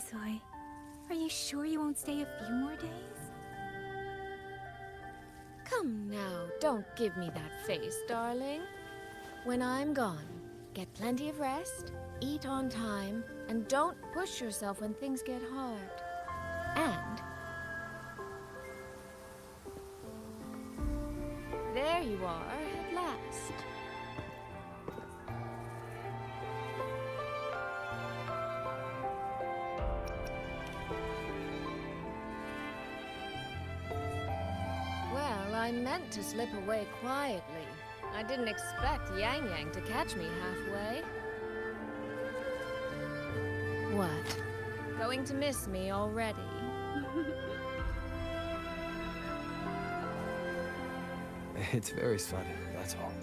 Soy, are you sure you won't stay a few more days? Come now, don't give me that face, darling. When I'm gone, get plenty of rest, eat on time, and don't push yourself when things get hard. And there you are at last. Well, I meant to slip away quietly. I didn't expect Yang Yang to catch me halfway. What? Going to miss me already? It's very sudden, that's all.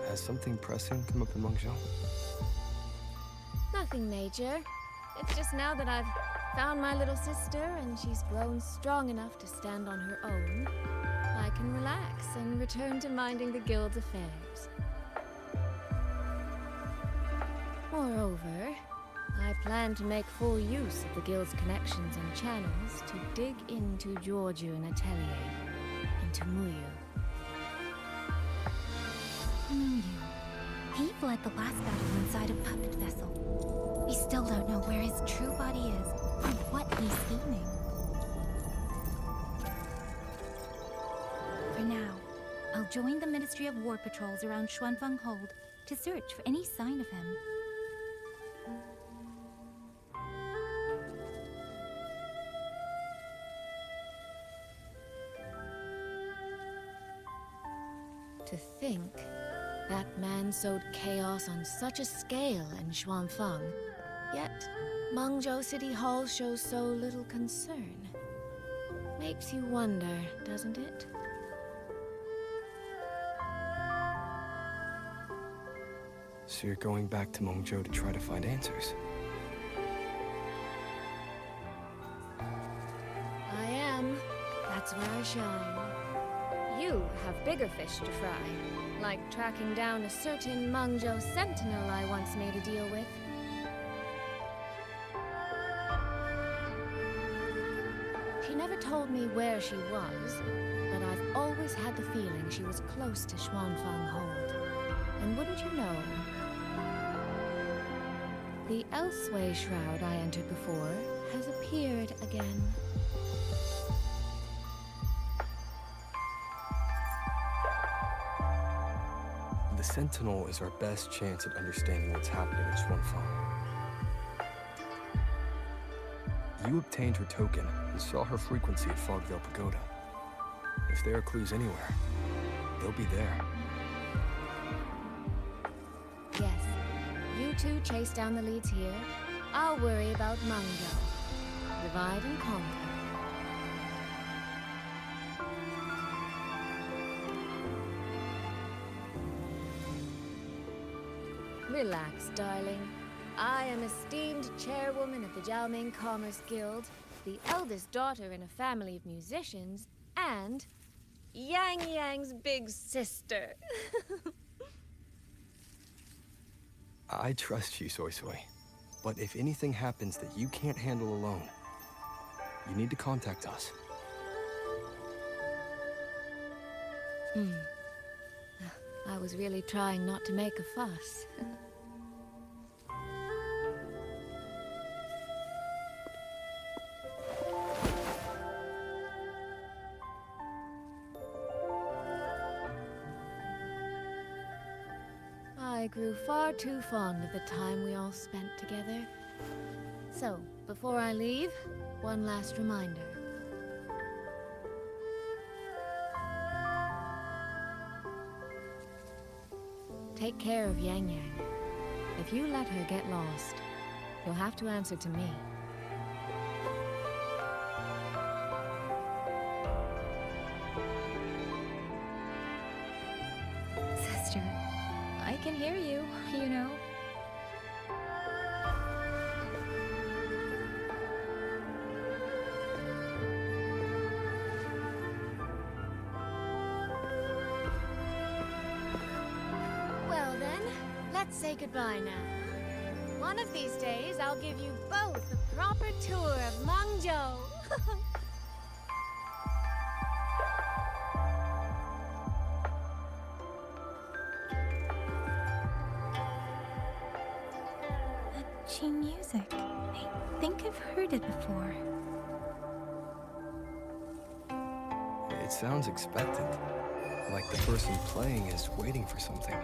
Has something pressing come up in Mengzhou? Nothing major. It's just now that I've found my little sister and she's grown strong enough to stand on her own, I can relax and return to minding the guild's affairs. Moreover, I plan to make full use of the guild's connections and channels to dig into Georgian Atelier, into Muyu. He fled the last battle inside a puppet vessel. We still don't know where his true body is or what he's scheming. For now, I'll join the Ministry of War patrols around Xuanfang Hold to search for any sign of him. To think that man sowed chaos on such a scale in Xuanfang, yet Mengzhou City Hall shows so little concern. Makes you wonder, doesn't it? So you're going back to Mengzhou to try to find answers? I am. That's where I shine. You have bigger fish to fry, like tracking down a certain Mengzhou sentinel I once made a deal with. She never told me where she was, but I've always had the feeling she was close to Xuanfang Hold. And wouldn't you know, the Elseway shroud I entered before has appeared again. The Sentinel is our best chance at understanding what's happening in Xuanfang. You obtained her token and saw her frequency at Fogvale Pagoda. If there are clues anywhere, they'll be there. Yes, you two chase down the leads here. I'll worry about Mengzhou. Divide and conquer. Relax, darling. I am esteemed chairwoman of the Jiaoming Commerce Guild, the eldest daughter in a family of musicians, and Yang Yang's big sister. I trust you, Soy. But if anything happens that you can't handle alone, you need to contact us. I was really trying not to make a fuss. grew far too fond of the time we all spent together. So, before I leave, one last reminder. Take care of Yang Yang. If you let her get lost, you'll have to answer to me. Sister, I can hear you, you know. Well then, let's say goodbye now. One of these days, I'll give you both a proper tour of Mengzhou. That Qing music. I think I've heard it before. It sounds expectant. Like the person playing is waiting for something.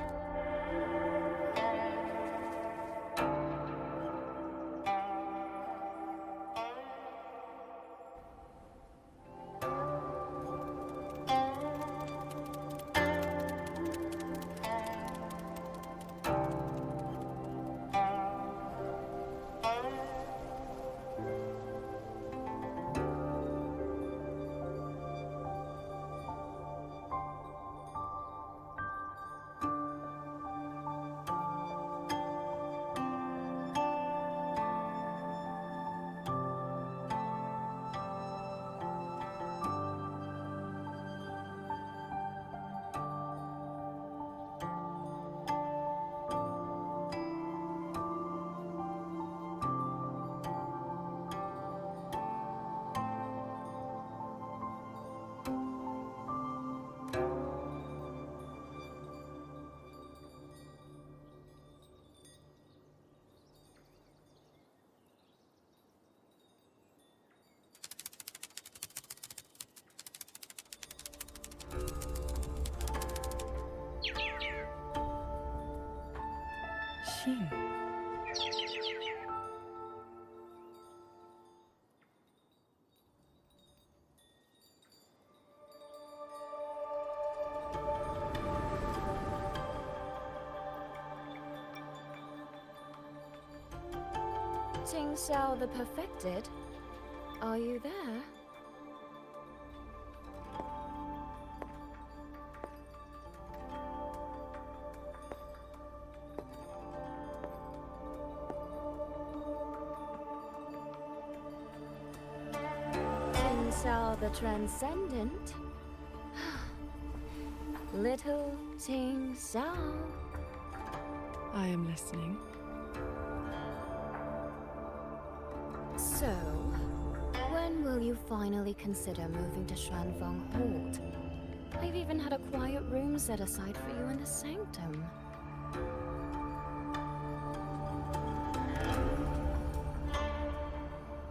Qing. Qingxiao the Perfected? Are you there? Qingxiao the Transcendent? Little Qingxiao? I am listening. So, when will you finally consider moving to Xuanfang Hold? I've even had a quiet room set aside for you in the sanctum.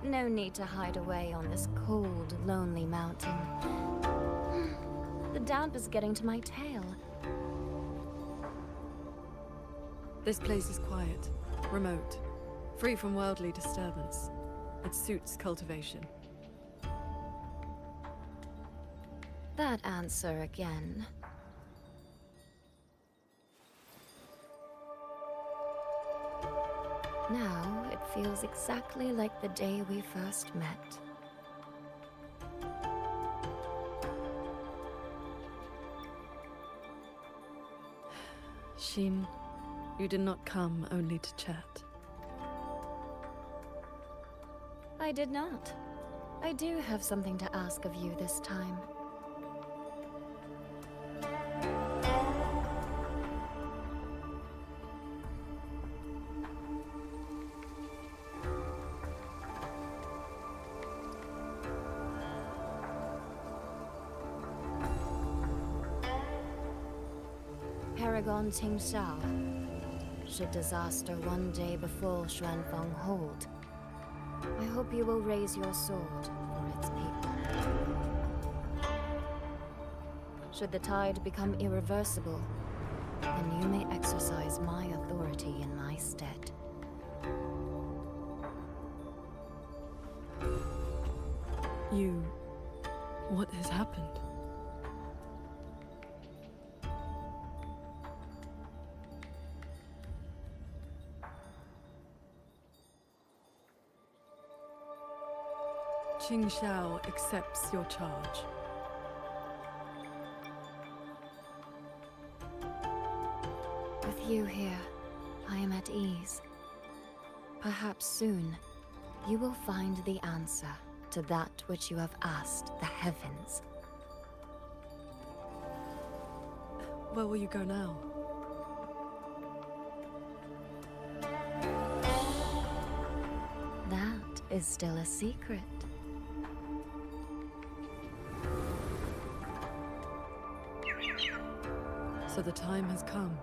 No need to hide away on this cold, lonely mountain. The damp is getting to my tail. This place is quiet, remote, free from worldly disturbance. It suits cultivation. That answer again. Now, it feels exactly like the day we first met. Xin, you did not come only to chat. I did not. I do have something to ask of you this time. Paragon Qingxiao. Should disaster one day befall Xuanfang Hold, I hope you will raise your sword for its people. Should the tide become irreversible, then you may exercise my authority in my stead. What has happened? Qingxiao accepts your charge. With you here, I am at ease. Perhaps soon, you will find the answer to that which you have asked the heavens. Where will you go now? That is still a secret. So the time has come.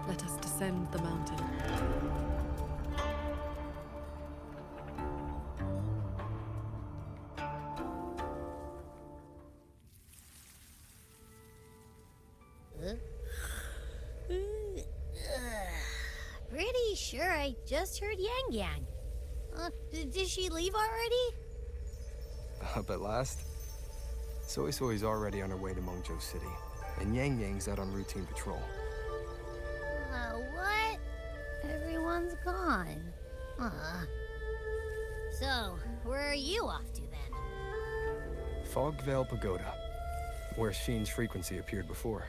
Let us descend the mountain. Pretty sure I just heard Yang Yang. Did she leave already? Up at last? Soy Soy's already on her way to Mengzhou City, and Yang Yang's out on routine patrol. What? Everyone's gone. So, where are you off to then? Fog Veil Pagoda, where Sheen's frequency appeared before.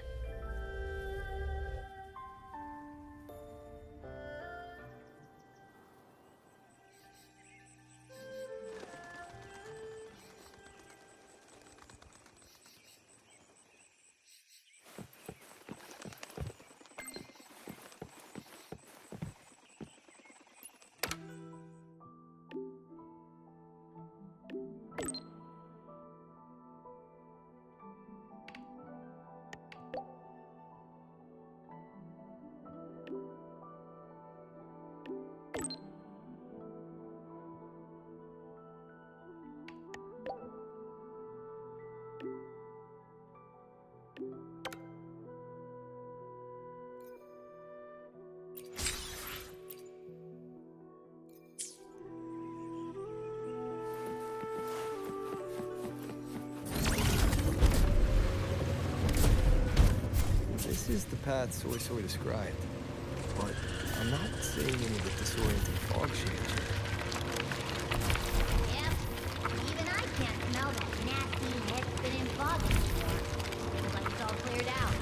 This is the path Soy Soy described, but I'm not seeing any of the disorienting fog shades. Yep. Even I can't smell that nasty head-spinning fog anymore. Feels like it's all cleared out.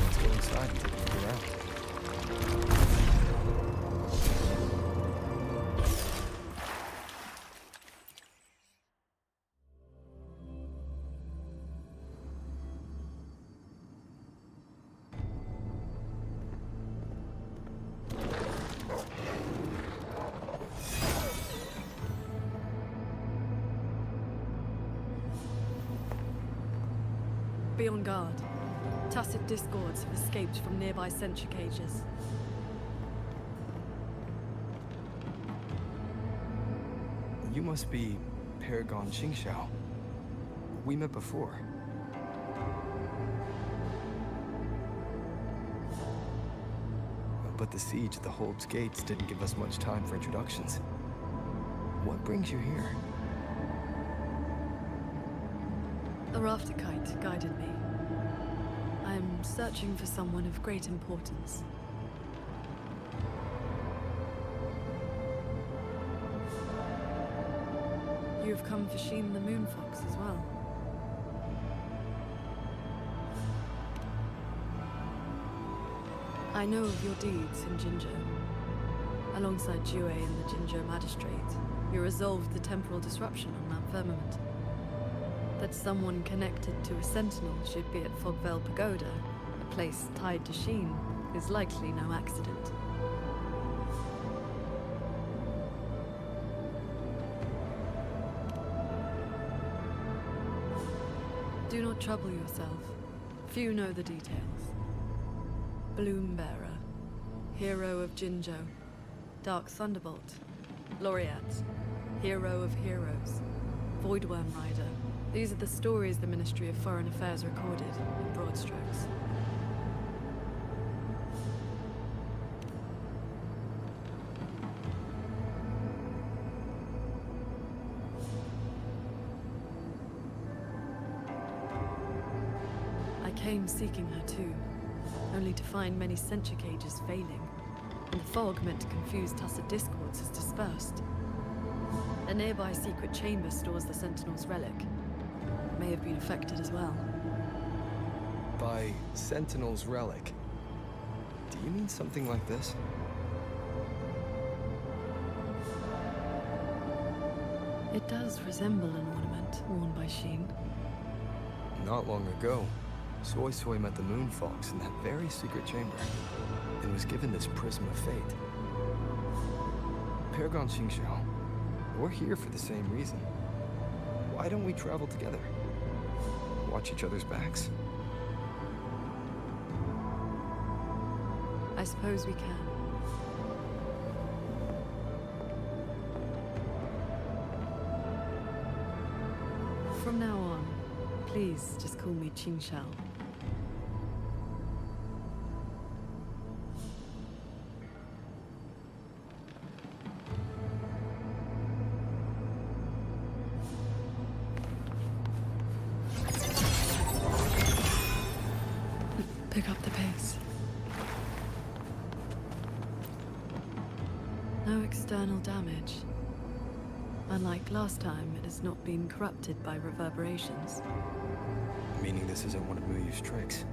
Let's go inside and take a look around. Be on guard. Tacit discords have escaped from nearby sentry cages. You must be Paragon Qingxiao. We met before. But the siege at the Hold's gates didn't give us much time for introductions. What brings you here? A rafter kite guided me. I am searching for someone of great importance. You have come for Sheen the Moonfox as well. I know of your deeds in Jinzhou. Alongside Jue and the Jinzhou magistrate, you resolved the temporal disruption on Mount Firmament. That someone connected to a sentinel should be at Fog Veil Pagoda, a place tied to Sheen, is likely no accident. Do not trouble yourself. Few know the details. Bloom Bearer, hero of Qingxiao. Dark Thunderbolt, Laureate, hero of heroes, Voidworm Rider. These are the stories the Ministry of Foreign Affairs recorded in broad strokes. I came seeking her too, only to find many censure cages failing, and the fog meant to confuse Tacet discords has dispersed. A nearby secret chamber stores the Sentinel's relic. May have been affected as well. By Sentinel's relic, do you mean something like this? It does resemble an ornament worn by Xin. Not long ago, Soy Soy met the Moon Fox in that very secret chamber, and was given this Prism of Fate. Paragon Qingxiao, we're here for the same reason. Why don't we travel together? Watch each other's backs? I suppose we can. From now on, please just call me Qingxiao. Pick up the pace. No external damage. Unlike last time, it has not been corrupted by reverberations. Meaning this isn't one of Muyu's tricks.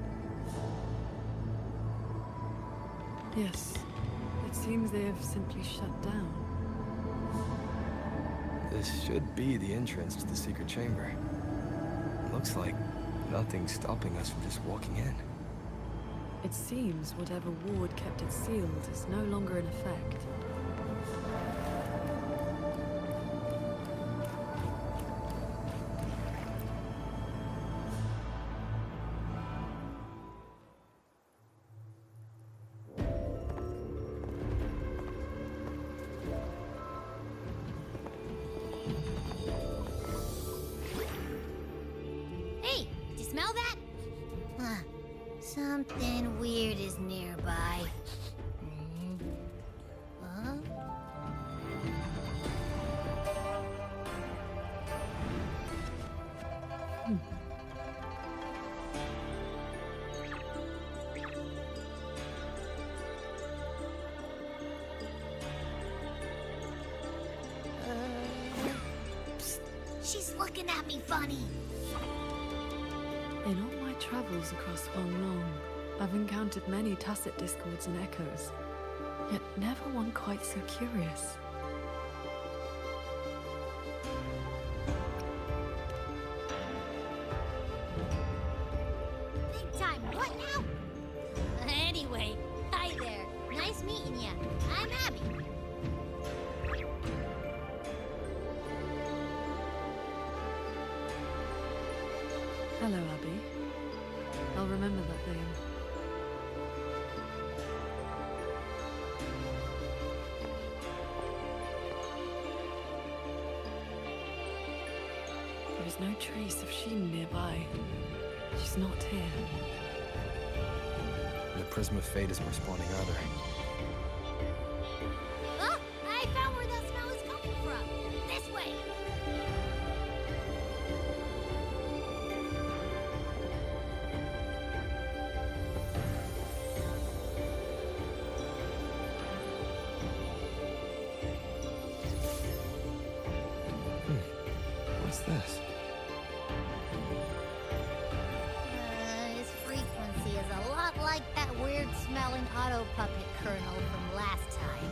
Yes. It seems they have simply shut down. This should be the entrance to the secret chamber. Looks like nothing's stopping us from just walking in. It seems whatever ward kept it sealed is no longer in effect. Hey, did you smell that? Huh. Something weird is nearby. Huh? Psst. She's looking at me funny. In all my travels across Huanglong, I've encountered many tacit discords and echoes, yet never one quite so curious. Big time, what now? Anyway, hi there. Nice meeting ya. I'm Abby. Hello, Abby. I'll remember that name. There is no trace of Xin nearby. She's not here. The Prism of Fate isn't responding either. Oh, I found where that smell is coming from. This way. What's this? His frequency is a lot like that weird-smelling auto puppet kernel from last time.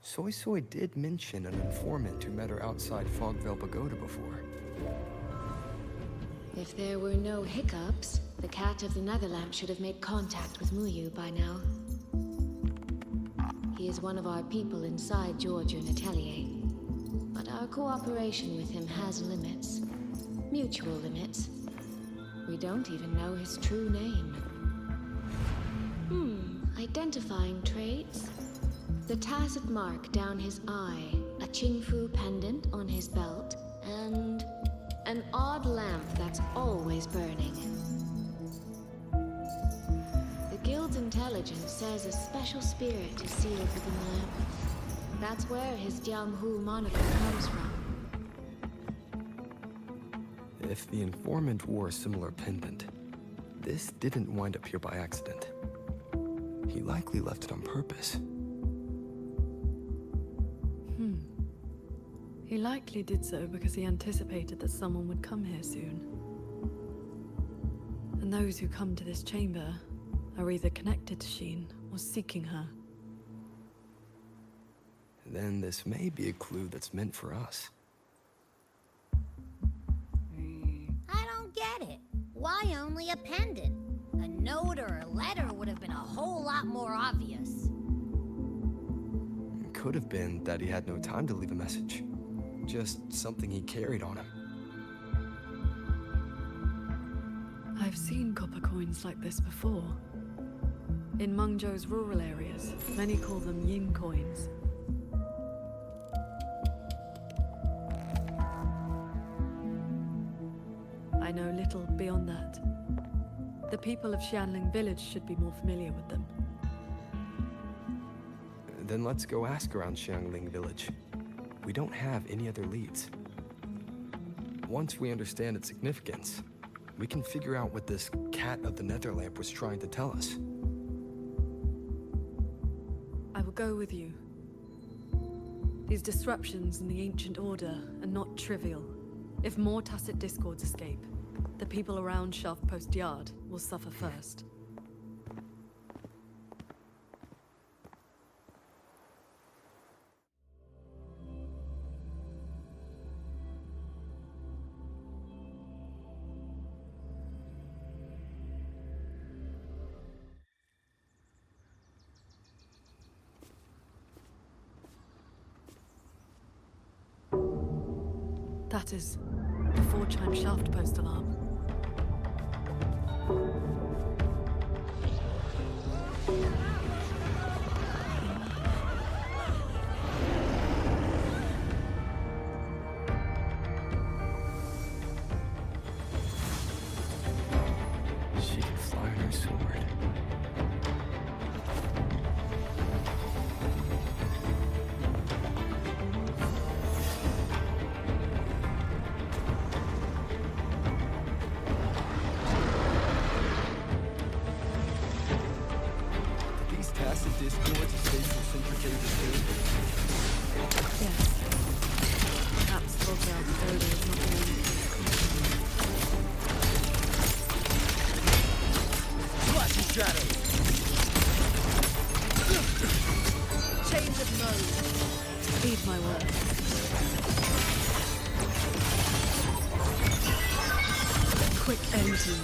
Soy Soy did mention an informant who met her outside Fogvale Pagoda before. If there were no hiccups, the Cat of the Netherlamp should have made contact with Muyu by now. He is one of our people inside Georgian Atelier. But our cooperation with him has limits. Mutual limits. We don't even know his true name. Identifying traits. The tacit mark down his eye, a Qingfu pendant on his belt, and an odd lamp that's always burning. The guild's intelligence says a special spirit is sealed within the lamp. That's where his Jianghu moniker comes from. If the informant wore a similar pendant, this didn't wind up here by accident. He likely left it on purpose. He likely did so because he anticipated that someone would come here soon. And those who come to this chamber are either connected to Xin or seeking her. Then this may be a clue that's meant for us. I don't get it. Why only a pendant? A note or a letter would have been a whole lot more obvious. It could have been that he had no time to leave a message. Just something he carried on him. I've seen copper coins like this before. In Mengzhou's rural areas, many call them yin coins. I know little beyond that. The people of Xianling village should be more familiar with them. Then let's go ask around Xiangling village. We don't have any other leads. Once we understand its significance, we can figure out what this cat of the Netherlamp was trying to tell us. I will go with you. These disruptions in the ancient order are not trivial. If more tacit discords escape, the people around Shaft Post Yard will suffer first. That is the 4-chime shaft post alarm. She can fly on her sword. Tacit discords escape from centrifuges too? Yes. Perhaps Voltaire Odor is not the only Flashy shadow! Change of mode! Heed my word. Quick end to you.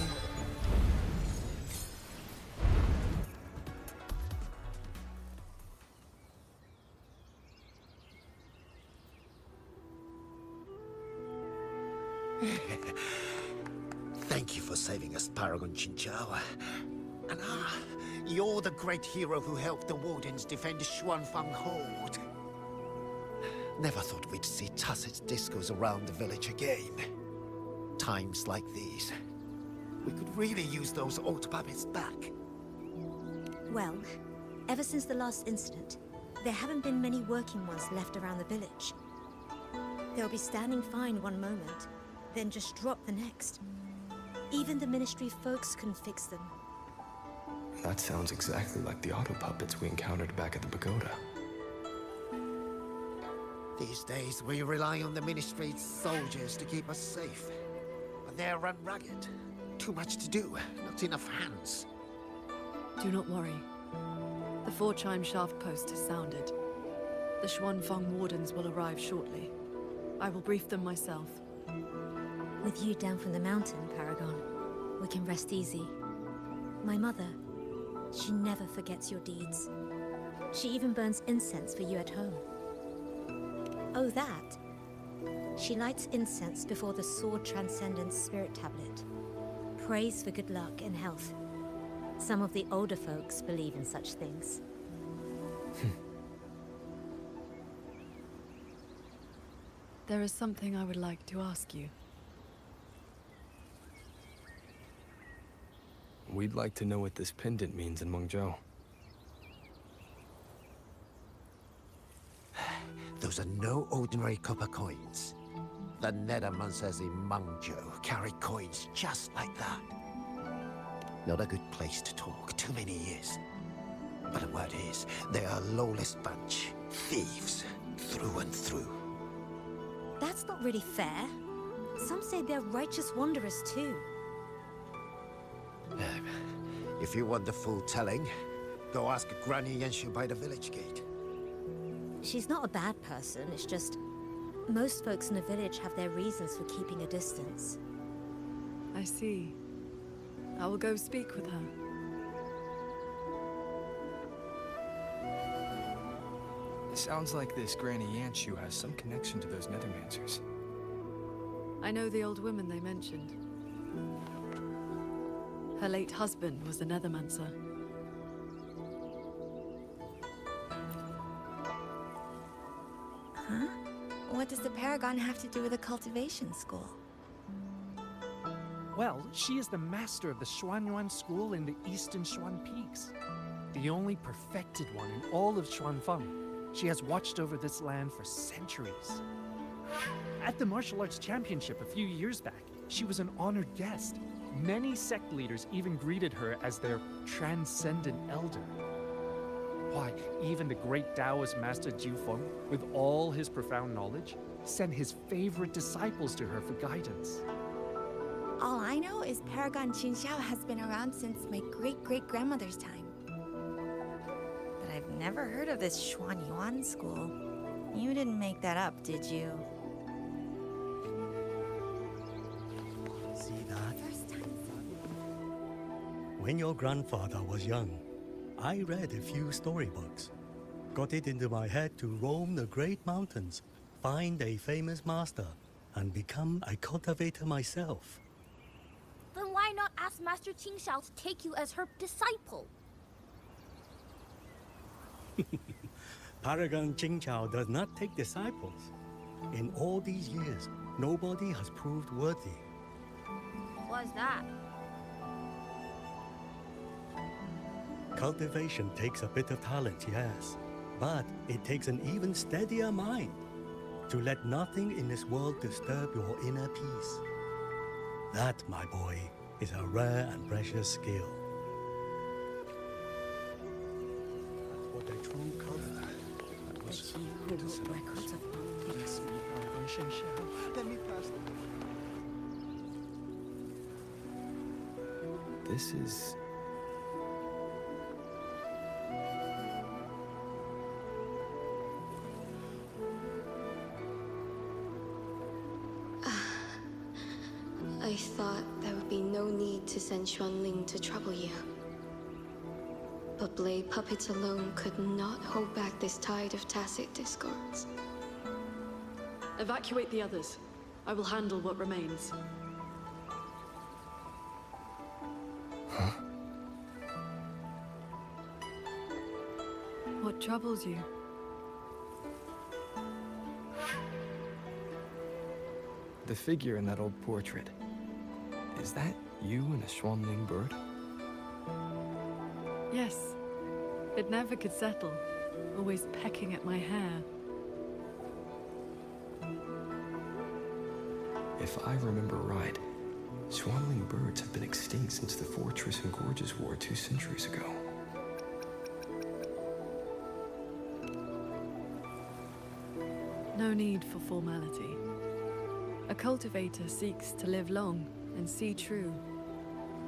Thank you for saving us, Paragon Qingxiao. And you're the great hero who helped the Wardens defend Xuanfang hold. Never thought we'd see tacit discos around the village again. Times like these, we could really use those old puppets back. Well, ever since the last incident, there haven't been many working ones left around the village. They'll be standing fine one moment, then just drop the next. Even the Ministry folks couldn't fix them. That sounds exactly like the auto puppets we encountered back at the pagoda. These days, we rely on the Ministry's soldiers to keep us safe. But they're run ragged. Too much to do, not enough hands. Do not worry. The 4-chime shaft post has sounded. The Xuanfang Wardens will arrive shortly. I will brief them myself. With you down from the mountain, Paragon, we can rest easy. My mother, she never forgets your deeds. She even burns incense for you at home. Oh, that. She lights incense before the Sword Transcendence Spirit Tablet. prays for good luck and health. Some of the older folks believe in such things. There is something I would like to ask you. We'd like to know what this pendant means in Mengzhou. Those are no ordinary copper coins. The Nethermancers in Mengzhou carry coins just like that. Not a good place to talk, too many years. But the word is, they are a lawless bunch. Thieves, through and through. That's not really fair. Some say they're righteous wanderers too. If you want the full telling, go ask Granny Yenshu by the village gate. She's not a bad person, it's just... most folks in the village have their reasons for keeping a distance. I see. I will go speak with her. It sounds like this Granny Yanshu has some connection to those Nethermancers. I know the old woman they mentioned. Her late husband was a Nethermancer. Huh? What does the Paragon have to do with a cultivation school? Well, she is the master of the Xuanyuan school in the eastern Xuan Peaks. The only perfected one in all of Xuanfang. She has watched over this land for centuries. At the martial arts championship a few years back, she was an honored guest. Many sect leaders even greeted her as their transcendent elder. Why, even the great Taoist master Jiufeng, with all his profound knowledge, sent his favorite disciples to her for guidance. All I know is Paragon Qingxiao has been around since my great-great-grandmother's time. But I've never heard of this Xuanyuan school. You didn't make that up, did you? See that? When your grandfather was young, I read a few storybooks. Got it into my head to roam the great mountains, find a famous master, and become a cultivator myself. Then why not ask Master Qingxiao to take you as her disciple? Paragon Qingxiao does not take disciples. In all these years, nobody has proved worthy. Why's that? Cultivation takes a bit of talent, yes, but it takes an even steadier mind to let nothing in this world disturb your inner peace. That, my boy, is a rare and precious skill. That's what a true cultivator was. Records of Let me pass This is... I thought there would be no need to send Xuanling to trouble you. But blade puppets alone could not hold back this tide of tacit discords. Evacuate the others. I will handle what remains. Huh? What troubles you? The figure in that old portrait. Is that you and a Xuanling bird? Yes. It never could settle. Always pecking at my hair. If I remember right, Xuanling birds have been extinct since the Fortress and Gorges War 2 centuries ago. No need for formality. A cultivator seeks to live long and see true.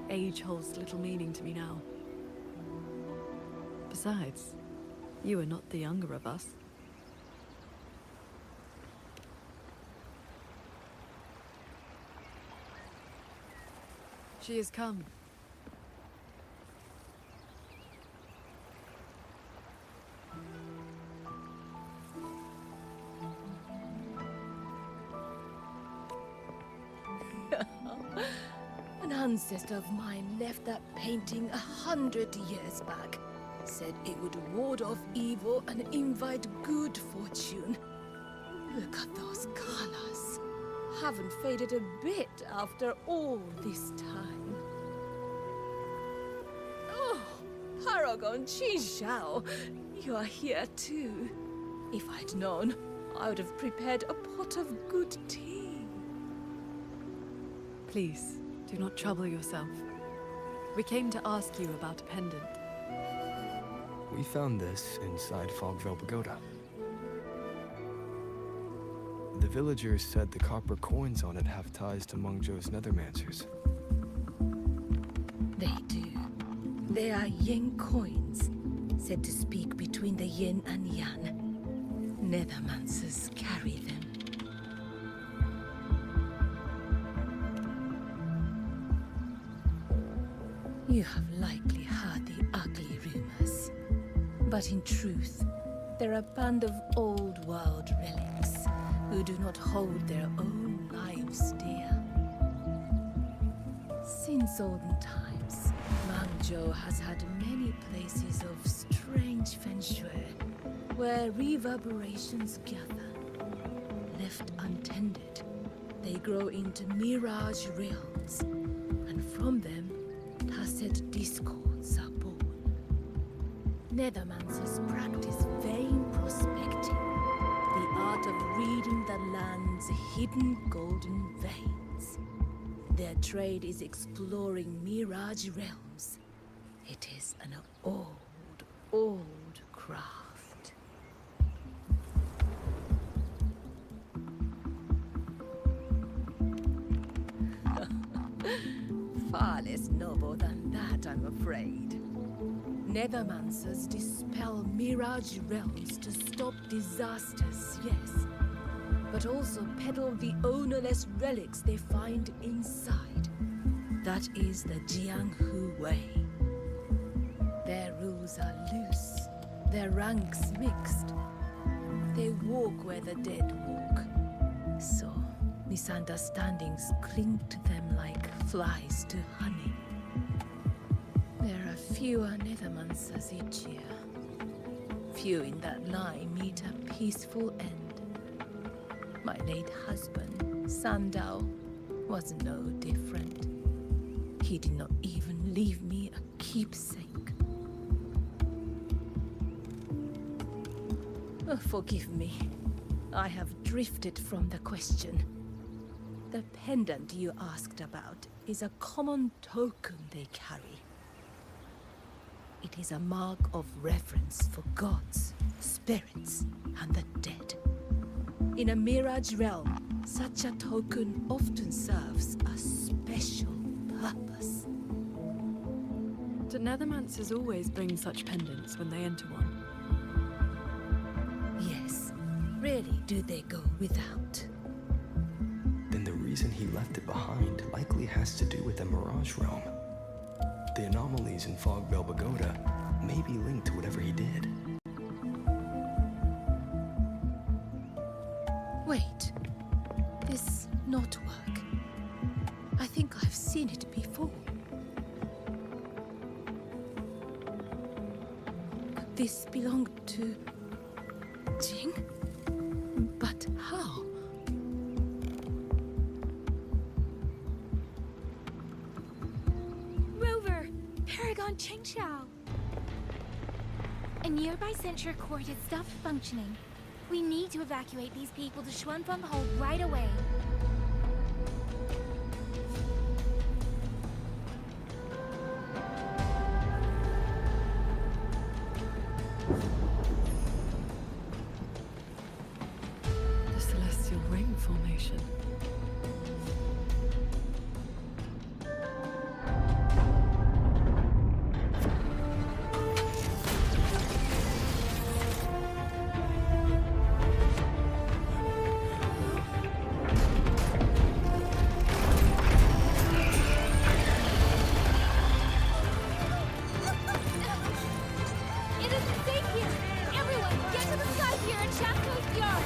Age holds little meaning to me now. Besides, you are not the younger of us. She has come. And how ancestor of mine left that painting 100 years back. Said it would ward off evil and invite good fortune. Look at those colors. Haven't faded a bit after all this time. Oh, Paragon Qingxiao, you are here too. If I'd known, I would have prepared a pot of good tea. Please, do not trouble yourself. We came to ask you about a pendant. We found this inside Fogville Pagoda. The villagers said the copper coins on it have ties to Mengzhou's nethermancers. They do. They are yin coins, said to speak between the yin and yang. Nethermancers carry them. You have likely heard the ugly rumors. But in truth, they're a band of old world relics who do not hold their own lives dear. Since olden times, Mengzhou has had many places of strange feng shui, where reverberations gather. Left untended, they grow into mirage realms, and from them, tacit discords are born. Nethermancers practice vain prospecting, the art of reading the land's hidden golden veins. Their trade is exploring mirage realms. It is an old craft. Far less noble than that, I'm afraid. Nethermancers dispel mirage realms to stop disasters, yes, but also peddle the ownerless relics they find inside. That is the Jianghu way. Their rules are loose, their ranks mixed. They walk where the dead walk. So, misunderstandings cling to them like flies to honey. There are fewer Nethermancers each year. Few in that line meet a peaceful end. My late husband, Sandao, was no different. He did not even leave me a keepsake. Oh, forgive me. I have drifted from the question. The pendant you asked about is a common token they carry. It is a mark of reverence for gods, spirits, and the dead. In a mirage realm, such a token often serves a special purpose. Do Nethermancers always bring such pendants when they enter one? Yes. Rarely do they go without. Then the reason he left it behind likely has to do with the Mirage Realm. The anomalies in Fogville Pagoda may be linked to whatever he did. Wait. This not work. I think I've seen it before. Could this belong to Jing? But how? Rover! Paragon Qingxiao! A nearby censure court has stopped functioning. We need to evacuate these people to Xuanfang Hall right away. The celestial ring formation. It isn't safe here! Everyone, get to the sky pier and Shaft Coast Yard!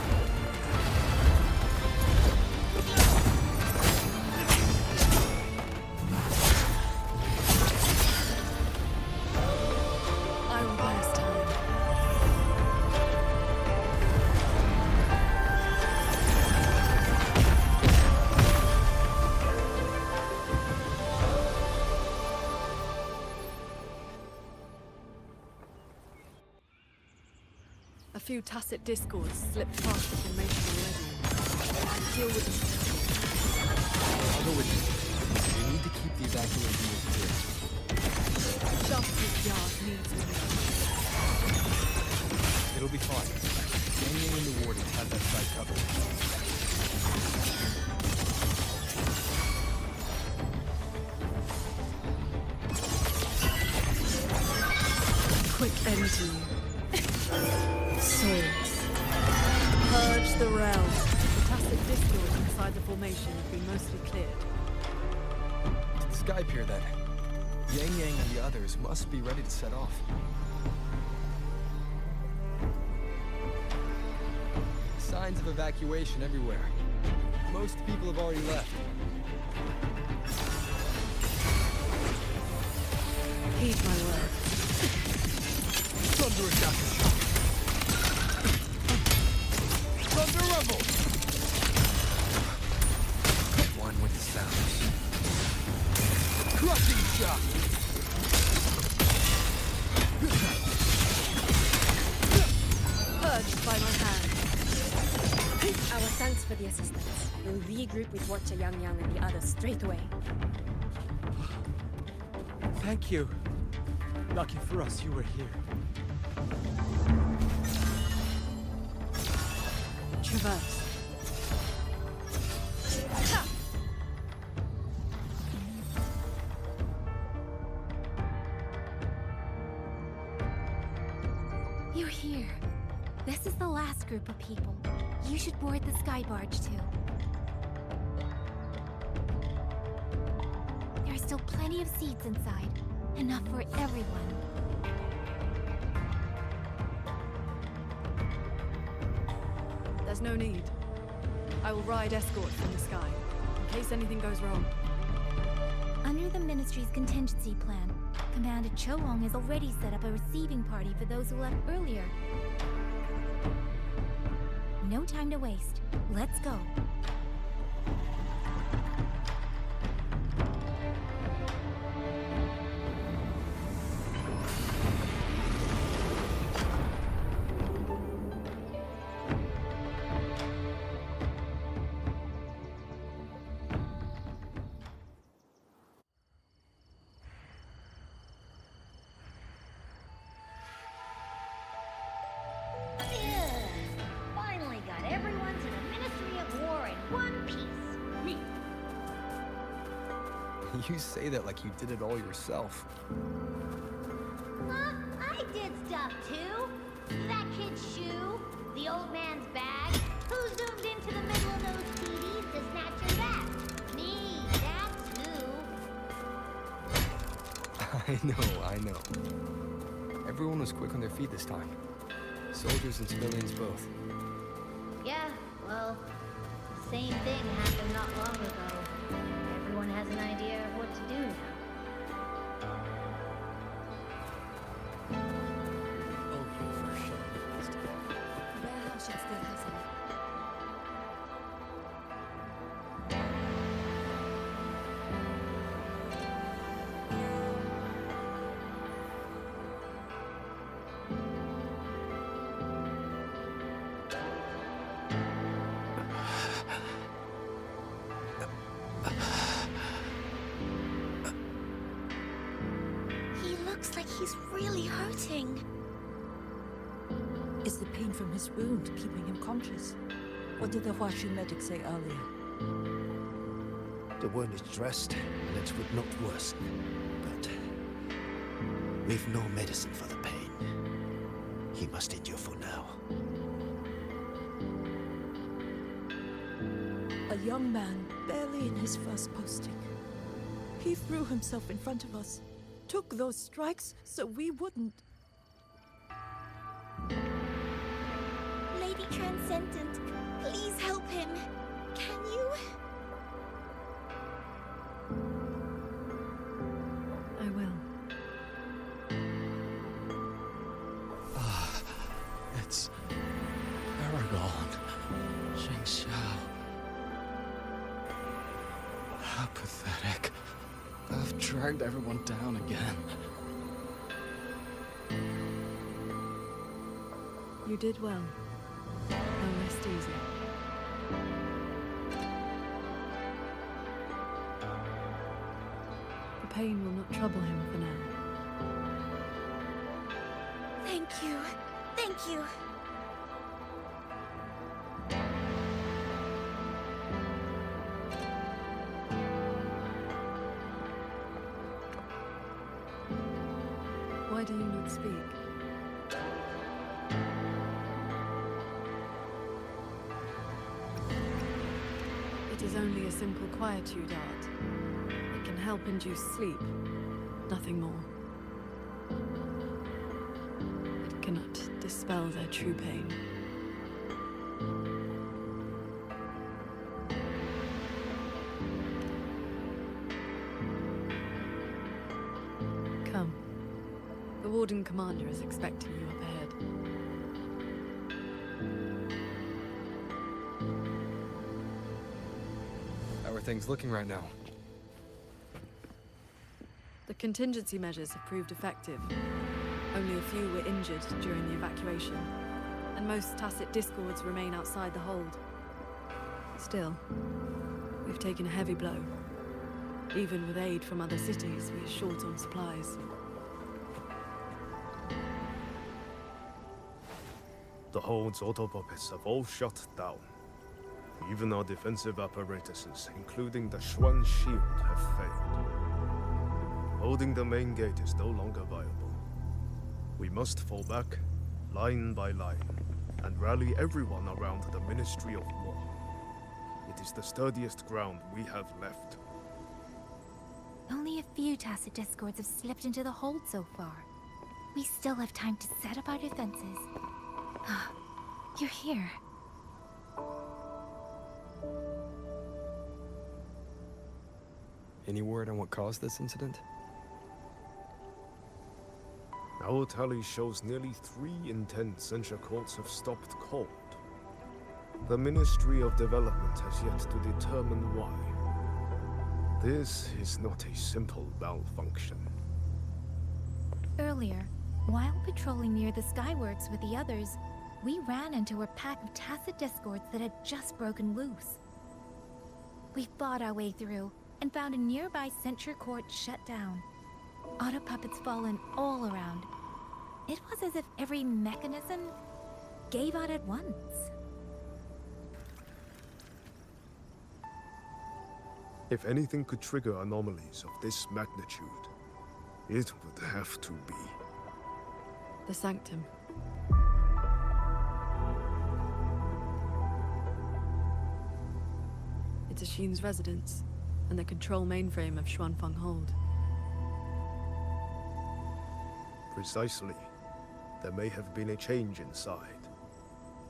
few tacit discords slipped past the formation already. Deal with them. I'll go with you. We need to keep the evacuation route clear. Justice Yard needs me. It'll be fine. Yang and the wardens have that site covered. Quick end to you. Swords. Purge the realm. The tacit discords inside the formation have been mostly cleared. To the sky pier, then. Yang and the others must be ready to set off. Signs of evacuation everywhere. Most people have already left. Heed my word. Thunderous aftershock! Thunder rumble! One with the sounds. Crushing shock! Purged by my hand. Our thanks for the assistance. We'll regroup with Watcher Yang and the others straight away. Thank you. Lucky for us, you were here. Traverse. You're here. This is the last group of people. You should board the sky barge too. There are still plenty of seats inside. Enough for everyone. There's no need. I will ride escort from the sky, in case anything goes wrong. Under the Ministry's contingency plan, Commander Choong has already set up a receiving party for those who left earlier. No time to waste. Let's go. Finally got everyone to the Ministry of War in one piece. You say that like you did it all yourself. Huh? I did stuff too. That kid's shoe, the old man's bag. Who zoomed into the middle of those TVs to snatch her back? Me, that's who. I know. Everyone was quick on their feet this time. Soldiers and civilians both. Yeah, well, the same thing happened not long ago. Everyone has an idea of what to do now. Oh, you for sure. Warehouse should still have some. He looks like he's really hurting. Is the pain from his wound keeping him conscious? What did the Huaxu medic say earlier? The wound is dressed, and it would not worsen. But we've no medicine for the pain. He must endure for now. A young man, barely in his first posting. He threw himself in front of us, took those strikes so we wouldn't. Lady Transcendent, please help him. Can you? I will. It's Aragon. Qingxiao. How pathetic. I've dragged everyone down again. You did well. Now rest easy. The pain will not trouble him for now. Thank you. Thank you. Why do you not speak? It is only a simple quietude art. It can help induce sleep, nothing more. It cannot dispel their true pain. Come. The Warden Commander is expecting you up ahead. How are things looking right now? The contingency measures have proved effective. Only a few were injured during the evacuation, and most tacit discords remain outside the hold. Still, we've taken a heavy blow. Even with aid from other cities, we are short on supplies. The hold's autopuppets have all shut down. Even our defensive apparatuses, including the Xuan shield, have failed. Holding the main gate is no longer viable. We must fall back, line by line, and rally everyone around the Ministry of War. It is the sturdiest ground we have left. Only a few tacit discords have slipped into the hold so far. We still have time to set up our defenses. You're here. Any word on what caused this incident? Our tally shows nearly 3 in 10 censure courts have stopped cold. The Ministry of Development has yet to determine why. This is not a simple malfunction. Earlier, while patrolling near the Skyworks with the others, we ran into a pack of tacit discords that had just broken loose. We fought our way through and found a nearby censure court shut down. Auto puppets fallen all around. It was as if every mechanism gave out at once. If anything could trigger anomalies of this magnitude, it would have to be The Sanctum. It's Ashin's residence, and the control mainframe of Xuanfang Hold. Precisely. There may have been a change inside.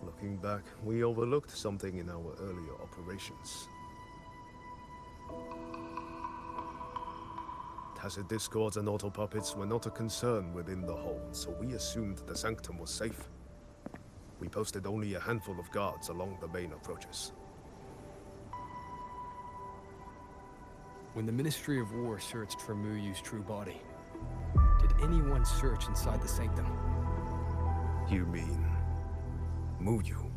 Looking back, we overlooked something in our earlier operations. Tacit discords and autopuppets were not a concern within the hold, so we assumed the Sanctum was safe. We posted only a handful of guards along the main approaches. When the Ministry of War searched for Muyu's true body, did anyone search inside the Sanctum? You mean Muyu?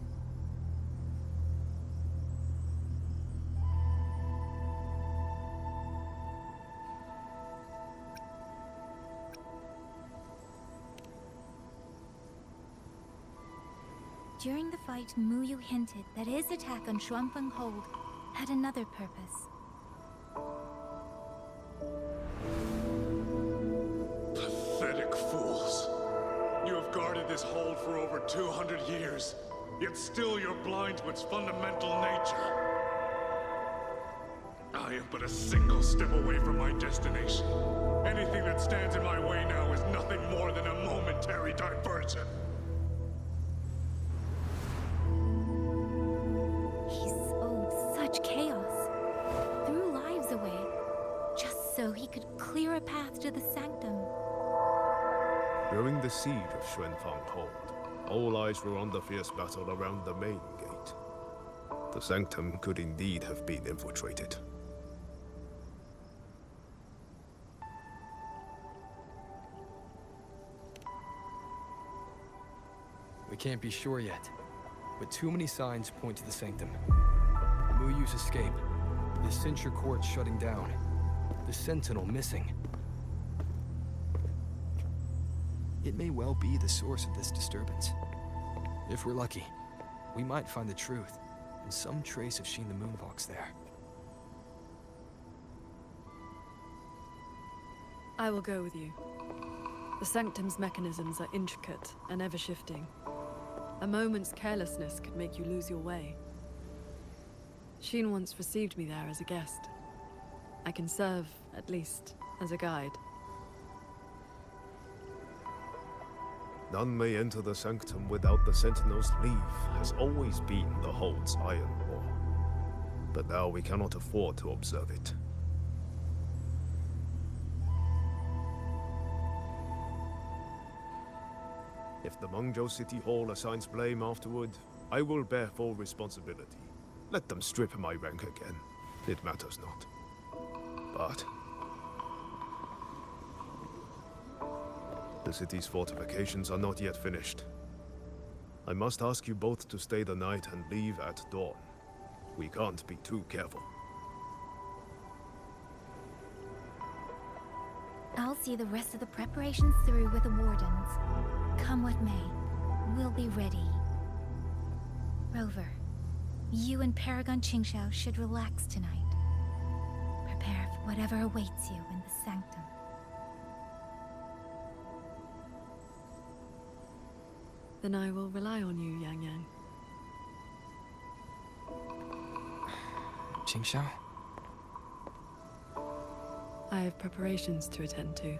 During the fight, Muyu hinted that his attack on Xuanfang Hold had another purpose. Pathetic fools. You have guarded this hold for over 200 years, yet still you're blind to its fundamental nature. I am but a single step away from my destination. Anything that stands in my way now is nothing more than a momentary diversion. He sowed such chaos, threw lives away, just so he could clear a path to the Sanctum. During the siege of Xuanfang Hold, all eyes were on the fierce battle around the main gate. The Sanctum could indeed have been infiltrated. We can't be sure yet, but too many signs point to the sanctum. Muyu's escape, the Censure Court shutting down, the Sentinel missing. It may well be the source of this disturbance. If we're lucky, we might find the truth and some trace of Sheen the Moonfox there. I will go with you. The Sanctum's mechanisms are intricate and ever-shifting. A moment's carelessness could make you lose your way. Sheen once received me there as a guest. I can serve, at least, as a guide. None may enter the Sanctum without the Sentinel's leave has always been the Hold's iron law. But now we cannot afford to observe it. If the Mengzhou City Hall assigns blame afterward, I will bear full responsibility. Let them strip my rank again. It matters not. But the city's fortifications are not yet finished. I must ask you both to stay the night and leave at dawn. We can't be too careful. I'll see the rest of the preparations through with the wardens. Come what may, we'll be ready. Rover, you and Paragon Qingxiao should relax tonight. Prepare for whatever awaits you in the Sanctum. Then I will rely on you, Yang Yang. Qingxiao? I have preparations to attend to.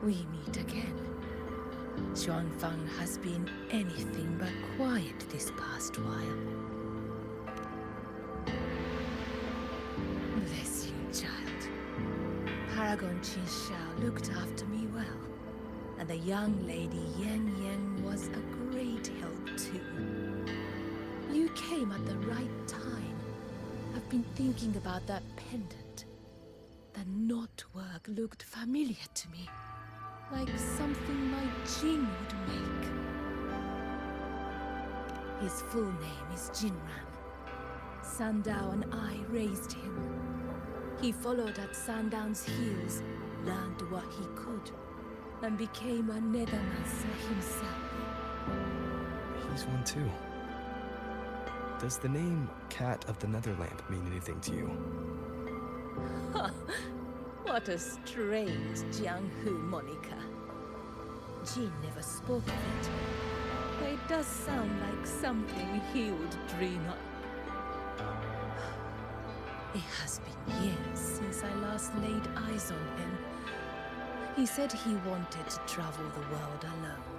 We meet again. Xuanfang has been anything but quiet this past while. Bless you, child. Paragon Qingxiao looked after me well, and the young lady Yan Yan was a great help too. You came at the right time. I've been thinking about that pendant. The knotwork looked familiar to me. Like something my Jin would make. His full name is Jinran. Sandao and I raised him. He followed at Sandown's heels, learned what he could, and became a Nethermancer himself. He's one too. Does the name Cat of the Netherlamp mean anything to you? What a strange Jianghu moniker. Jin never spoke of it, but it does sound like something he would dream up. It has been years since I last laid eyes on him. He said he wanted to travel the world alone.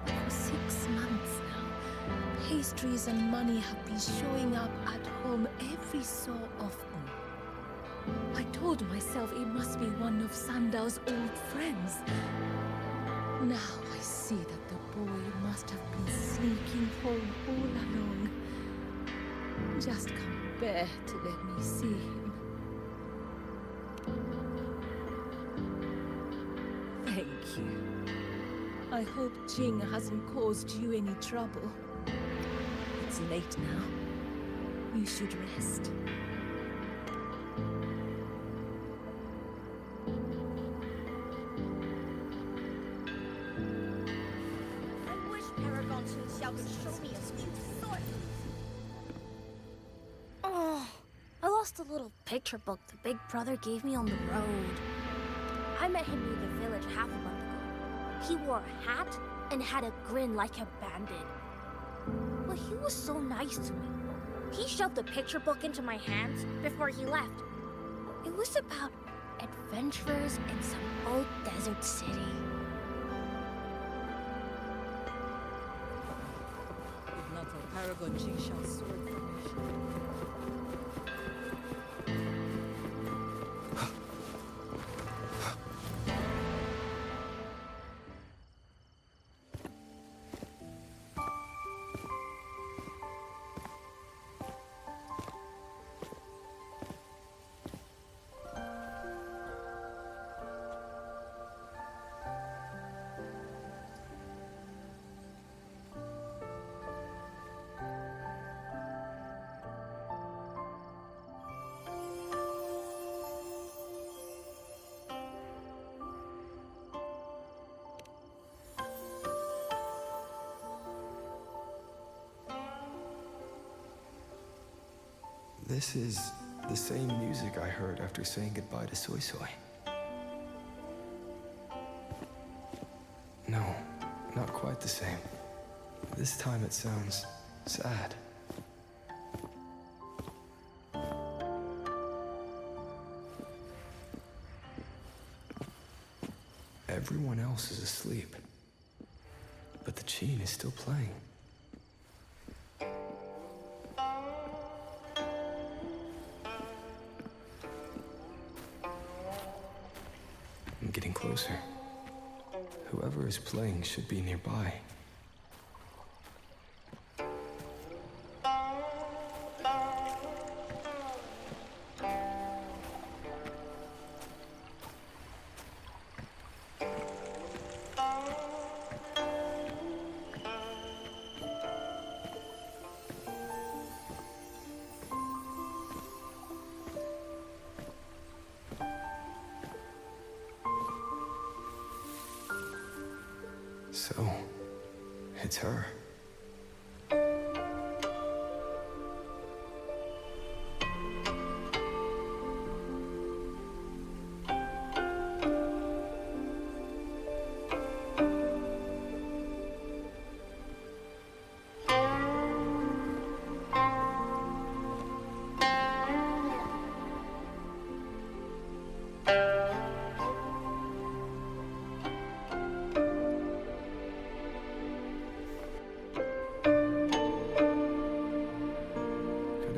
For 6 months now, pastries and money have been showing up at home every so often. I told myself it must be one of Sandao's old friends. Now I see that the boy must have been sneaking home all along. Just can't bear to let me see him. Thank you. I hope Jing hasn't caused you any trouble. It's late now. You should rest. I lost a little picture book the big brother gave me on the road. I met him near the village half a month ago. He wore a hat and had a grin like a bandit. But he was so nice to me. He shoved the picture book into my hands before he left. It was about adventurers in some old desert city. If not for Paragon Qingxiao's sword formation. This is the same music I heard after saying goodbye to Soy Soy. No, not quite the same. This time it sounds sad. Everyone else is asleep, but the Qin is still playing. I'm getting closer. Whoever is playing should be nearby. So, it's her.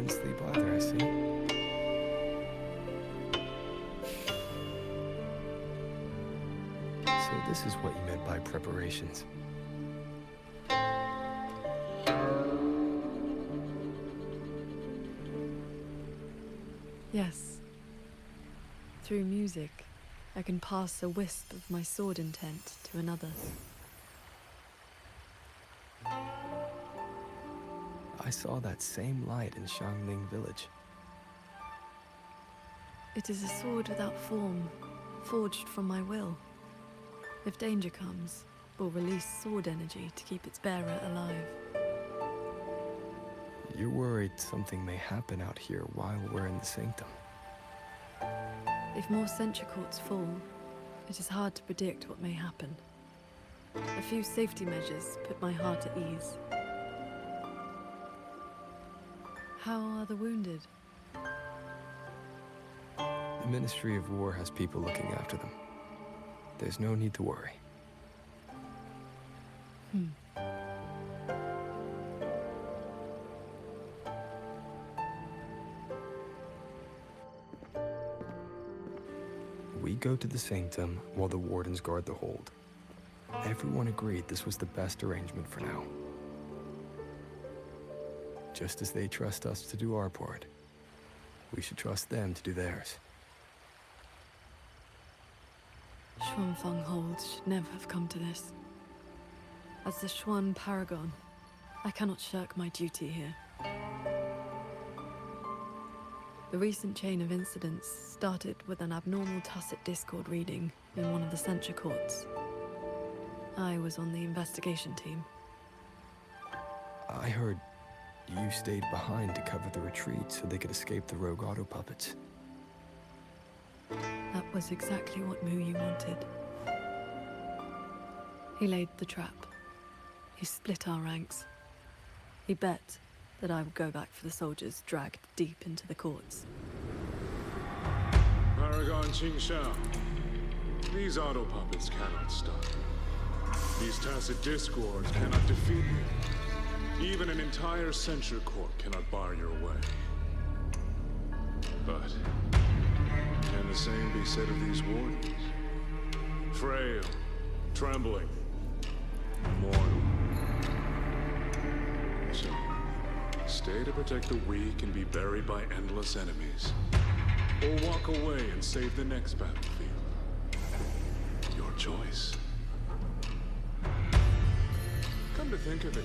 Sleep either, I see. So this is what you meant by preparations. Yes. Through music, I can pass a wisp of my sword intent to another. I saw that same light in Xiangling village. It is a sword without form, forged from my will. If danger comes, will release sword energy to keep its bearer alive. You're worried something may happen out here while we're in the sanctum. If more sentry courts fall, it is hard to predict what may happen. A few safety measures put my heart at ease. How are the wounded? The Ministry of War has people looking after them. There's no need to worry. We go to the sanctum while the wardens guard the hold. Everyone agreed this was the best arrangement for now. Just as they trust us to do our part, we should trust them to do theirs. Xuanfang holds should never have come to this. As the Xuan Paragon, I cannot shirk my duty here. The recent chain of incidents started with an abnormal tacit discord reading in one of the censure courts. I was on the investigation team. I heard you stayed behind to cover the retreat so they could escape the rogue auto puppets. That was exactly what Muyi wanted. He laid the trap. He split our ranks. He bet that I would go back for the soldiers dragged deep into the courts. Paragon Paragon Qingxiao. These auto puppets cannot stop you. These tacit discords cannot defeat you. Even an entire censure court cannot bar your way. But can the same be said of these wardens? Frail, trembling, mortal. So, stay to protect the weak and be buried by endless enemies. Or walk away and save the next battlefield. Your choice. Come to think of it,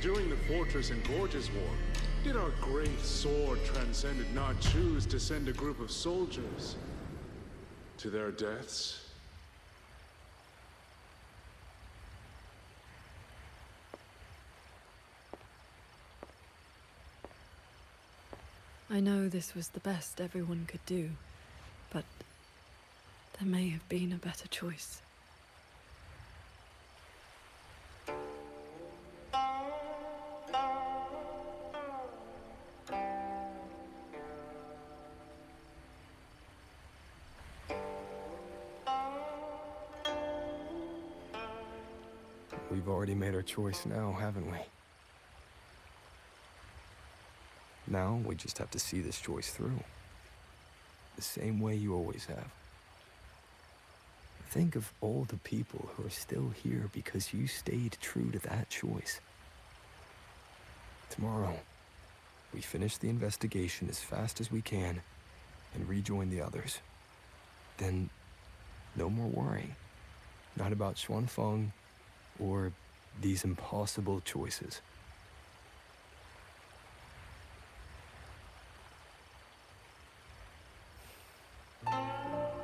during the Fortress and Gorges War, did our great sword transcendent not choose to send a group of soldiers to their deaths? I know this was the best everyone could do, but there may have been a better choice. We've already made our choice now, haven't we? Now, we just have to see this choice through. The same way you always have. Think of all the people who are still here because you stayed true to that choice. Tomorrow, we finish the investigation as fast as we can and rejoin the others. Then, no more worrying. Not about Xuanfang or these impossible choices.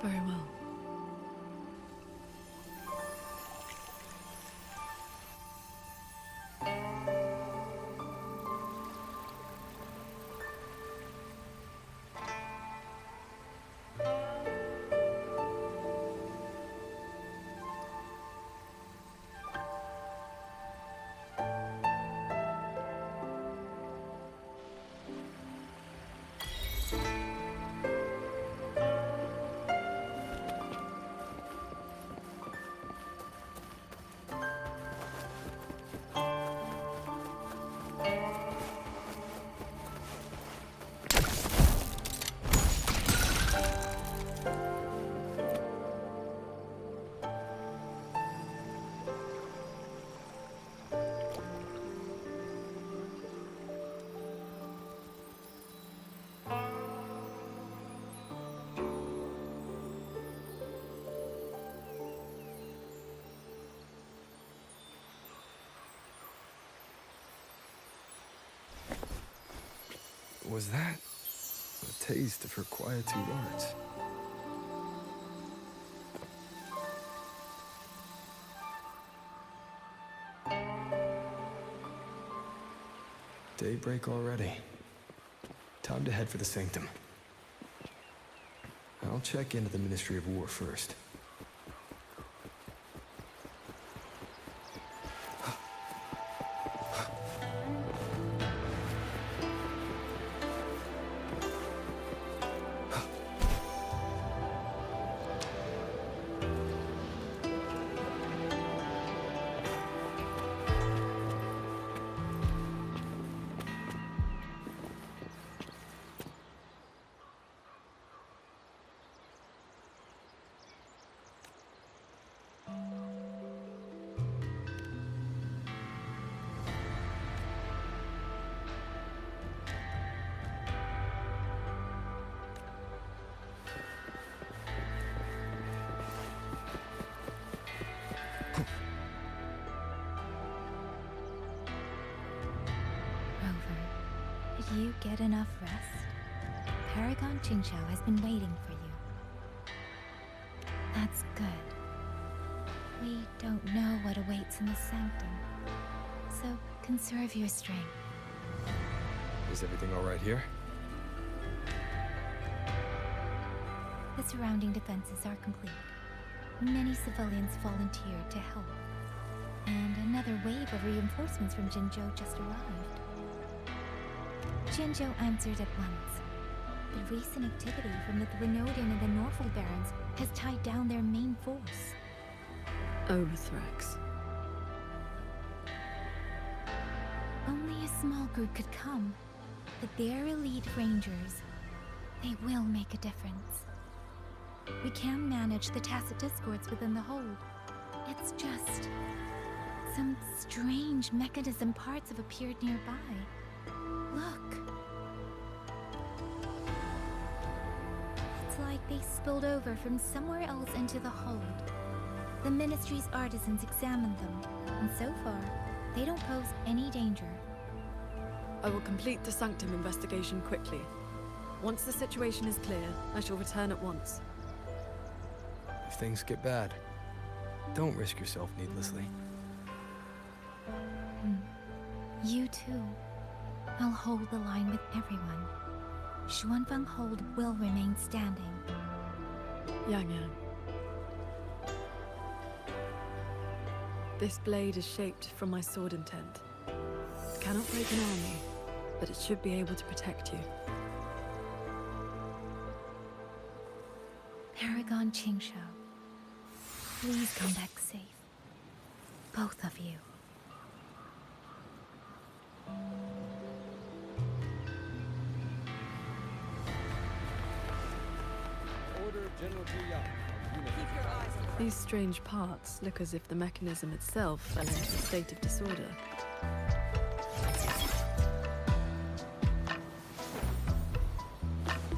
Very well. Was that a taste of her quietude arts? Daybreak already. Time to head for the Sanctum. I'll check into the Ministry of War first. Did you get enough rest? Paragon Qingxiao has been waiting for you. That's good. We don't know what awaits in the Sanctum, so conserve your strength. Is everything all right here? The surrounding defenses are complete. Many civilians volunteered to help. And another wave of reinforcements from Qingzhou just arrived. Qingzhou answered at once. The recent activity from the Threnodian and the Norfolk Barons has tied down their main force. Overthrex. Only a small group could come, but their elite rangers, they will make a difference. We can manage the tacit discords within the hold. It's just some strange mechanism parts have appeared nearby. Look. It's like they spilled over from somewhere else into the hold. The Ministry's artisans examined them, and so far, they don't pose any danger. I will complete the Sanctum investigation quickly. Once the situation is clear, I shall return at once. If things get bad, don't risk yourself needlessly. You too. I'll hold the line with everyone. Xuanfang Hold will remain standing. Yang Yang. This blade is shaped from my sword intent. It cannot break an army, but it should be able to protect you. Paragon Qingxiao, please come back safe. Both of you. These strange parts look as if the mechanism itself fell into a state of disorder.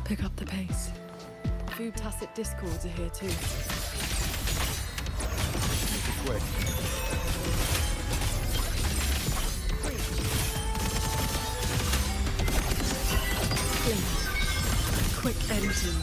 Pick up the pace. A few tacit discords are here too. Make it quick. Quick editing.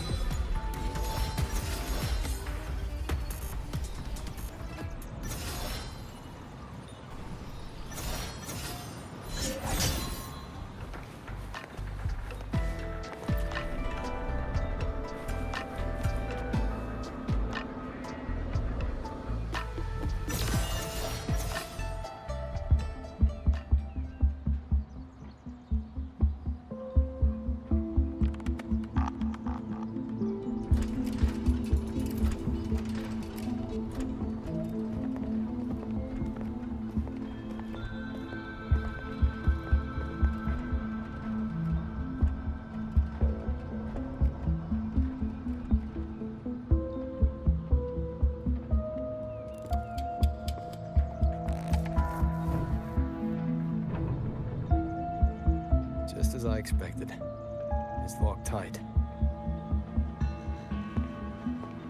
Just as I expected. It's locked tight.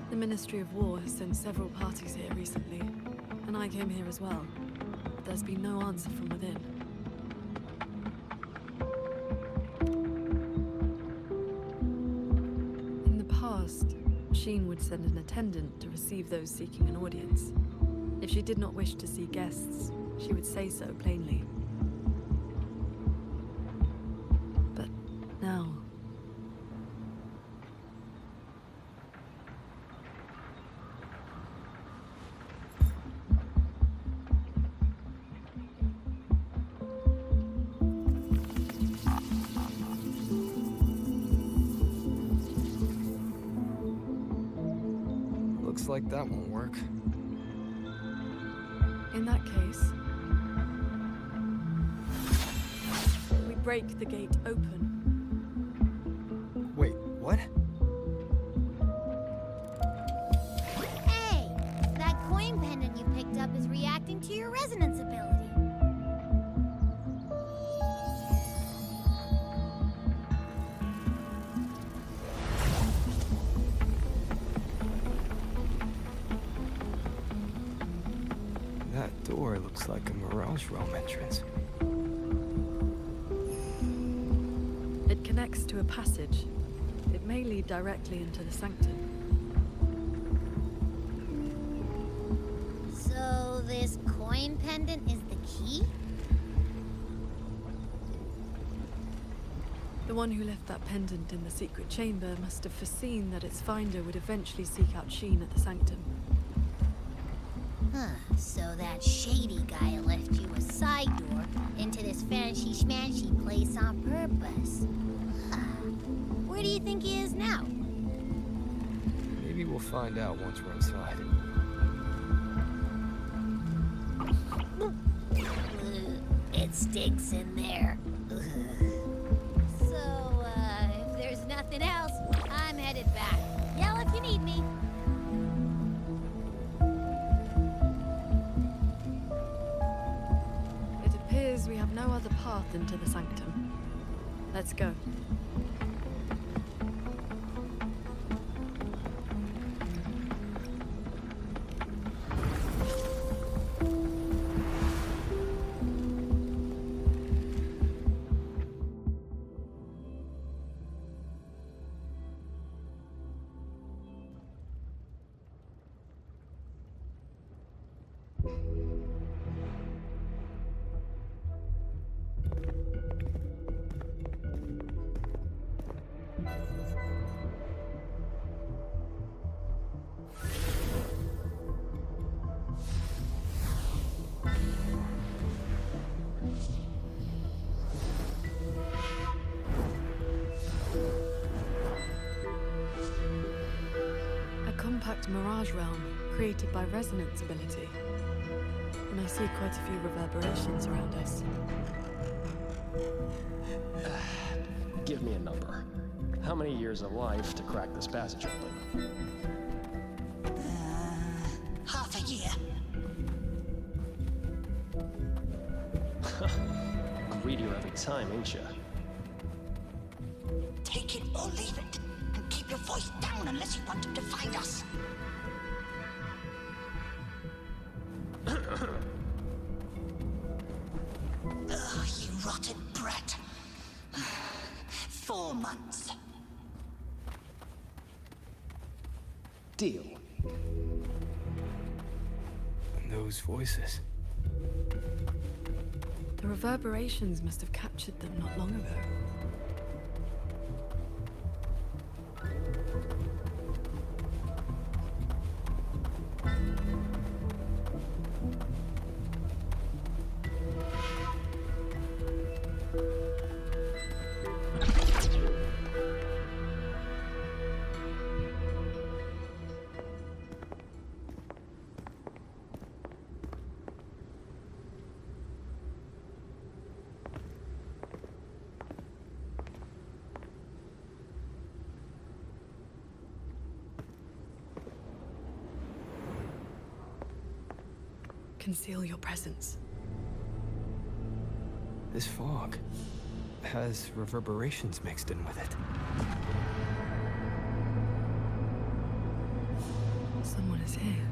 The Ministry of War has sent several parties here recently, and I came here as well. But there's been no answer from within. In the past, Sheen would send an attendant to receive those seeking an audience. If she did not wish to see guests, she would say so plainly. But now... Looks like that won't work. In that case, we break the gate open. Wait, what? Hey! That coin pendant you picked up is reacting to your resonance ability. That door looks like a Mirage Realm entrance. It connects to a passage. It may lead directly into the sanctum. So this coin pendant is the key? The one who left that pendant in the secret chamber must have foreseen that its finder would eventually seek out Sheen at the sanctum. Huh, so that shady guy left you a side door into this fancy schmancy place on purpose. Huh. Where do you think he is now? Maybe we'll find out once we're inside. It stinks in there. So, if there's nothing else, I'm headed back. Yell if you need me. It appears we have no other path into the sanctum. Let's go. Compact mirage realm created by resonance ability. And I see quite a few reverberations around us. Give me a number. How many years of life to crack this passage open? Half a year. Greedier every time, ain't ya? Take it or leave it. And keep your voice down unless you want him to find us. Ugh, you rotten brat. 4 months. Deal. And those voices. The reverberations must have captured them not long ago. Conceal your presence. This fog has reverberations mixed in with it. Someone is here.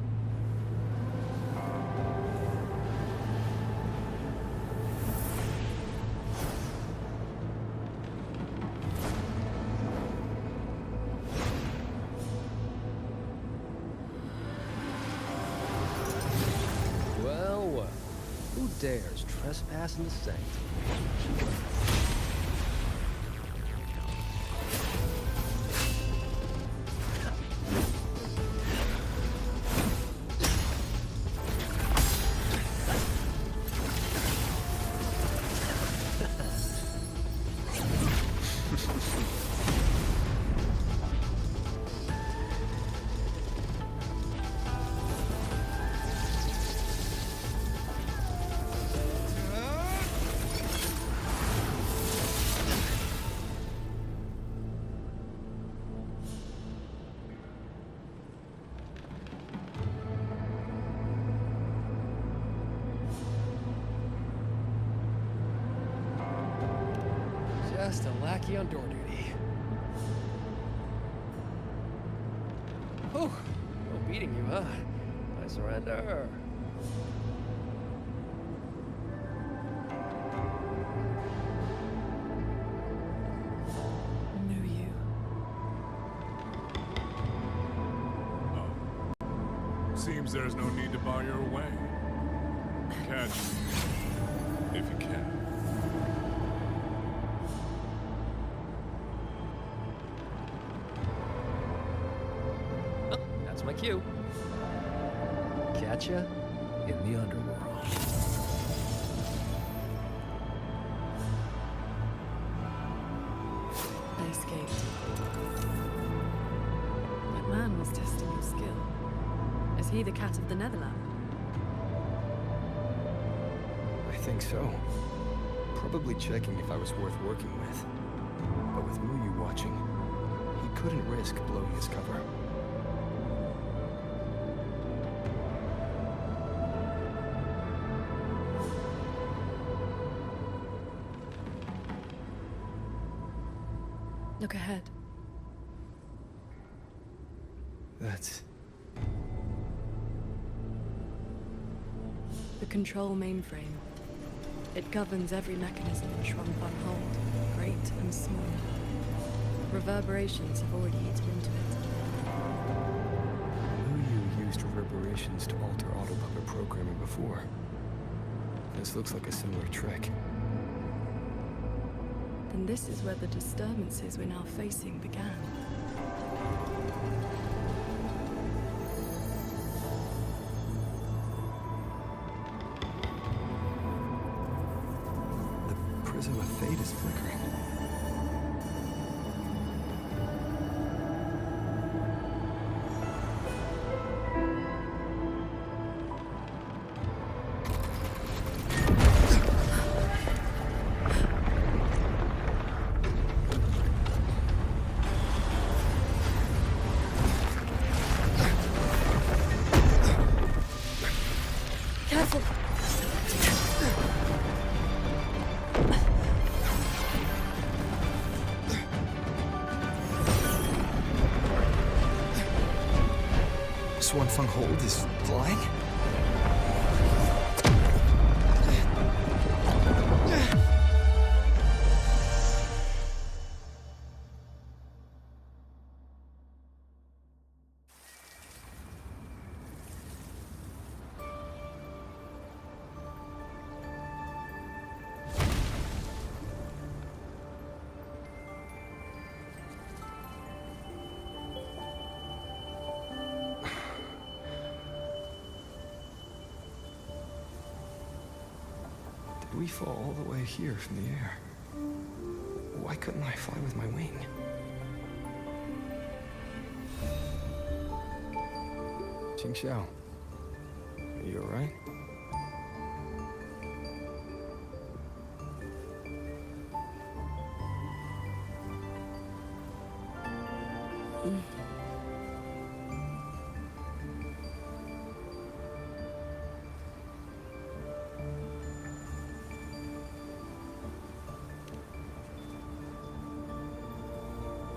Well, who dares trespass in the sanctum? Just a lackey on door duty. Oh, no beating you, huh? I surrender. Knew you. Seems there's no need to bar your way. Catch me, if you can. That's my cue. Catch ya in the underworld. I escaped. That man was testing your skill. Is he the cat of the Netherland? I think so. Probably checking if I was worth working with. But with Muyu watching, he couldn't risk blowing his cover. Look ahead. That's... the control mainframe. It governs every mechanism in Xuanfang hold, great and small. Reverberations have already eaten into it. Muyu used reverberations to alter autopuppet programming before. This looks like a similar trick. Then this is where the disturbances we're now facing began. The prism of fate is flickering. Xuanfang hold is flying? We fall all the way here from the air. Why couldn't I fly with my wing? Qingxiao, are you alright?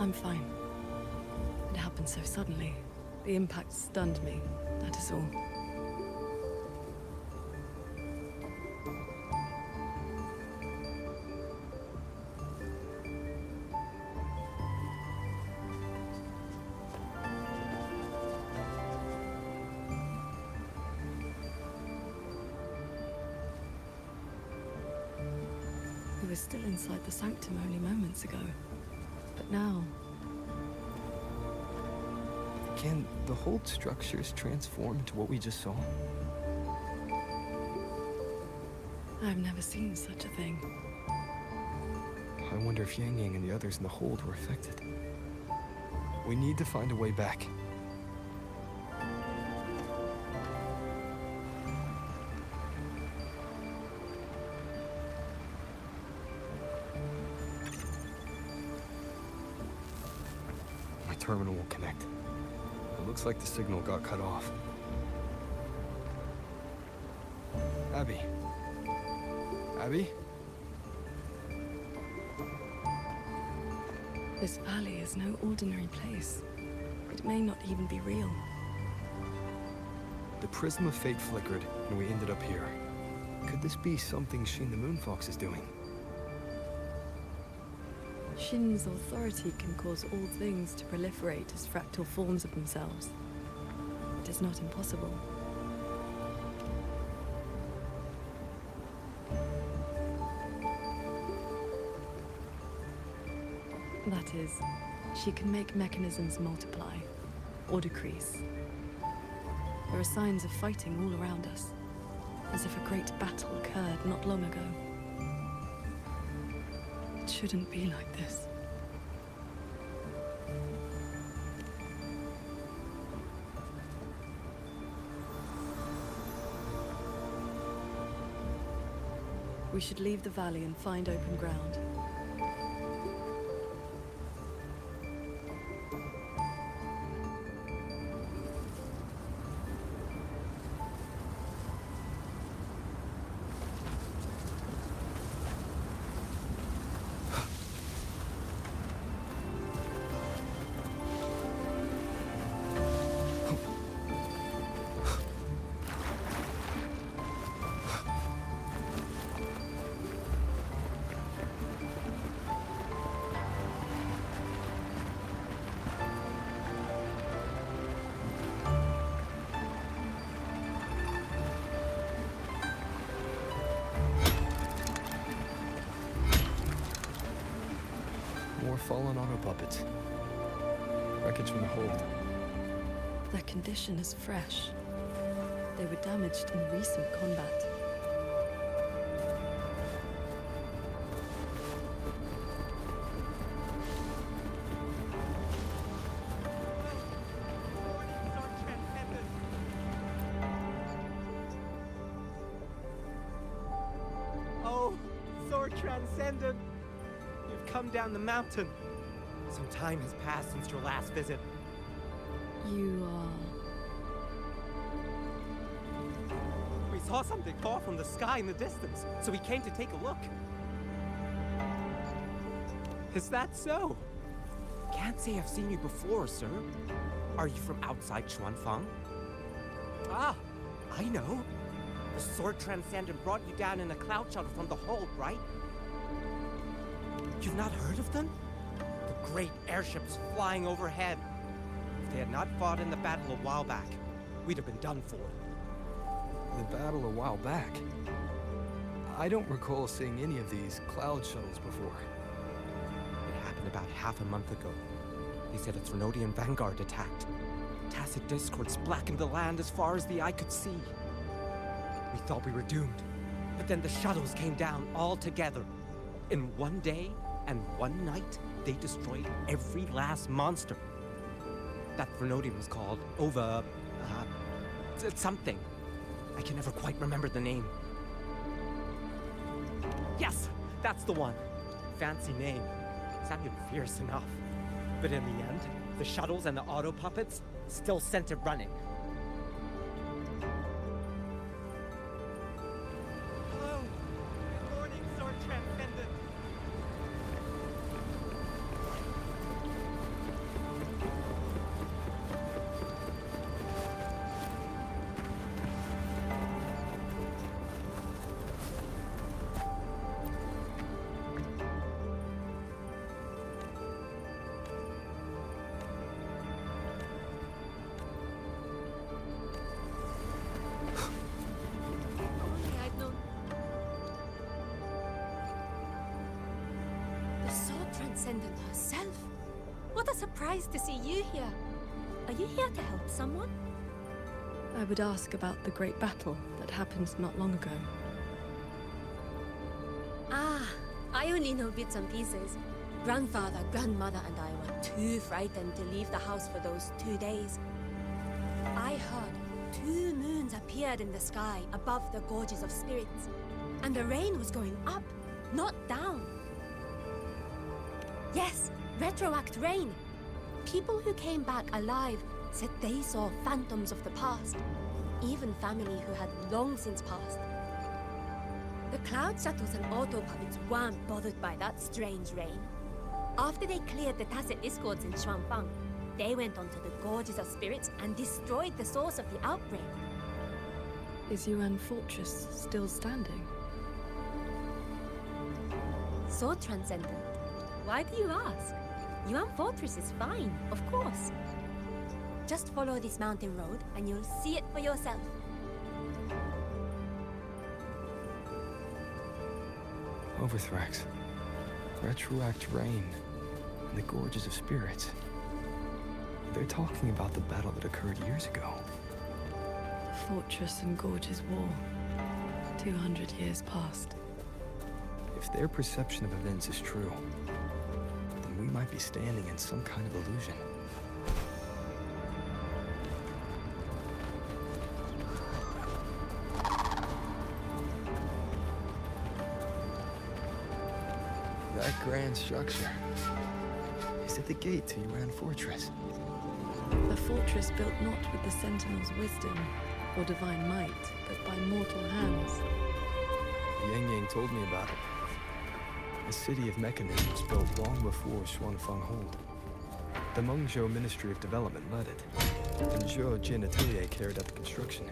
I'm fine. It happened so suddenly. The impact stunned me, that is all. We were still inside the sanctum only moments ago. But now... Can the hold structures transform into what we just saw? I've never seen such a thing. I wonder if Yang Yang and the others in the hold were affected. We need to find a way back. My terminal will connect. It looks like the signal got cut off. Abby? Abby? This valley is no ordinary place. It may not even be real. The prism of fate flickered, and we ended up here. Could this be something Xin the Moonfox is doing? Shin's authority can cause all things to proliferate as fractal forms of themselves. It is not impossible. That is, she can make mechanisms multiply, or decrease. There are signs of fighting all around us, as if a great battle occurred not long ago. It shouldn't be like this. We should leave the valley and find open ground. More fallen auto puppets. Wreckage from the hold. Their condition is fresh. They were damaged in recent combat. Oh, Sword Transcendent! You've come down the mountain. Some time has passed since your last visit. You are... We saw something fall from the sky in the distance, so we came to take a look. Is that so? Can't say I've seen you before, sir. Are you from outside Xuanfang? Ah, I know. The Sword Transcendent brought you down in a cloud shuttle from the hold, right? You've not heard of them? The great airships flying overhead. If they had not fought in the battle a while back, we'd have been done for. The battle a while back? I don't recall seeing any of these cloud shuttles before. It happened about half a month ago. They said a Threnodian vanguard attacked. Tacit discords blackened the land as far as the eye could see. We thought we were doomed, but then the shuttles came down all together. In one day and one night, they destroyed every last monster. That Threnodian was called Over... something. I can never quite remember the name. Yes, that's the one. Fancy name. Sounded fierce enough. But in the end, the shuttles and the auto puppets still sent it running. Hello. Good morning, Sword Transcendent. The Sword Transcendent herself? What a surprise to see you here. Are you here to help someone? I would ask about the great battle that happened not long ago. Ah, I only know bits and pieces. Grandfather, grandmother, and I were too frightened to leave the house for those 2 days. I heard 2 moons appeared in the sky above the gorges of spirits, and the rain was going up, not down. Yes, retroact rain. People who came back alive said they saw phantoms of the past, even family who had long since passed. The cloud shuttles and auto puppets weren't bothered by that strange rain. After they cleared the tacit discords in Xuanfang, they went onto the gorges of spirits and destroyed the source of the outbreak. Is Yuan Fortress still standing? Sword Transcendent. Why do you ask? Yuan Fortress is fine, of course. Just follow this mountain road and you'll see it for yourself. Overthrax. Retroact rain. And the gorges of spirits. They're talking about the battle that occurred years ago. The Fortress and Gorges War. 200 years past. If their perception of events is true, then we might be standing in some kind of illusion. That grand structure. Is it the gate to Yuan Fortress? A fortress built not with the Sentinel's wisdom or divine might, but by mortal hands. Yang Yang told me about it. A city of mechanisms built long before Xuanfang hold. The Mengzhou Ministry of Development led it, and Zhou Jin Atelier carried out the construction.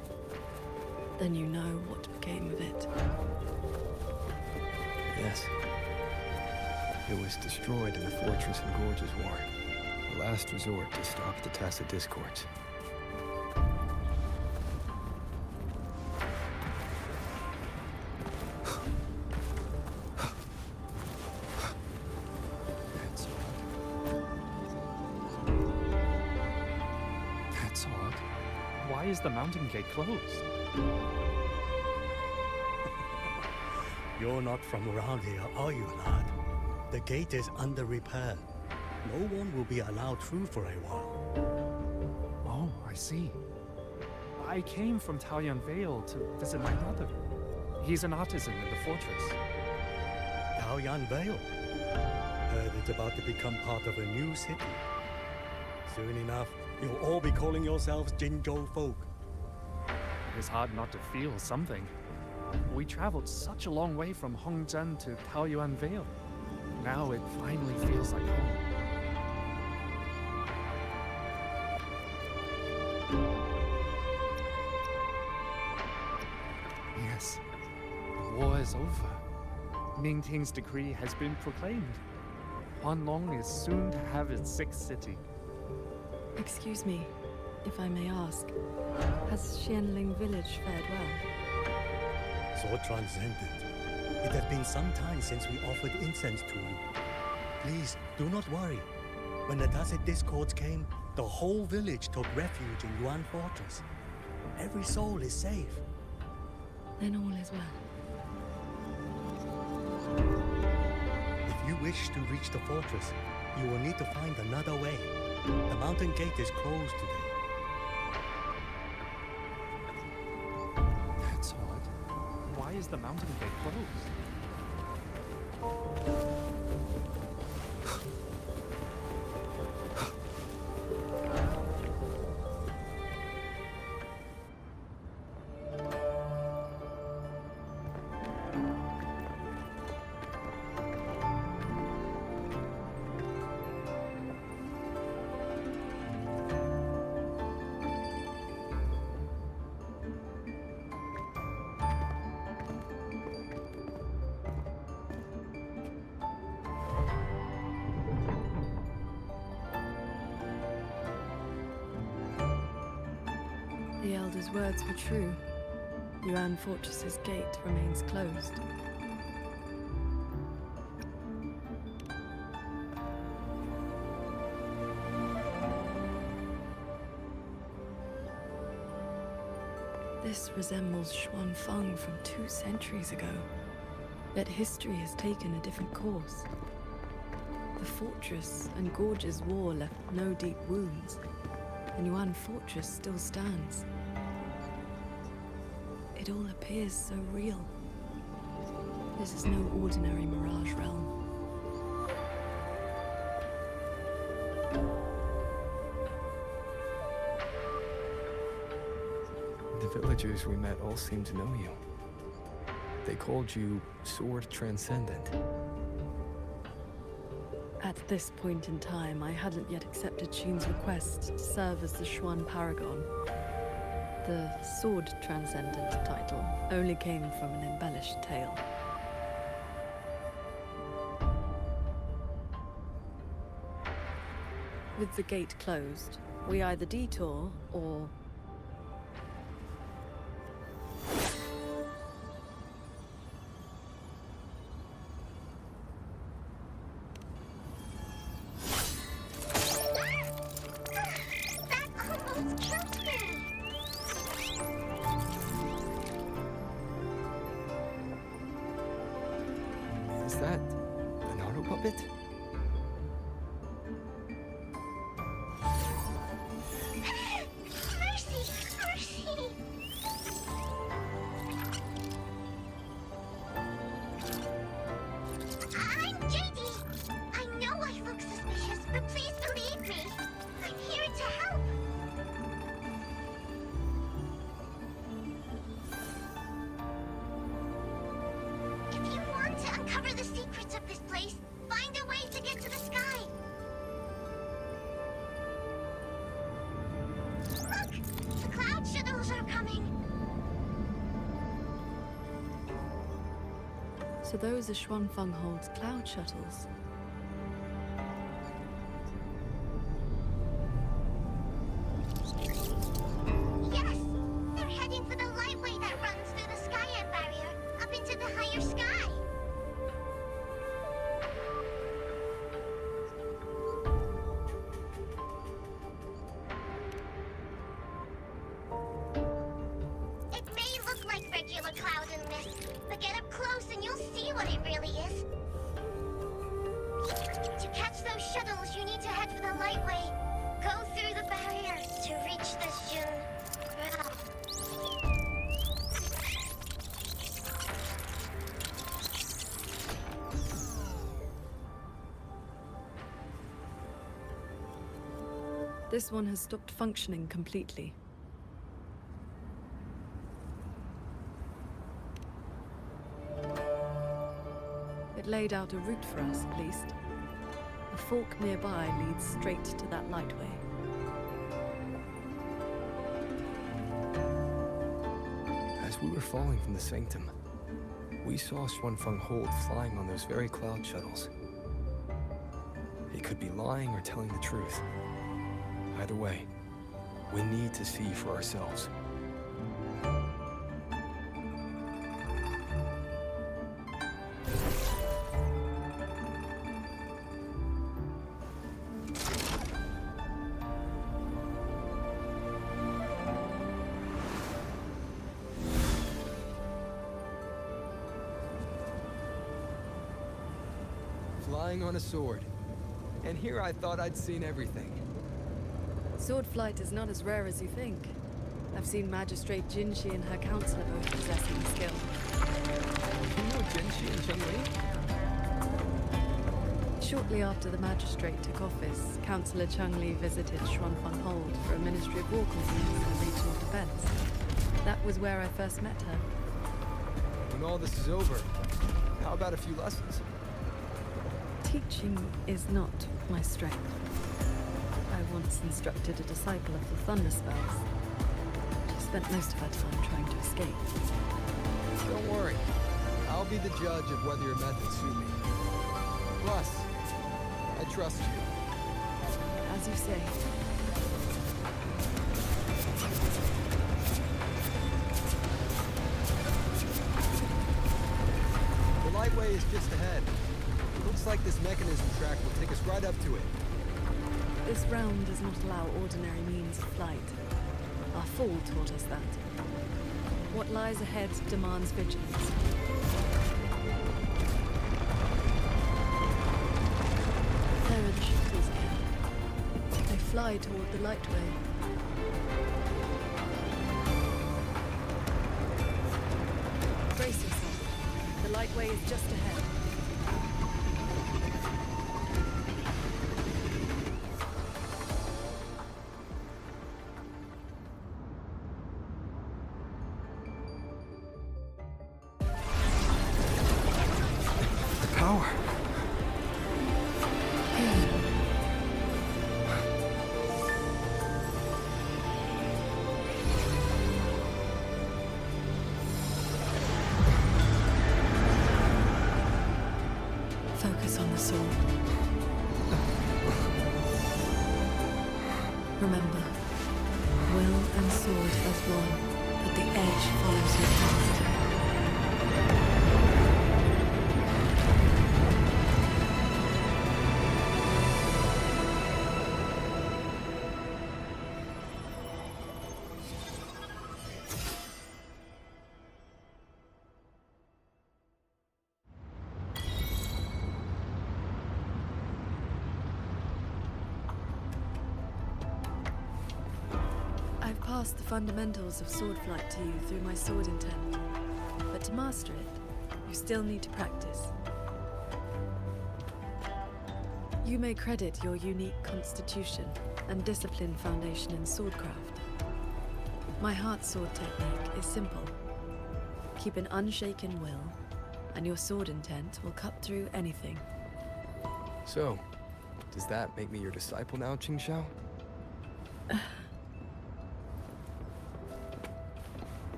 Then you know what became of it. Yes. It was destroyed in the Fortress and Gorges War, the last resort to stop the tacit discords. That's odd. Why is the mountain gate closed? You're not from around here, are you, lad? The gate is under repair. No one will be allowed through for a while. Oh, I see. I came from Taoyuan Vale to visit my brother. He's an artisan in the fortress. Taoyuan Vale? Heard it's about to become part of a new city. Soon enough, you'll all be calling yourselves Jingzhou folk. It's hard not to feel something. We traveled such a long way from Hongzhen to Taoyuan Vale. Now it finally feels like home. Yes, the war is over. Ningting's decree has been proclaimed. Huanlong is soon to have its sixth city. Excuse me, if I may ask, has Xianling village fared well? So transcendent. It has been some time since we offered incense to you. Please, do not worry. When the tacit discords came, the whole village took refuge in Yuan Fortress. Every soul is safe. Then all is well. If you wish to reach the fortress, you will need to find another way. The mountain gate is closed today. That's odd. Why is the mountain gate closed? The Elder's words were true. Yuan Fortress's gate remains closed. This resembles Xuanfang from 2 centuries ago. Yet history has taken a different course. The fortress and Gorges War left no deep wounds, and Yuan Fortress still stands. It all appears so real. This is no ordinary mirage realm. The villagers we met all seemed to know you. They called you Sword Transcendent. At this point in time, I hadn't yet accepted Qin's request to serve as the Xuan Paragon. The Sword Transcendent title only came from an embellished tale. With the gate closed, we either detour or... Is that an auto puppet? I'm JD But please believe me. I'm here to help. If you want to uncover the secrets of this place, find a way to get to the sky. Look! The cloud shuttles are coming. So those are Xuanfang Hold's cloud shuttles. Yes! They're heading for the lightway that runs through the Skyend barrier, up into the higher sky. It may look like regular cloud and mist, but get up close and you'll see what it really is. To catch those shuttles, you need to head for the lightway. Go through the barrier to reach the June. This one has stopped functioning completely. It laid out a route for us, at least. A fork nearby leads straight to that lightway. As we were falling from the sanctum, we saw Xuanfang Hold flying on those very cloud shuttles. He could be lying or telling the truth. Either way, we need to see for ourselves. Flying on a sword. And here I thought I'd seen everything. Sword flight is not as rare as you think. I've seen Magistrate Jinxi and her counselor both possessing the skill. You know Jinxi and Chun-Li? Shortly after the magistrate took office, Councillor Chun-Li visited Xuanfang Hold for a Ministry of War conference and regional defense. That was where I first met her. When all this is over, how about a few lessons? Teaching is not my strength. I once instructed a disciple of the Thunder Spells. She spent most of her time trying to escape. Don't worry. I'll be the judge of whether your methods suit me. Plus, I trust you. As you say. The lightway is just ahead. Looks like this mechanism track will take us right up to it. This realm does not allow ordinary means of flight. Our fall taught us that. What lies ahead demands vigilance. There are the shuttles again. They fly toward the lightway. Brace yourself. The lightway is just ahead. Power. Focus on the sword. Remember, will and sword as one, but the edge follows your path. I've passed the fundamentals of sword flight to you through my sword intent, but to master it, you still need to practice. You may credit your unique constitution and disciplined foundation in swordcraft. My heart sword technique is simple. Keep an unshaken will, and your sword intent will cut through anything. So, does that make me your disciple now, Qingxiao?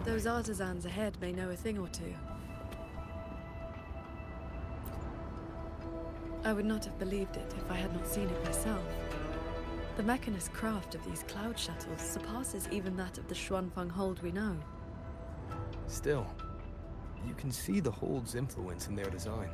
Those artisans ahead may know a thing or two. I would not have believed it if I had not seen it myself. The mechanist craft of these cloud shuttles surpasses even that of the Xuanfang hold we know. Still, you can see the hold's influence in their design.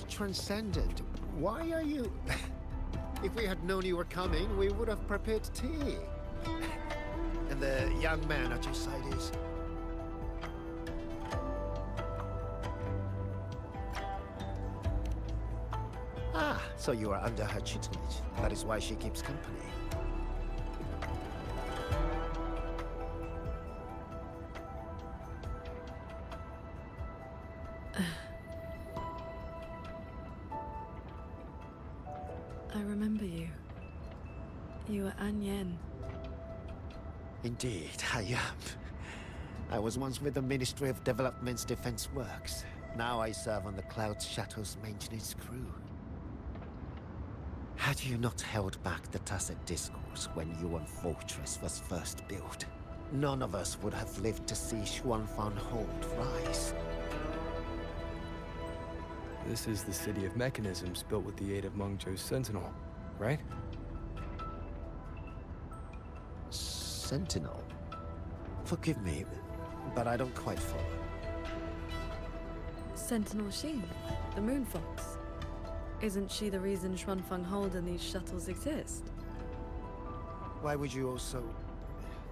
Transcendent, why are you... If we had known you were coming, we would have prepared tea. And the young man at your side is... Ah, so you are under her tutelage. That is why she keeps company. I remember you. You were An Yen. Indeed, I am. I was once with the Ministry of Development's Defense Works. Now I serve on the Cloud Shuttle's maintenance crew. Had you not held back the Tacit Discourse when Yuan Fortress was first built, none of us would have lived to see Xuanfang Hold rise. This is the city of mechanisms built with the aid of Mengzhou's Sentinel, right? Sentinel? Forgive me, but I don't quite follow. Sentinel Xin, the Moon Fox. Isn't she the reason Xuanfang Hold and these shuttles exist? Why would you also...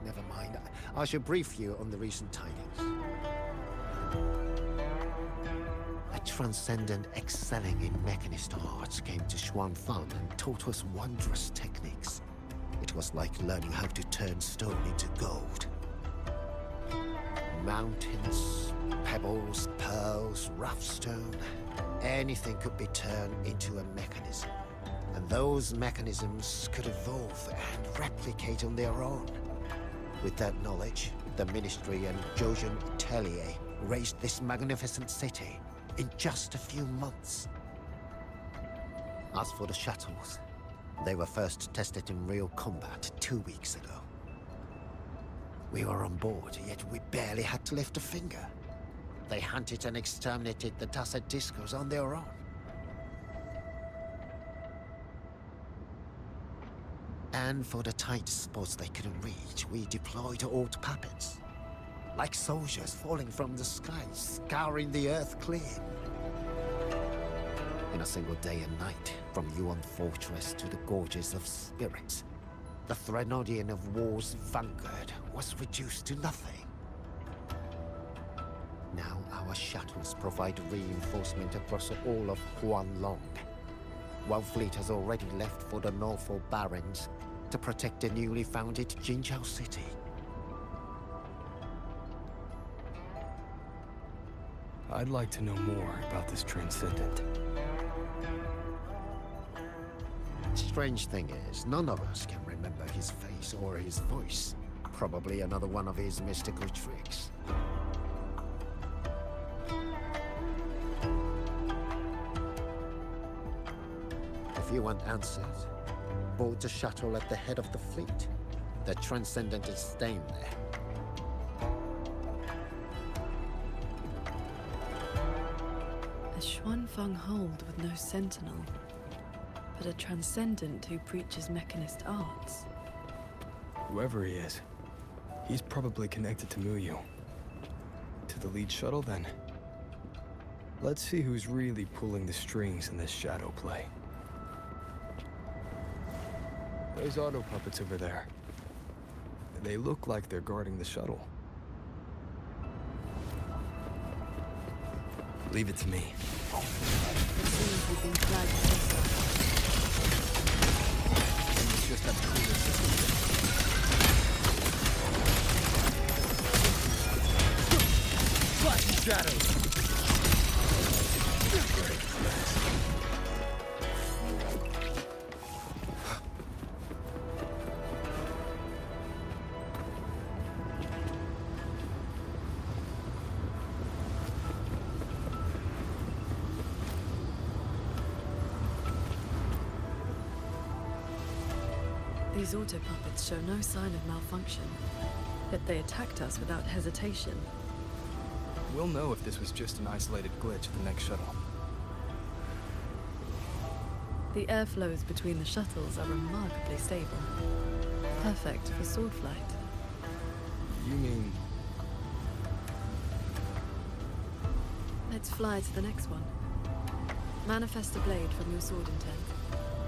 Never mind. I should brief you on the recent tidings. A transcendent excelling in mechanist arts came to Xuanfang and taught us wondrous techniques. It was like learning how to turn stone into gold. Mountains, pebbles, pearls, rough stone. Anything could be turned into a mechanism. And those mechanisms could evolve and replicate on their own. With that knowledge, the Ministry and Zhouzhen Atelier raised this magnificent city in just a few months. As for the shuttles, they were first tested in real combat 2 weeks ago. We were on board, yet we barely had to lift a finger. They hunted and exterminated the Tacit Discos on their own. And for the tight spots they couldn't reach, we deployed old puppets. Like soldiers falling from the sky, scouring the earth clean. In a single day and night, from Yuan Fortress to the Gorges of Spirits, the Threnodian of War's vanguard was reduced to nothing. Now our shuttles provide reinforcement across all of Huanlong. One fleet has already left for the Norfolk Barrens to protect the newly founded Qingxiao city. I'd like to know more about this Transcendent. Strange thing is, none of us can remember his face or his voice. Probably another one of his mystical tricks. If you want answers, board the shuttle at the head of the fleet. The Transcendent is staying there. A Xuanfang Hold with no sentinel, but a Transcendent who preaches mechanist arts. Whoever he is, he's probably connected to Muyu. To the lead shuttle, then? Let's see who's really pulling the strings in this shadow play. Those auto puppets over there. They look like they're guarding the shuttle. Leave it to me. It seems we've been flagged for this one. Let's just have to clear the system. Flashing shadows! These auto puppets show no sign of malfunction, yet they attacked us without hesitation. We'll know if this was just an isolated glitch at the next shuttle. The airflows between the shuttles are remarkably stable. Perfect for sword flight. You mean... Let's fly to the next one. Manifest a blade from your sword intent,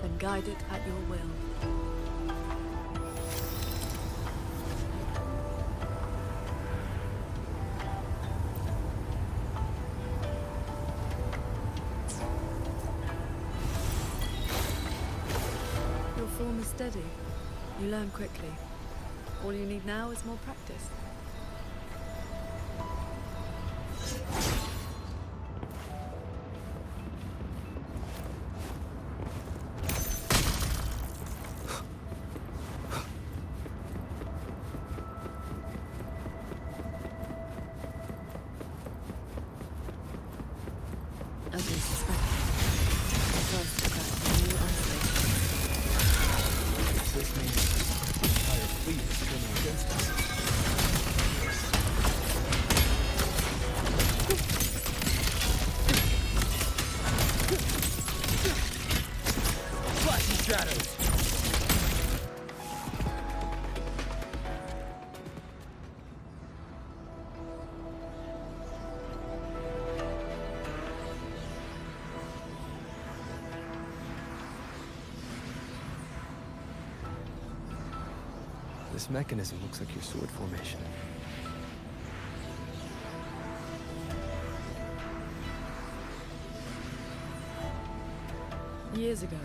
then guide it at your will. Your form is steady. You learn quickly. All you need now is more practice. As we suspected, the first attack from new isolation. This means the entire fleet is turning against us. Flashing shadows! This mechanism looks like your sword formation. Years ago,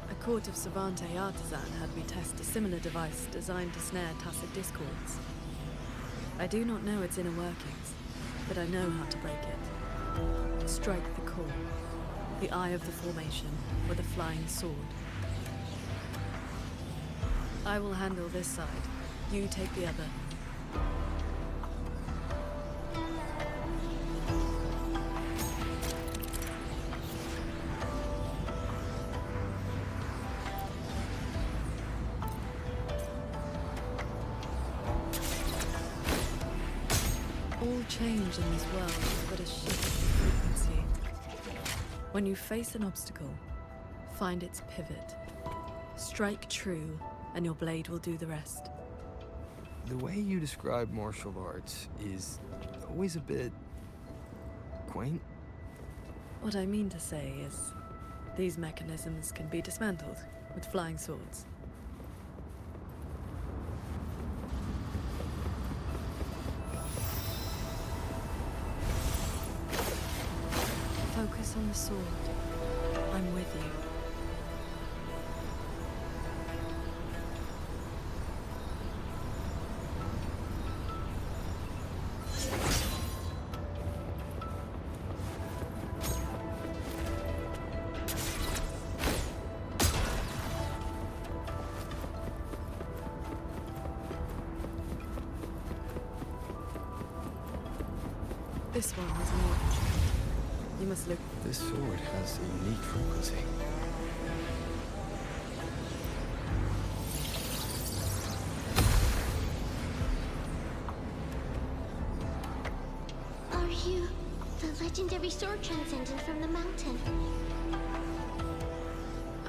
a court of Savante artisan had me test a similar device designed to snare tacit discords. I do not know its inner workings, but I know how to break it. Strike the core, the eye of the formation, with a flying sword. I will handle this side. You take the other. All change in this world is but a shift in frequency. When you face an obstacle, find its pivot. Strike true, and your blade will do the rest. The way you describe martial arts is always a bit... quaint. What I mean to say is, these mechanisms can be dismantled with flying swords. Focus on the sword. I'm with you. This one has more intrigue. You must look. This sword has a unique frequency. Are you the legendary sword transcendent from the mountain?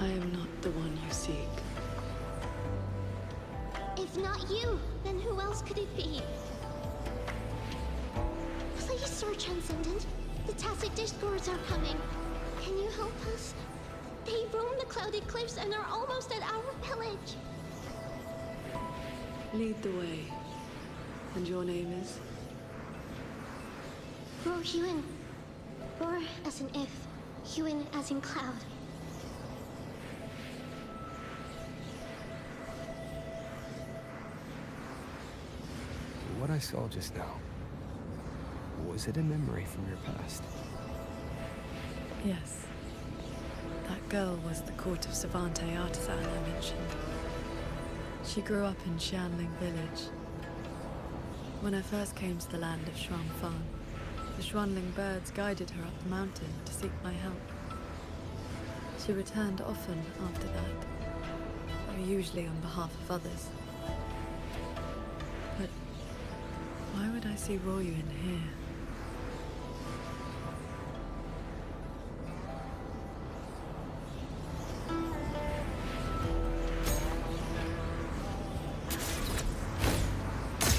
I am not the one you seek. If not you, then who else could it be? Please, Sword Transcendent, The tacit discords are coming. Can you help us? They roam the clouded cliffs and are almost at our village. Lead the way. And your name is? Rohyun. Ro as in if, Hyun as in cloud. What I saw just now, was it a memory from your past? Yes. That girl was the court of Savante artisan I mentioned. She grew up in Xianling village. When I first came to the land of Xuanfang, the Xuanling birds guided her up the mountain to seek my help. She returned often after that, though usually on behalf of others. But why would I see Rohyun here?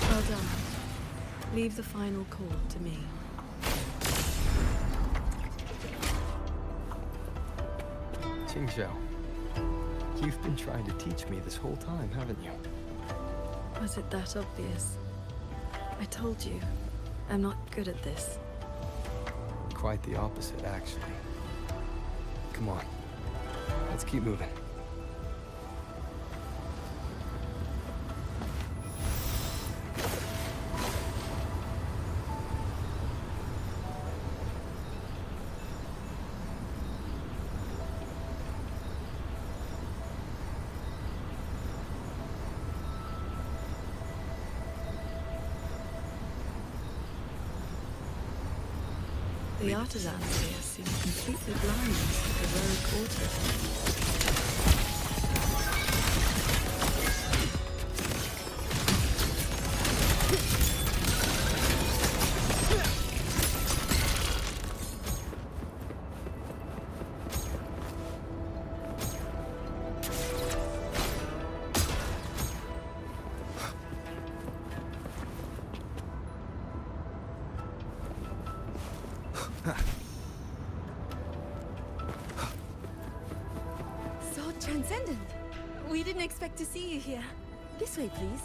Well done. Leave the final call to me. Qingxiao, you've been trying to teach me this whole time, haven't you? Was it that obvious? I told you, I'm not good at this. Quite the opposite, actually. Come on, let's keep moving. The artisans here seem completely blind to the rogue auto. So transcendent. We didn't expect to see you here. This way, please.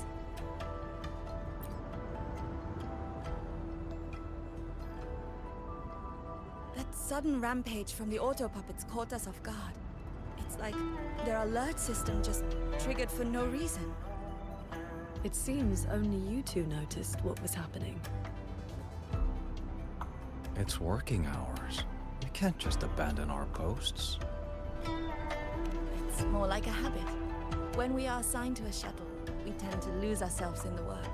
That sudden rampage from the auto puppets caught us off guard. It's like their alert system just triggered for no reason. It seems only you two noticed what was happening. It's working hours. We can't just abandon our posts. It's more like a habit. When we are assigned to a shuttle, we tend to lose ourselves in the work.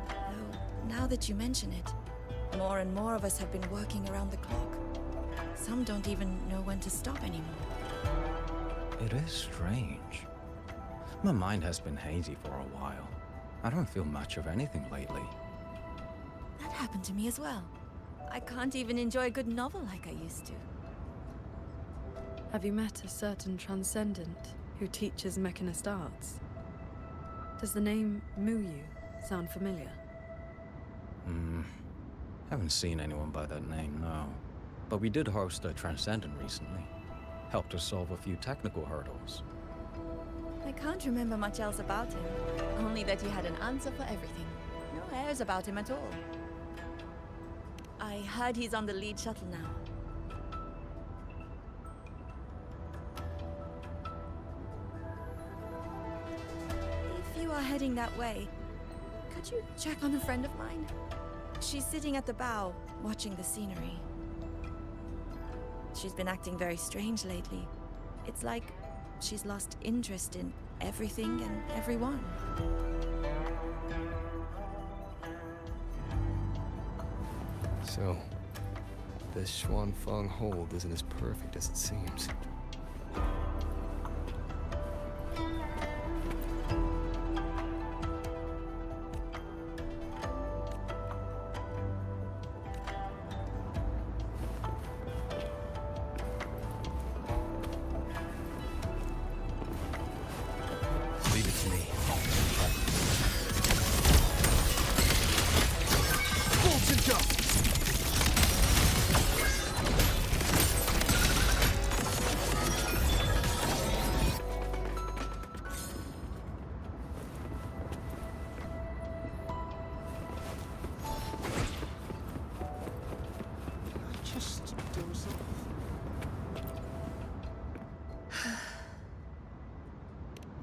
Though, now that you mention it, more and more of us have been working around the clock. Some don't even know when to stop anymore. It is strange. My mind has been hazy for a while. I don't feel much of anything lately. That happened to me as well. I can't even enjoy a good novel like I used to. Have you met a certain transcendent who teaches mechanist arts? Does the name Muyu sound familiar? Haven't seen anyone by that name, no. But we did host a transcendent recently. Helped us solve a few technical hurdles. I can't remember much else about him. Only that he had an answer for everything. No airs about him at all. I heard he's on the lead shuttle now. If you are heading that way, could you check on a friend of mine? She's sitting at the bow, watching the scenery. She's been acting very strange lately. It's like she's lost interest in everything and everyone. So, this Xuanfang hold isn't as perfect as it seems. Leave it to me. Bolts and dust!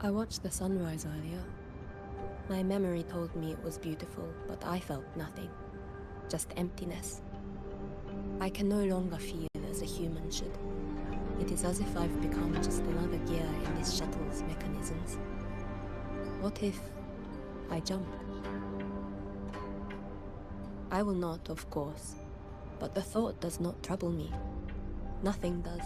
I watched the sunrise earlier. My memory told me it was beautiful, but I felt nothing. Just emptiness. I can no longer feel as a human should. It is as if I've become just another gear in this shuttle's mechanisms. What if I jumped? I will not, of course, but the thought does not trouble me. Nothing does.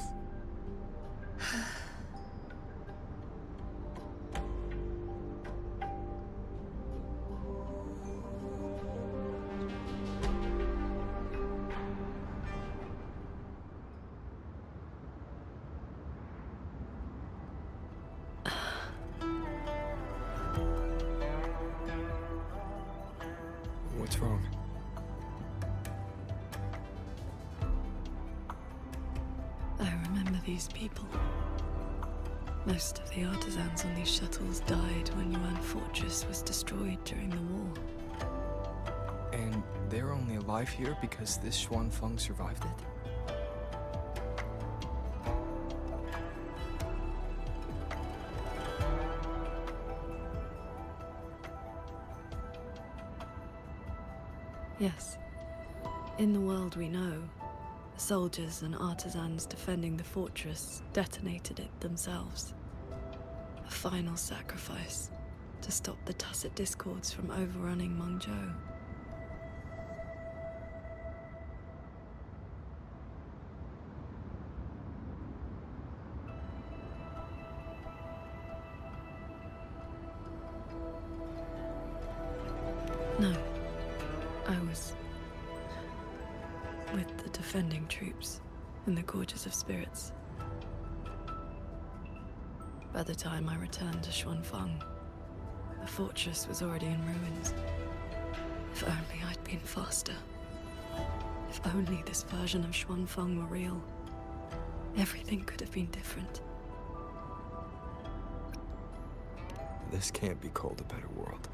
What's wrong? I remember these people. Most of the artisans on these shuttles died when Yuan Fortress was destroyed during the war. And they're only alive here because this Xuanfang survived it? Yes. In the world we know, the soldiers and artisans defending the fortress detonated it themselves. A final sacrifice to stop the tacit discords from overrunning Mengzhou. No. I was with the defending troops in the Gorges of Spirits. By the time I returned to Xuanfang, the fortress was already in ruins. If only I'd been faster. If only this version of Xuanfang were real. Everything could have been different. This can't be called a better world.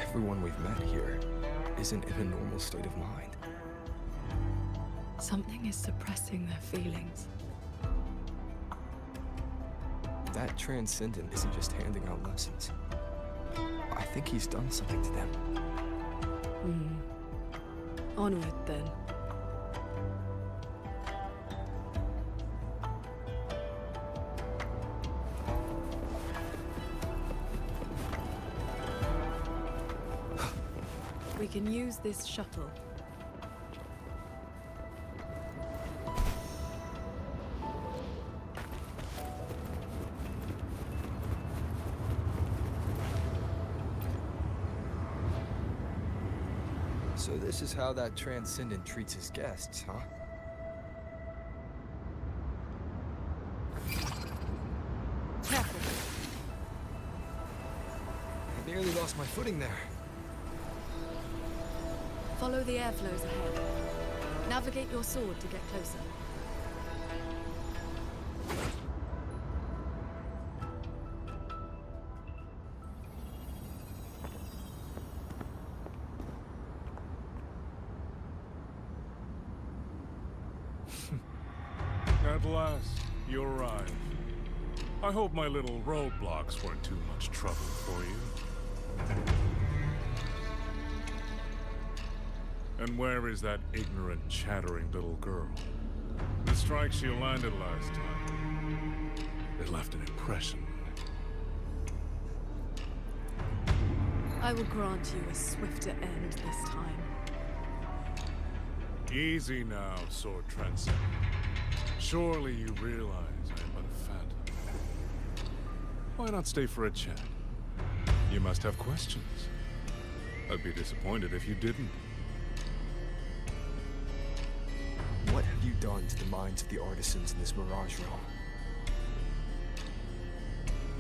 Everyone we've met here isn't in a normal state of mind. Something is suppressing their feelings. That transcendent isn't just handing out lessons. I think he's done something to them. Onward, then. We can use this shuttle. So this is how that transcendent treats his guests, huh? Careful. I nearly lost my footing there. Follow the airflows ahead. Navigate your sword to get closer. At last, you arrived. I hope my little roadblocks weren't too much trouble for you. And where is that ignorant, chattering little girl? The strike she landed last time, it left an impression. I will grant you a swifter end this time. Easy now, Sword Transcendent. Surely you realize I am but a phantom. Why not stay for a chat? You must have questions. I'd be disappointed if you didn't. What have you done to the minds of the artisans in this Mirage realm?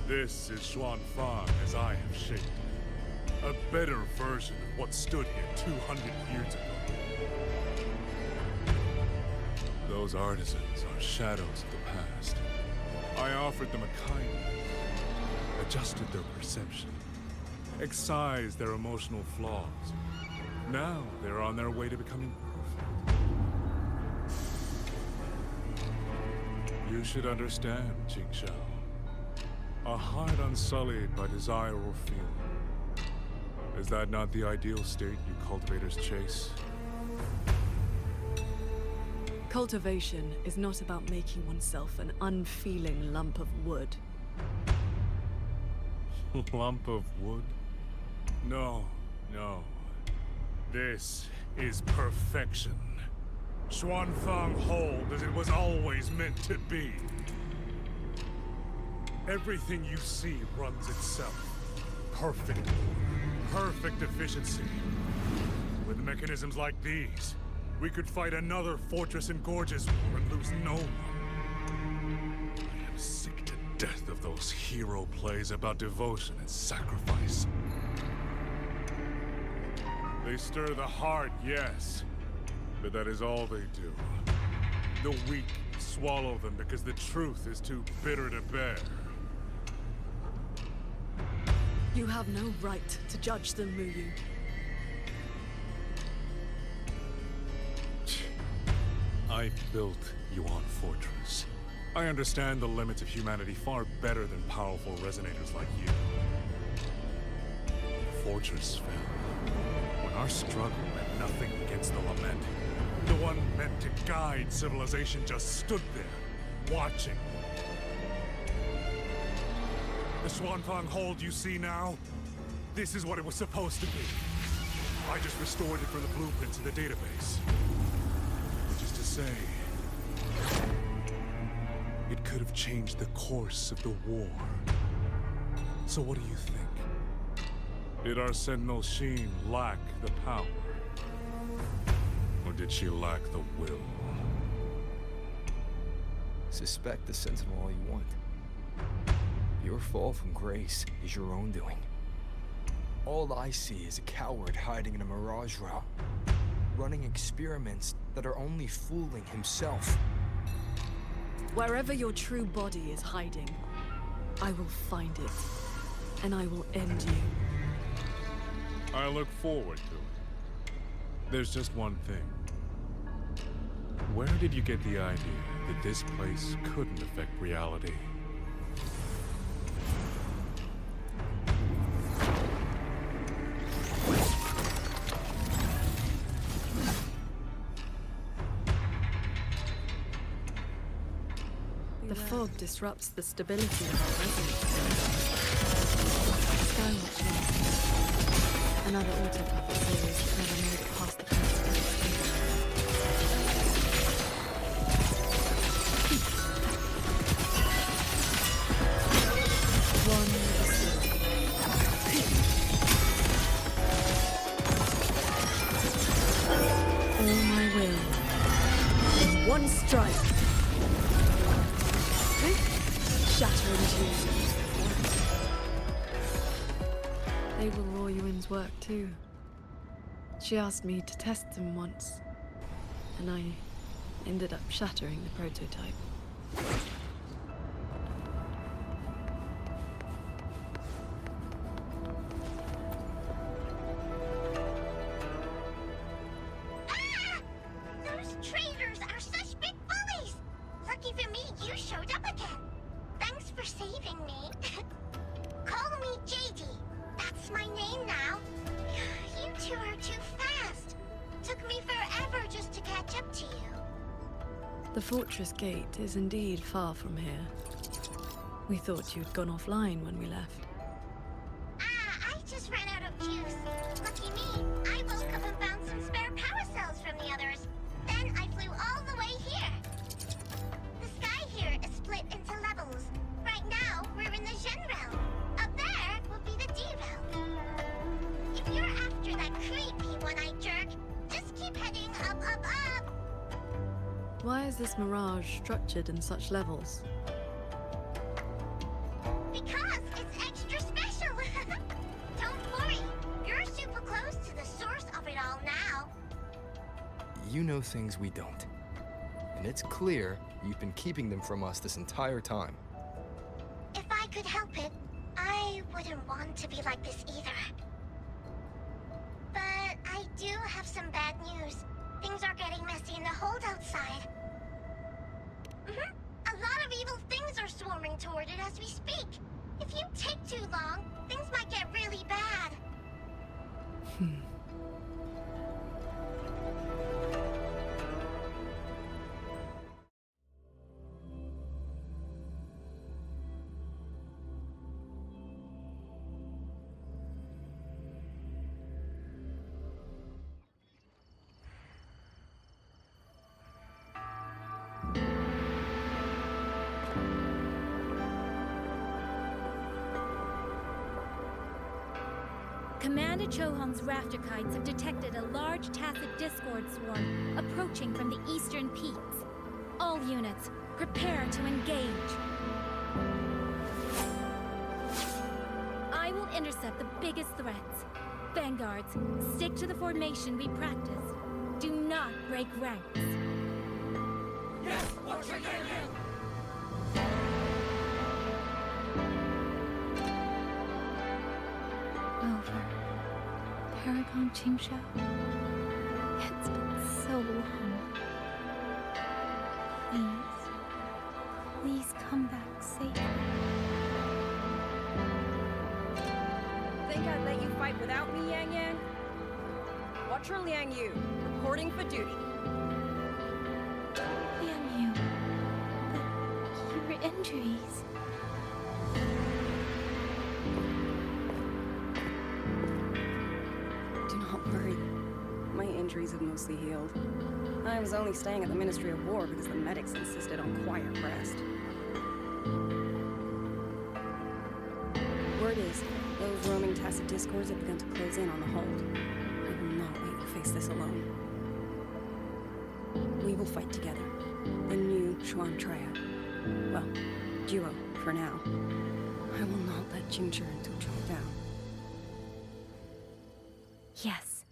This is Xuanfang as I have shaped it. A better version of what stood here 200 years ago. Those artisans are shadows of the past. I offered them a kindness, adjusted their perception, excised their emotional flaws. Now they're on their way to becoming perfect. You should understand, Qingxiao. A heart unsullied by desire or feeling. Is that not the ideal state you cultivators chase? Cultivation is not about making oneself an unfeeling lump of wood. Lump of wood? No, no. This is perfection. Xuanfang hold as it was always meant to be. Everything you see runs itself. Perfect. Perfect efficiency. With mechanisms like these, we could fight another Fortress and Gorges war and lose no one. I am sick to death of those hero plays about devotion and sacrifice. They stir the heart, yes, but that is all they do. The weak swallow them because the truth is too bitter to bear. You have no right to judge them, Muyu. I built Yuan Fortress. I understand the limits of humanity far better than powerful resonators like you. The fortress fell. When our struggle meant nothing against the lament, the one meant to guide civilization just stood there, watching. The Xuanfang hold you see now? This is what it was supposed to be. I just restored it from the blueprints in the database. Which is to say, it could have changed the course of the war. So what do you think? Did our Sentinel Sheen lack the power? Or did she lack the will? Suspect the Sentinel all you want. Your fall from grace is your own doing. All I see is a coward hiding in a mirage realm, running experiments that are only fooling himself. Wherever your true body is hiding, I will find it, and I will end you. I look forward to it. There's just one thing. Where did you get the idea that this place couldn't affect reality? The fog disrupts the stability of our resonance. Skywatch Lost. Another autopilot series that never made it past the One all my will. In one strike. Shatter into. They were Raw Yuan's work too. She asked me to test them once, and I ended up shattering the prototype. Those traitors are such big bullies! Lucky for me, you showed up again. Thanks for saving me. Call me JD. That's my name now. You two are too fast. Took me forever just to catch up to you. The fortress gate is indeed far from here. We thought you'd gone offline when we left. I just ran out of juice. Lucky me, I woke up and found some spare power cells from the others. Then I flew all the way here. The sky here is split into levels. Right now, we're in the Zhen realm. Up there will be the D realm. If you're after that creepy one-eyed jerk, just keep heading up, up, up. Why is this mirage structured in such levels? Because it's extra special. Don't worry, you're super close to the source of it all now. You know things we don't. And it's clear you've been keeping them from us this entire time. If I could help it, I wouldn't want to be like this either. But I do have some bad news. Things are getting messy in the hold outside. A lot of evil things are swarming toward it as we speak. Commander Chohong's rafter kites have detected a large tacit discord swarm approaching from the eastern peaks. All units, prepare to engage. I will intercept the biggest threats. Vanguards, stick to the formation we practiced. Do not break ranks. Yes, watch again! Rover, Paragon Qingxiao. It's been so long. Please come back safely. Think I'd let you fight without me, Yang Yang? Watcher Liang Yu, reporting for duty. Liang Yu, but your injuries. Do not worry. My injuries have mostly healed. I was only staying at the Ministry of War because the medics insisted on quiet rest. Word is, those roaming tacit discords have begun to close in on the hold. I will not let you face this alone. We will fight together. The new Xuan Trio. Well, duo, for now. I will not let Qingxiao drop down. Yes,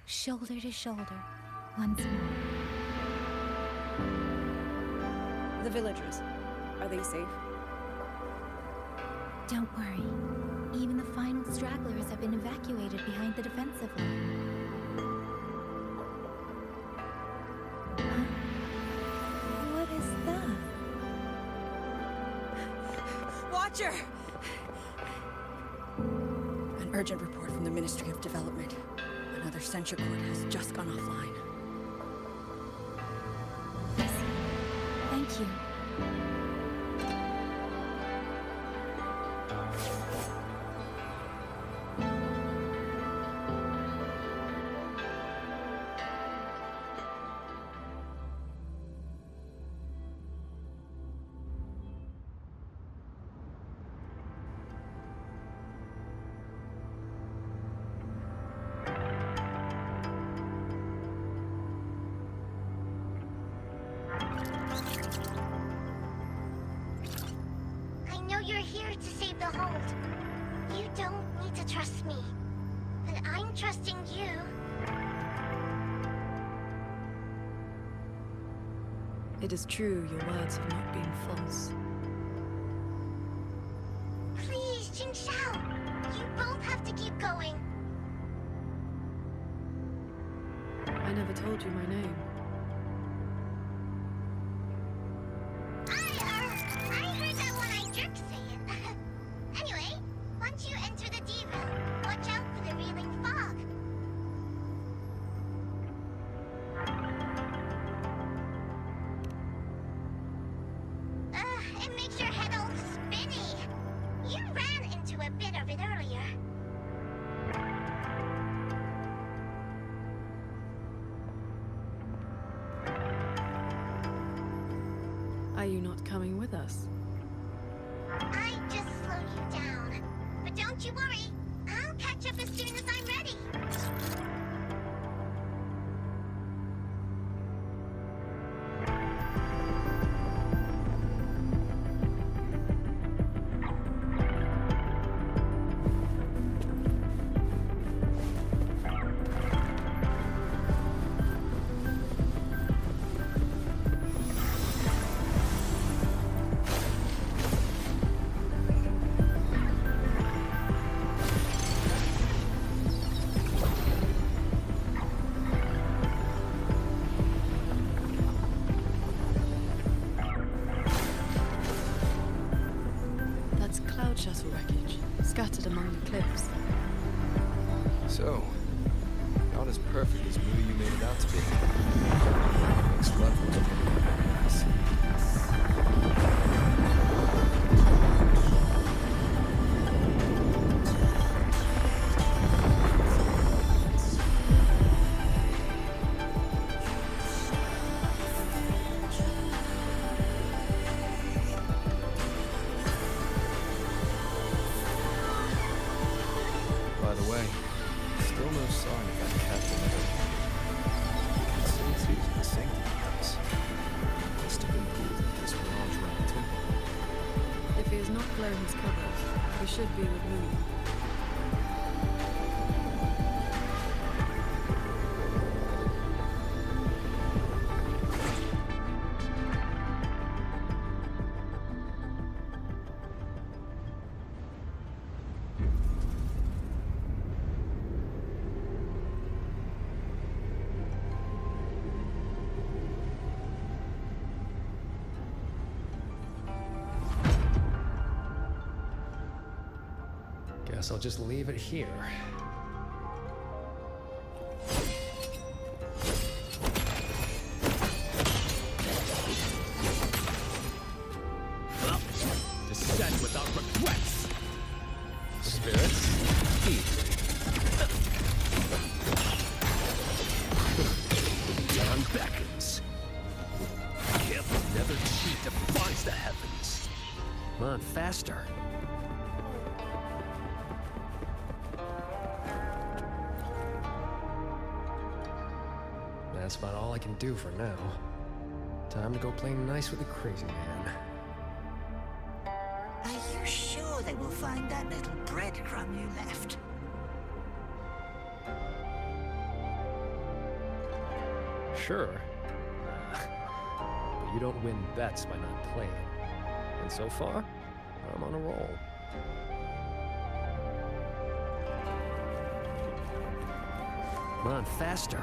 shoulder to shoulder, once more. The villagers, are they safe? Don't worry. Even the final stragglers have been evacuated behind the defensive line. Huh? What is that? Watcher! An urgent report from the Ministry of Development. Another censure court has just gone offline. I see. Thank you. I know you're here to save the hold. You don't need to trust me, but I'm trusting you. It is true, your words have not been false. Please, Qingxiao, you both have to keep going. I never told you my name. I heard that one-eyed jerk say it. Anyway, once you enter the D-realm, watch out for the reeling fog. It makes your head all spinny. You ran into a bit of it earlier. Are you not coming with us? I just slowed you down. But don't you worry. I'll catch up as soon as I'm ready. That's cloud shuttle wreckage, scattered among the cliffs. So, not as perfect as maybe you made it out to be. Next level to pass. By the way, should be with me. Guess I'll just leave it here. Descend without regrets! Spirits, easy. Beyond beckons. Careful, never cheat defies the heavens. Come on, faster. That's about all I can do for now. Time to go play nice with the crazy man. Are you sure they will find that little breadcrumb you left? Sure. But you don't win bets by not playing. And so far, I'm on a roll. Come on, faster.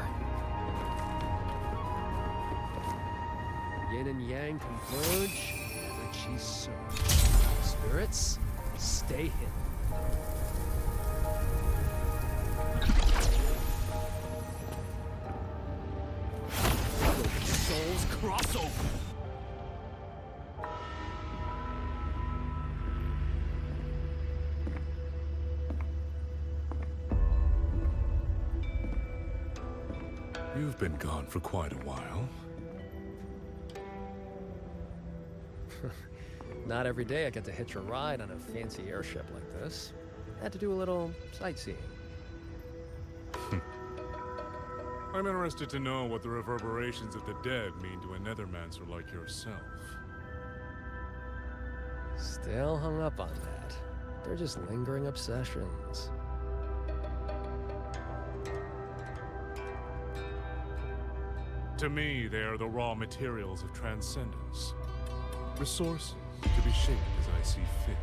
Yin and yang converge, energy surge. Spirits, stay hidden. Souls cross over. You've been gone for quite a while. Not every day I get to hitch a ride on a fancy airship like this. Had to do a little sightseeing. I'm interested to know what the reverberations of the dead mean to a nethermancer like yourself. Still hung up on that. They're just lingering obsessions. To me, they are the raw materials of transcendence. Resources to be shaped as I see fit.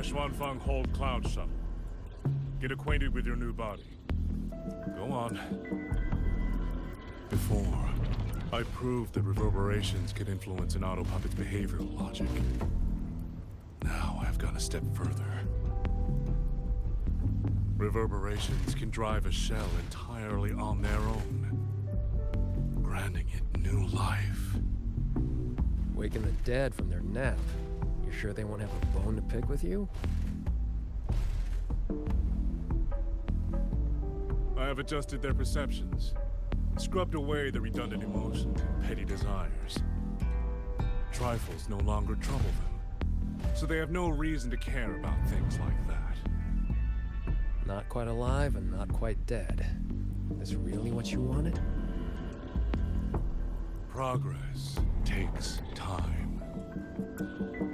Xuanfang hold cloud shuttle. Get acquainted with your new body. Go on. Before, I proved that reverberations can influence an autopuppet's behavioral logic. Now I've gone a step further. Reverberations can drive a shell entirely on their own, granting it new life. Waking the dead from their nap. You sure they won't have a bone to pick with you? I have adjusted their perceptions, scrubbed away the redundant emotions and petty desires. Trifles no longer trouble them, so they have no reason to care about things like that. Not quite alive and not quite dead. This really what you wanted? Progress takes time.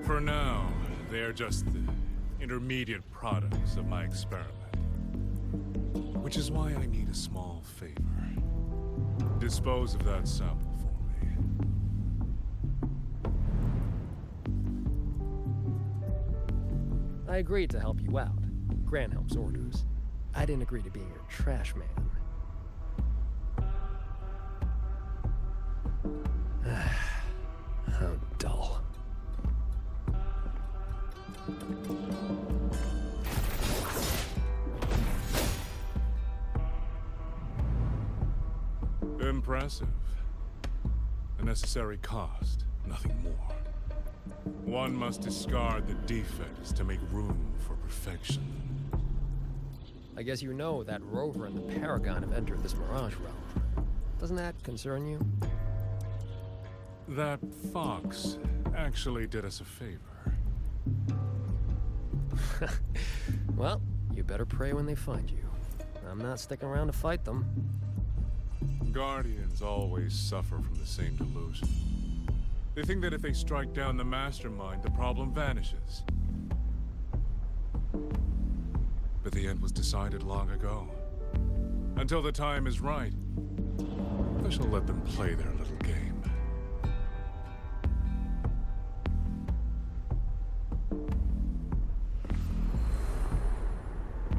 For now, they are just the intermediate products of my experiment. Which is why I need a small favor. Dispose of that sample for me. I agreed to help you out. Granhelm's orders. I didn't agree to being your trash man. How dull. impressive. A necessary cost, nothing more. One must discard the defects to make room for perfection. I guess you know that Rover and the Paragon have entered this Mirage realm. Doesn't that concern you? That fox actually did us a favor. Well, you better pray when they find you. I'm not sticking around to fight them. Guardians always suffer from the same delusion. They think that if they strike down the mastermind, the problem vanishes. But the end was decided long ago. Until the time is right, I shall let them play their little game.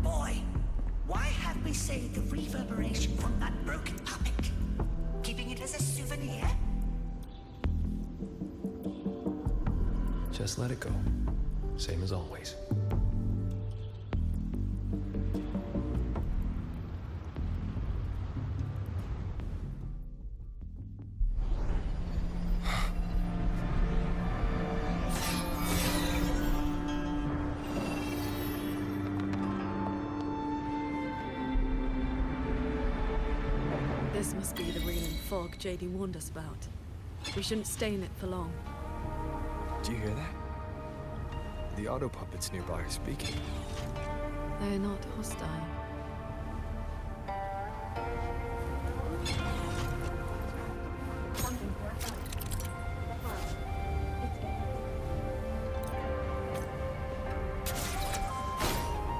Boy, why have we saved the reverberation from that broken puppet? Keeping it as a souvenir? Just let it go. Same as always. This must be the reeling fog JD warned us about. We shouldn't stay in it for long. Do you hear that? The auto puppets nearby are speaking. They're not hostile.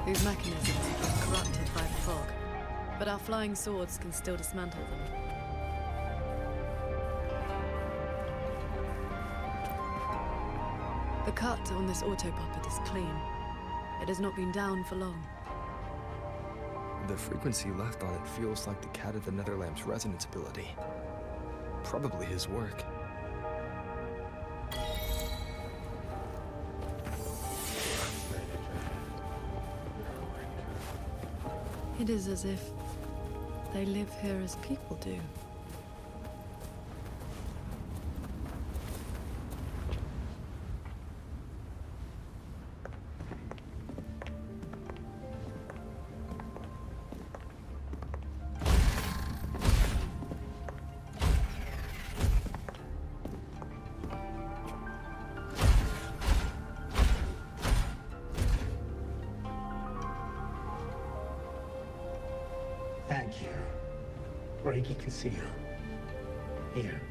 These mechanisms have been corrupted by the fog, but our flying swords can still dismantle them. The cut on this auto puppet is clean. It has not been down for long. The frequency left on it feels like the Cat of the Netherlamp's resonance ability. Probably his work. It is as if they live here as people do. Thank you. Reiki Qingxiao. Here.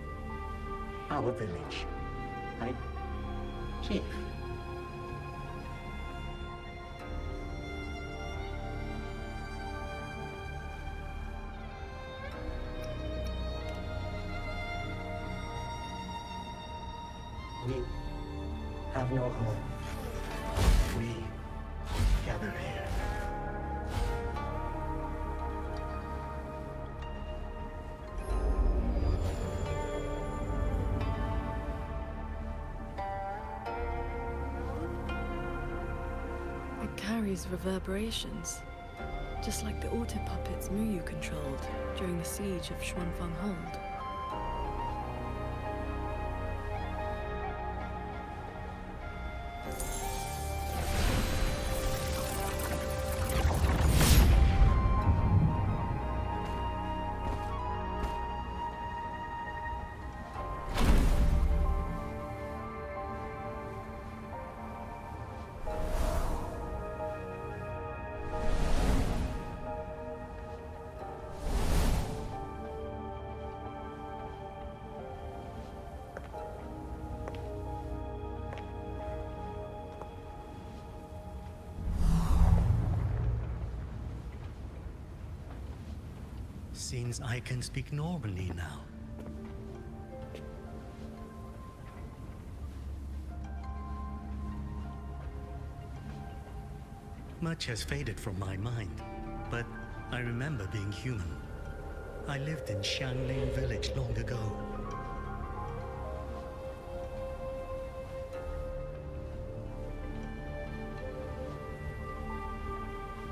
Our village. Right? Chief. We have no home. We gather here. It carries reverberations, just like the auto puppets Muyu controlled during the siege of Xuanfang Hold. Since I can speak normally now. Much has faded from my mind, but I remember being human. I lived in Xiangling village long ago.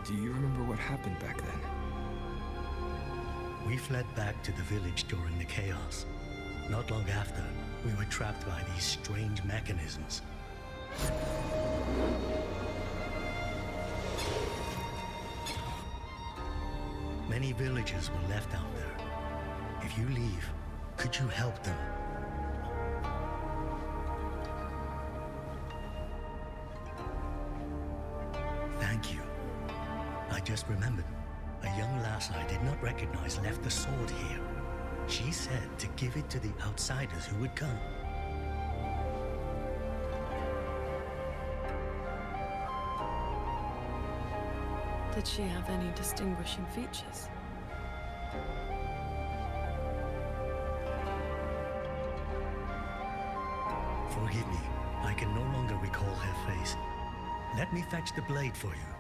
Do you remember what happened back then? We fled back to the village during the chaos. Not long after, we were trapped by these strange mechanisms. Many villagers were left out there. If you leave, could you help them? Thank you. I just remembered. A young lass I did not recognize left the sword here. She said to give it to the outsiders who would come. Did she have any distinguishing features? Forgive me, I can no longer recall her face. Let me fetch the blade for you.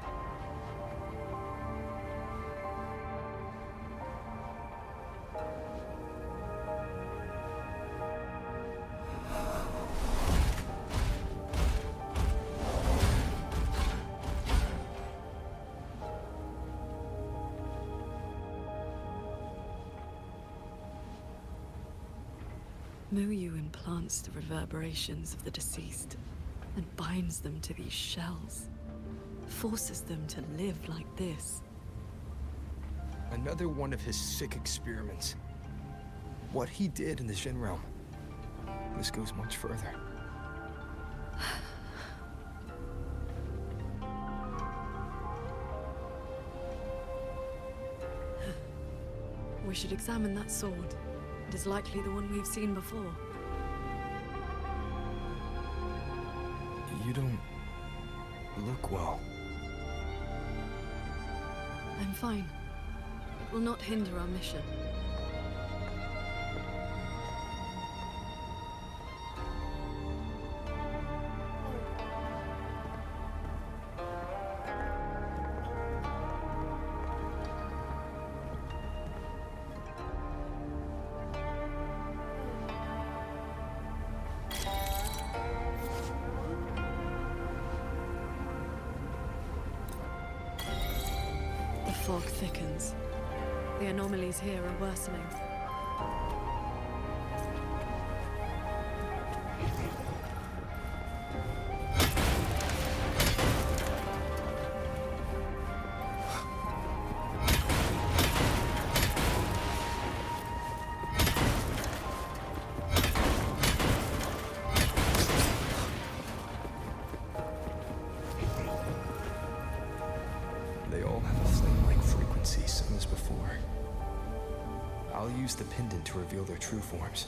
Mengzhou implants the reverberations of the deceased and binds them to these shells. Forces them to live like this. Another one of his sick experiments. What he did in the Jin realm. This goes much further. We should examine that sword. It is likely the one we've seen before. You don't look well. I'm fine. It will not hinder our mission. The fog thickens. The anomalies here are worsening. They all have a flame-like frequency, same as before. I'll use the pendant to reveal their true forms.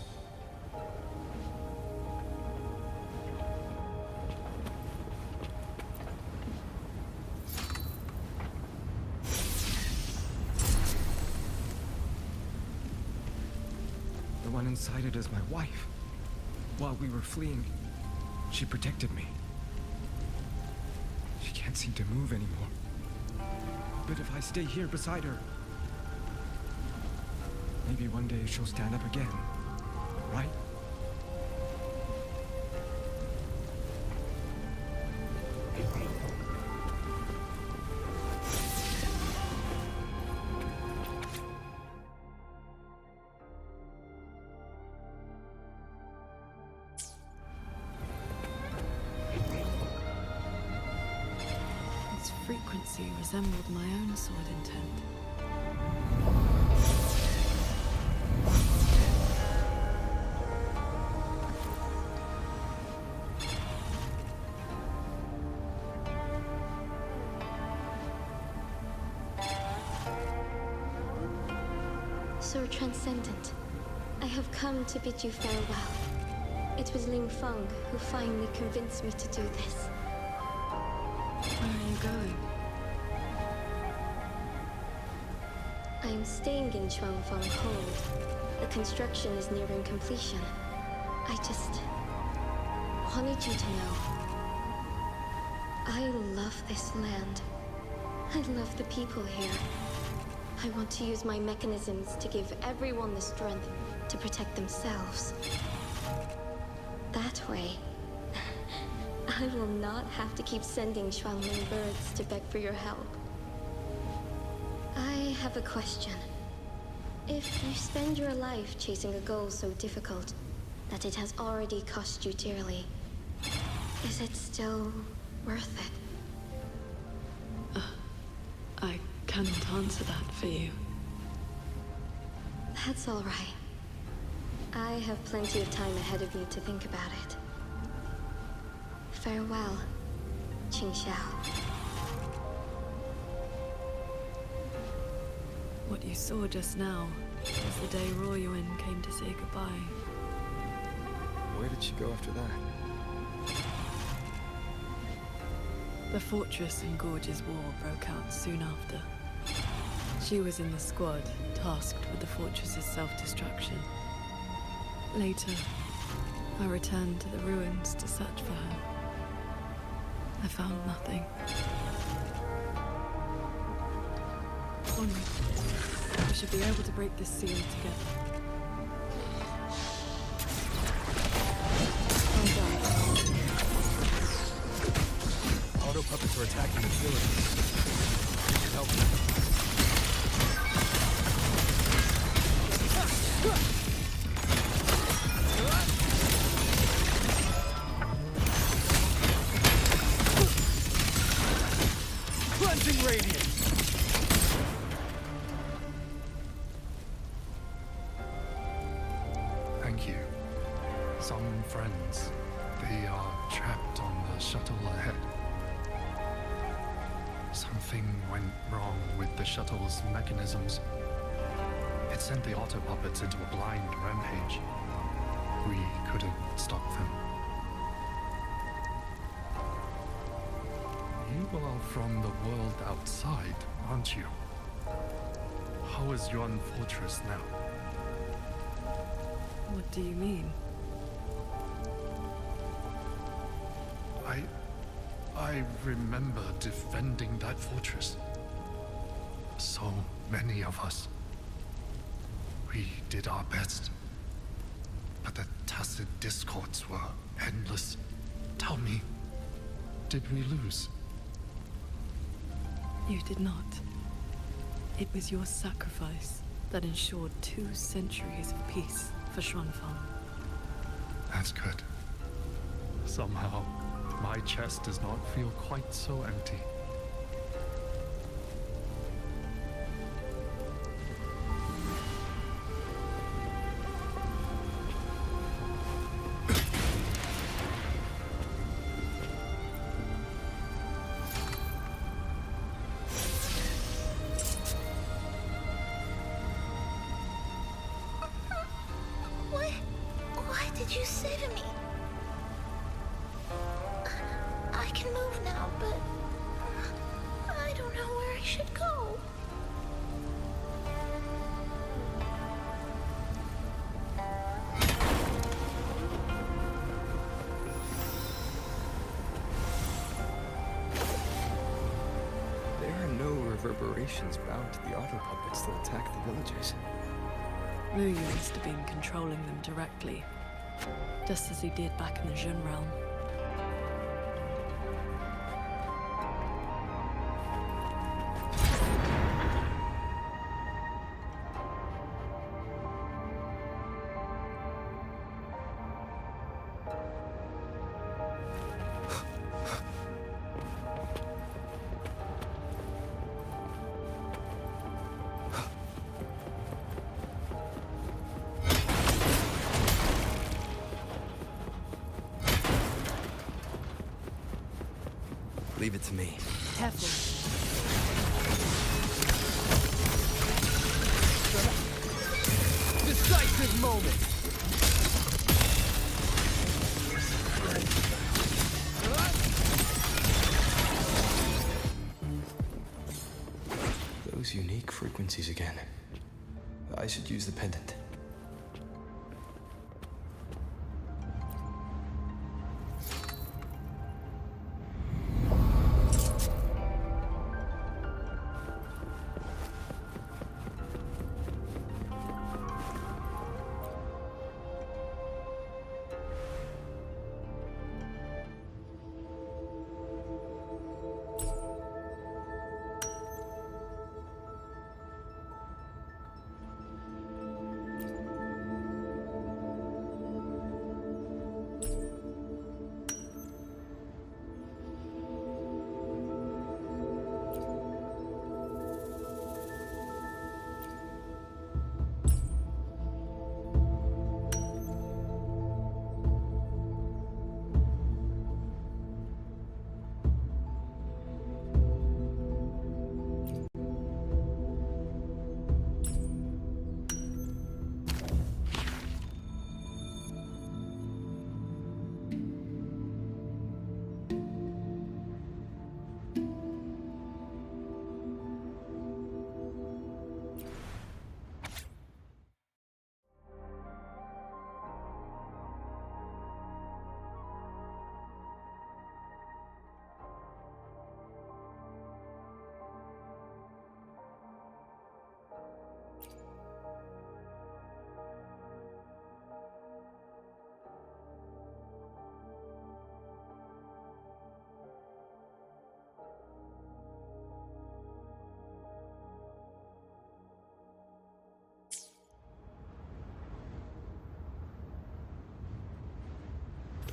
The one inside it is my wife. While we were fleeing, she protected me. She can't seem to move anymore. But if I stay here beside her, maybe one day she'll stand up again, right? Its frequency resembled my own sword intent. Sir Transcendent, I have come to bid you farewell. It was Ling Feng who finally convinced me to do this. Where are you going? I am staying in Xuanfang Hold. The construction is nearing completion. I just wanted you to know. I love this land. I love the people here. I want to use my mechanisms to give everyone the strength to protect themselves. That way, I will not have to keep sending Xuanling birds to beg for your help. I have a question. If you spend your life chasing a goal so difficult that it has already cost you dearly, is it still worth it? I cannot answer that for you. That's all right. I have plenty of time ahead of me to think about it. Farewell, Qingxiao. What you saw just now was the day Royuin came to say goodbye. Where did she go after that? The Fortress and Gorges War broke out soon after. She was in the squad tasked with the fortress's self-destruction. Later, I returned to the ruins to search for her. I found nothing. Onward. We should be able to break this seal together. Well done. Auto puppets are attacking the village. Help me. Cleansing radiance! Thank you. Some friends, they are trapped on the shuttle ahead. Something went wrong with the shuttle's mechanisms. It sent the auto puppets into a blind rampage. We couldn't stop them. You are from the world outside, aren't you? How is Yuan Fortress now? What do you mean? I remember defending that fortress. So many of us. We did our best. But the tacit discords were endless. Tell me, did we lose? You did not. It was your sacrifice that ensured 2 centuries of peace for Xuanfang. That's good. Somehow, my chest does not feel quite so empty. Why did you save me? I can move now, but I don't know where I should go. There are no reverberations bound to the auto puppets that attack the villagers. Mu must have been controlling them directly, just as he did back in the Jun realm. Leave it to me. Careful. Decisive moment! Those unique frequencies again. I should use the pendant.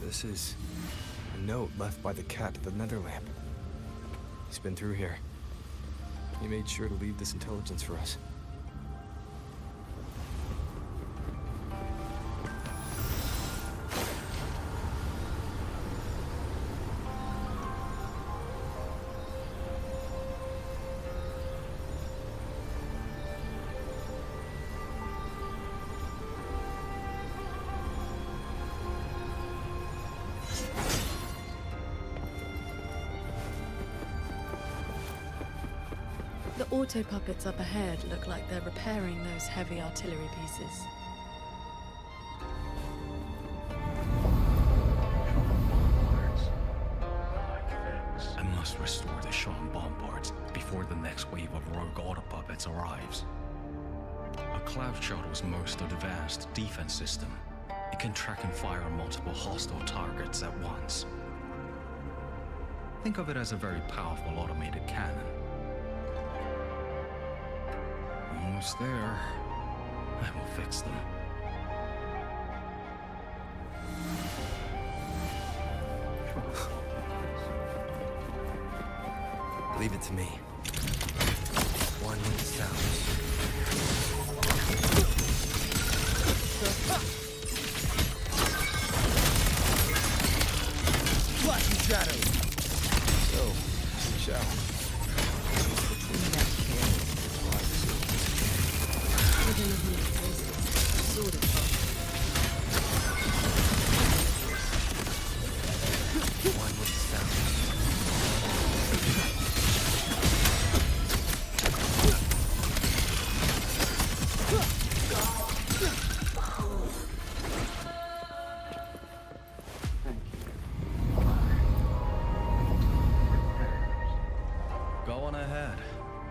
This is a note left by the cat at the nether lamp. He's been through here. He made sure to leave this intelligence for us. The auto puppets up ahead look like they're repairing those heavy artillery pieces. I must restore the Xuan bombards before the next wave of rogue auto puppets arrives. A cloud shuttle's most advanced defense system. It can track and fire on multiple hostile targets at once. Think of it as a very powerful automated cannon. Almost there. I will fix them. Leave it to me. One with the sounds. Flashing shadows! So, Qingxiao. Between that cannon and the live seals. Within 100 paces, sort of far. One with the sounds. Go on ahead.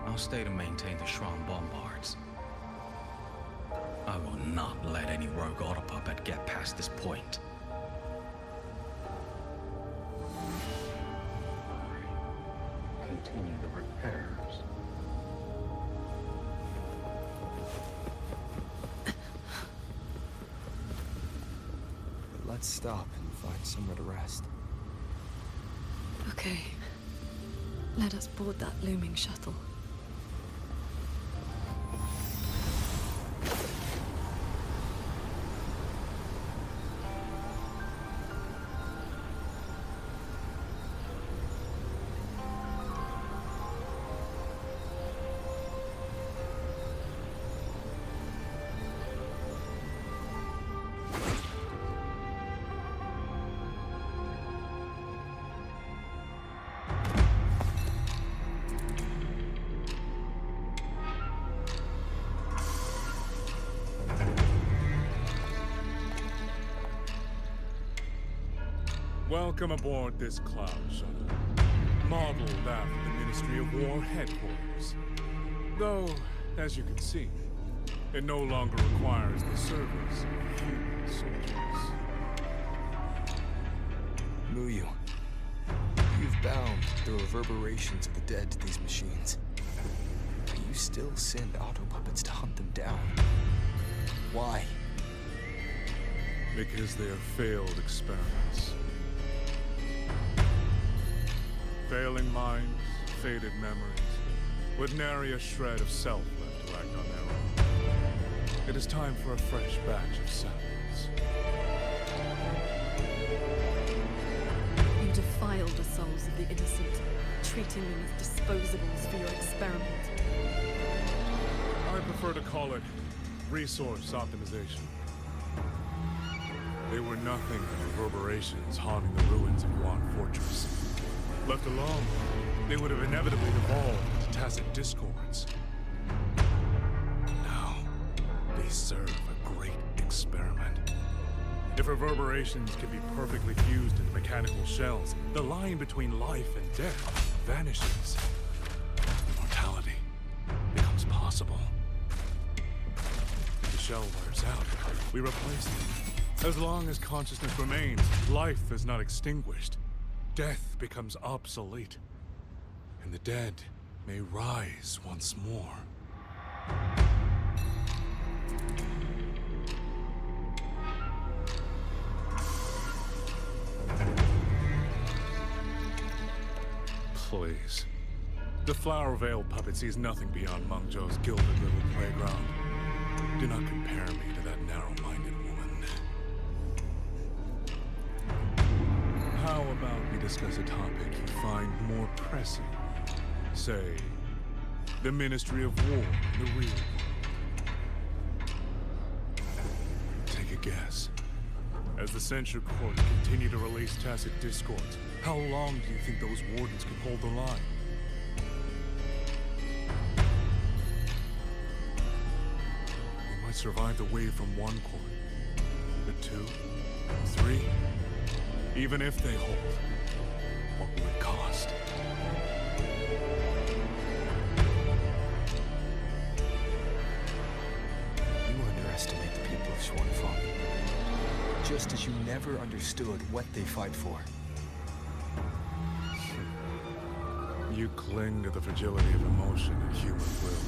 I'll stay to maintain the Xuan bombards. I will not let any rogue auto puppet get past this point. Continue the repairs. Let's stop and find somewhere to rest. Okay. Let us board that looming shuttle. Welcome aboard this cloud shuttle, modeled after the Ministry of War headquarters. Though, as you can see, it no longer requires the service of human soldiers. Muyu, you've bound the reverberations of the dead to these machines. But you still send auto puppets to hunt them down. Why? Because they are failed experiments. Failing minds, faded memories, with nary a shred of self left to act on their own. It is time for a fresh batch of samples. You defiled the souls of the innocent, treating them as disposables for your experiment. I prefer to call it resource optimization. They were nothing but reverberations haunting the ruins of Yuan Fortress. Left alone, they would have inevitably devolved into tacit discords. Now, they serve a great experiment. If reverberations can be perfectly fused into mechanical shells, the line between life and death vanishes. Mortality becomes possible. If the shell wears out, we replace it. As long as consciousness remains, life is not extinguished. Death becomes obsolete, and the dead may rise once more. employees. The Flower Veil puppet sees nothing beyond Mengzhou's gilded little playground. Do not compare me to that narrow-minded woman. How about we discuss a topic you find more pressing? Say, the Ministry of War in the real world. Take a guess. As the Censure Courts continue to release tacit discords, how long do you think those wardens can hold the line? We might survive the wave from one court, but 2, 3, even if they hold, what will it cost? You underestimate the people of Xuanfang, just as you never understood what they fight for. You cling to the fragility of emotion and human will.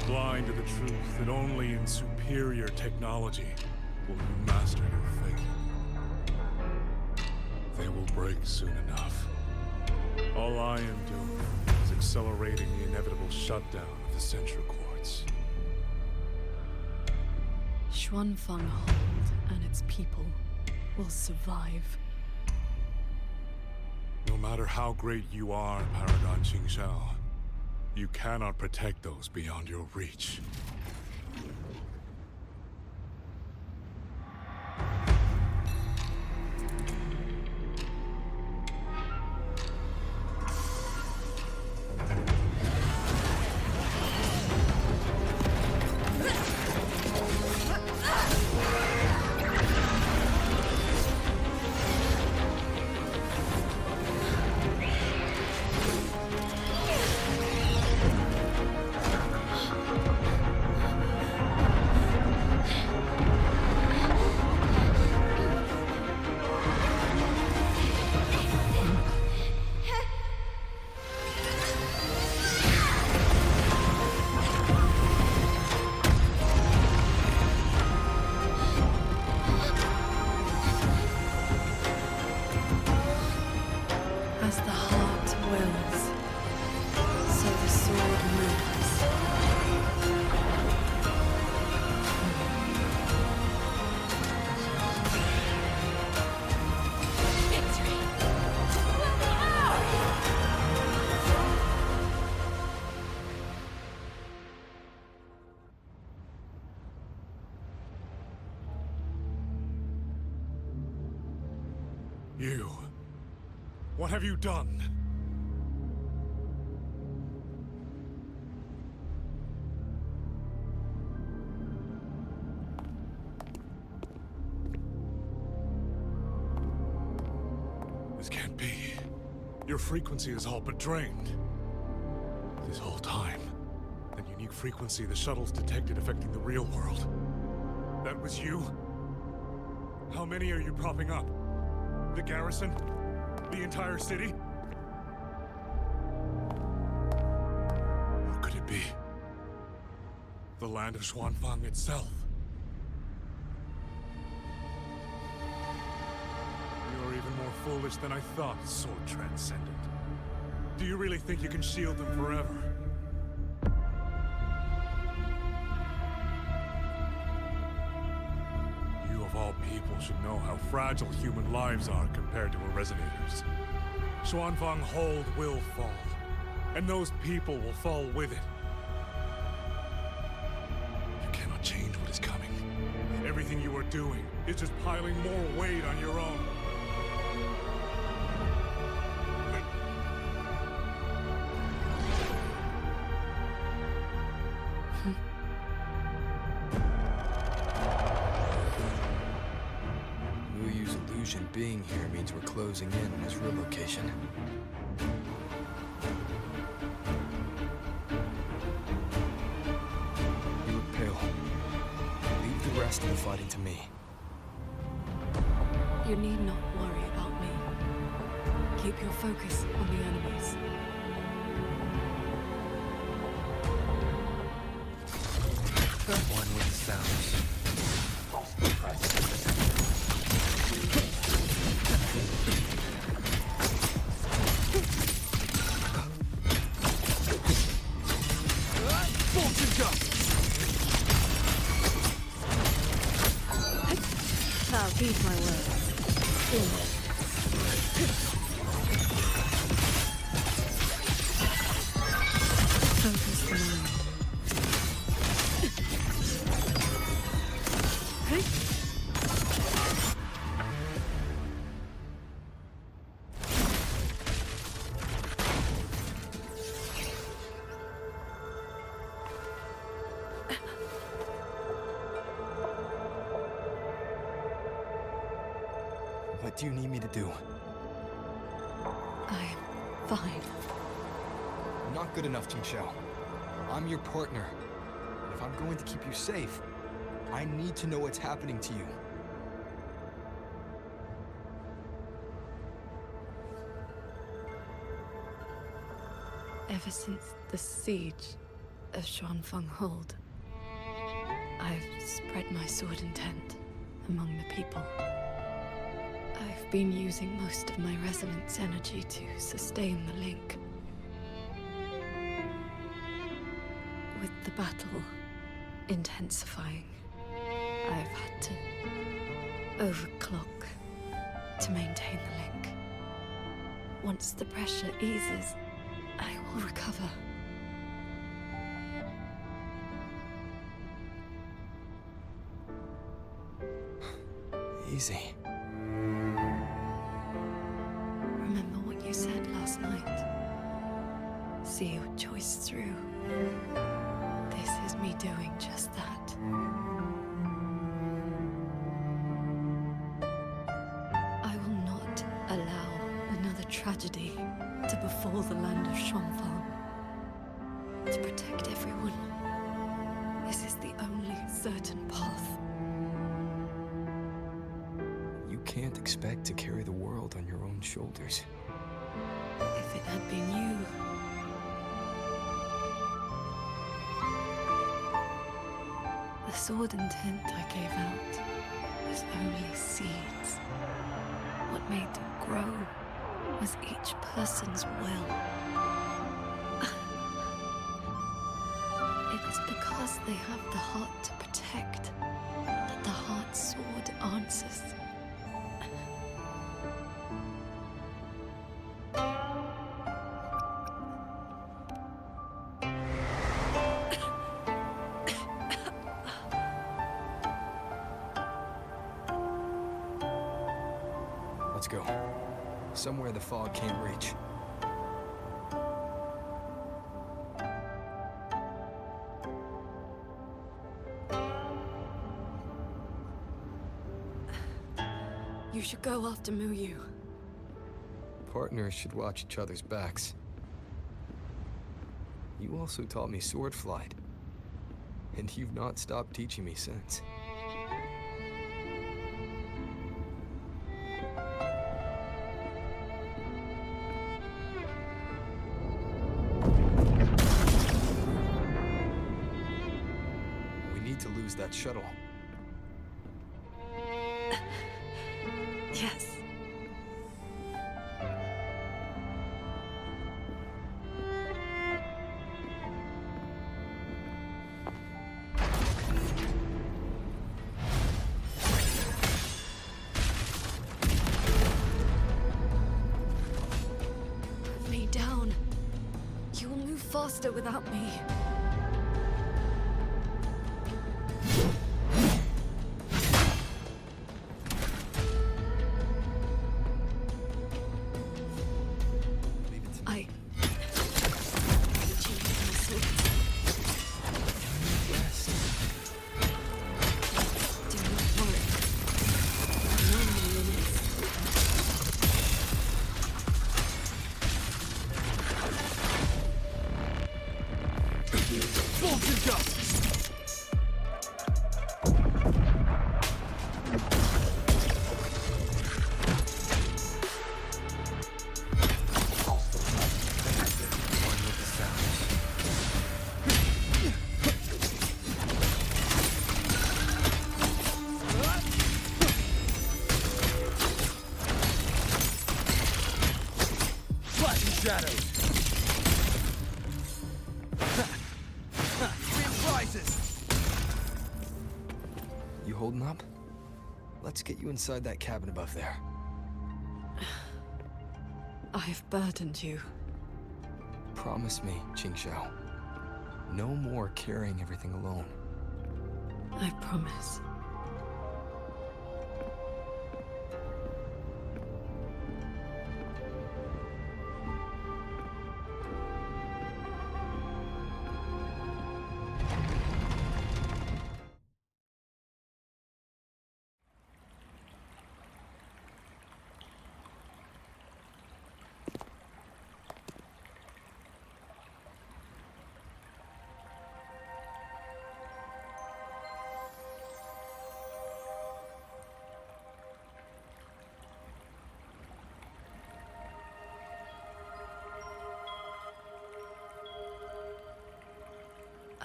Blind to the truth that only in superior technology will you master your fate. They will break soon enough. All I am doing is accelerating the inevitable shutdown of the Censure Courts. Xuanfang Hold and its people will survive. No matter how great you are, Paragon Qingxiao, you cannot protect those beyond your reach. As the heart wills, so the sword moves. You... what have you done? This can't be. Your frequency is all but drained. This whole time, that unique frequency the shuttles detected affecting the real world. That was you? How many are you propping up? The garrison? The entire city? Or could it be the land of Xuanfang itself? You're even more foolish than I thought, Sword Transcendent. Do you really think you can shield them forever? You of all people should know how fragile human lives are compared to a Resonators. Xuanfang Hold will fall, and those people will fall with it. You cannot change what is coming. Everything you are doing is just piling more weight on your own. Wuyu's illusion being here means we're closing in on his real location. You look pale. Leave the rest of the fighting to me. You need not worry about me. Keep your focus on the enemies. One with the sounds. I'll heed my words. Focus the mind. What do you need me to do? I am fine. Not good enough, Qingxiao. I'm your partner. And if I'm going to keep you safe, I need to know what's happening to you. Ever since the siege of Xuanfang Hold, I've spread my sword intent among the people. I've been using most of my resonance energy to sustain the link. With the battle intensifying, I've had to overclock to maintain the link. Once the pressure eases, I will recover. Easy. Remember what you said last night. See your choice through. This is me doing just that. I will not allow another tragedy to befall the land of Xuanfang. To protect everyone, this is the only certain path. You can't expect to carry the world on your own shoulders. If it had been you, the sword intent I gave out was only seeds. What made them grow was each person's will. It is because they have the heart to protect that the heart sword answers. Let's go. Somewhere the fog can't reach. You should go after Muyu. Partners should watch each other's backs. You also taught me sword flight. And you've not stopped teaching me since. We need to lose that shuttle. Yes. Put me down. You will move faster without me. Shadows. Wind rises. You holding up? Let's get you inside that cabin above there. I've burdened you. Promise me, Qingxiao. No more carrying everything alone. I promise.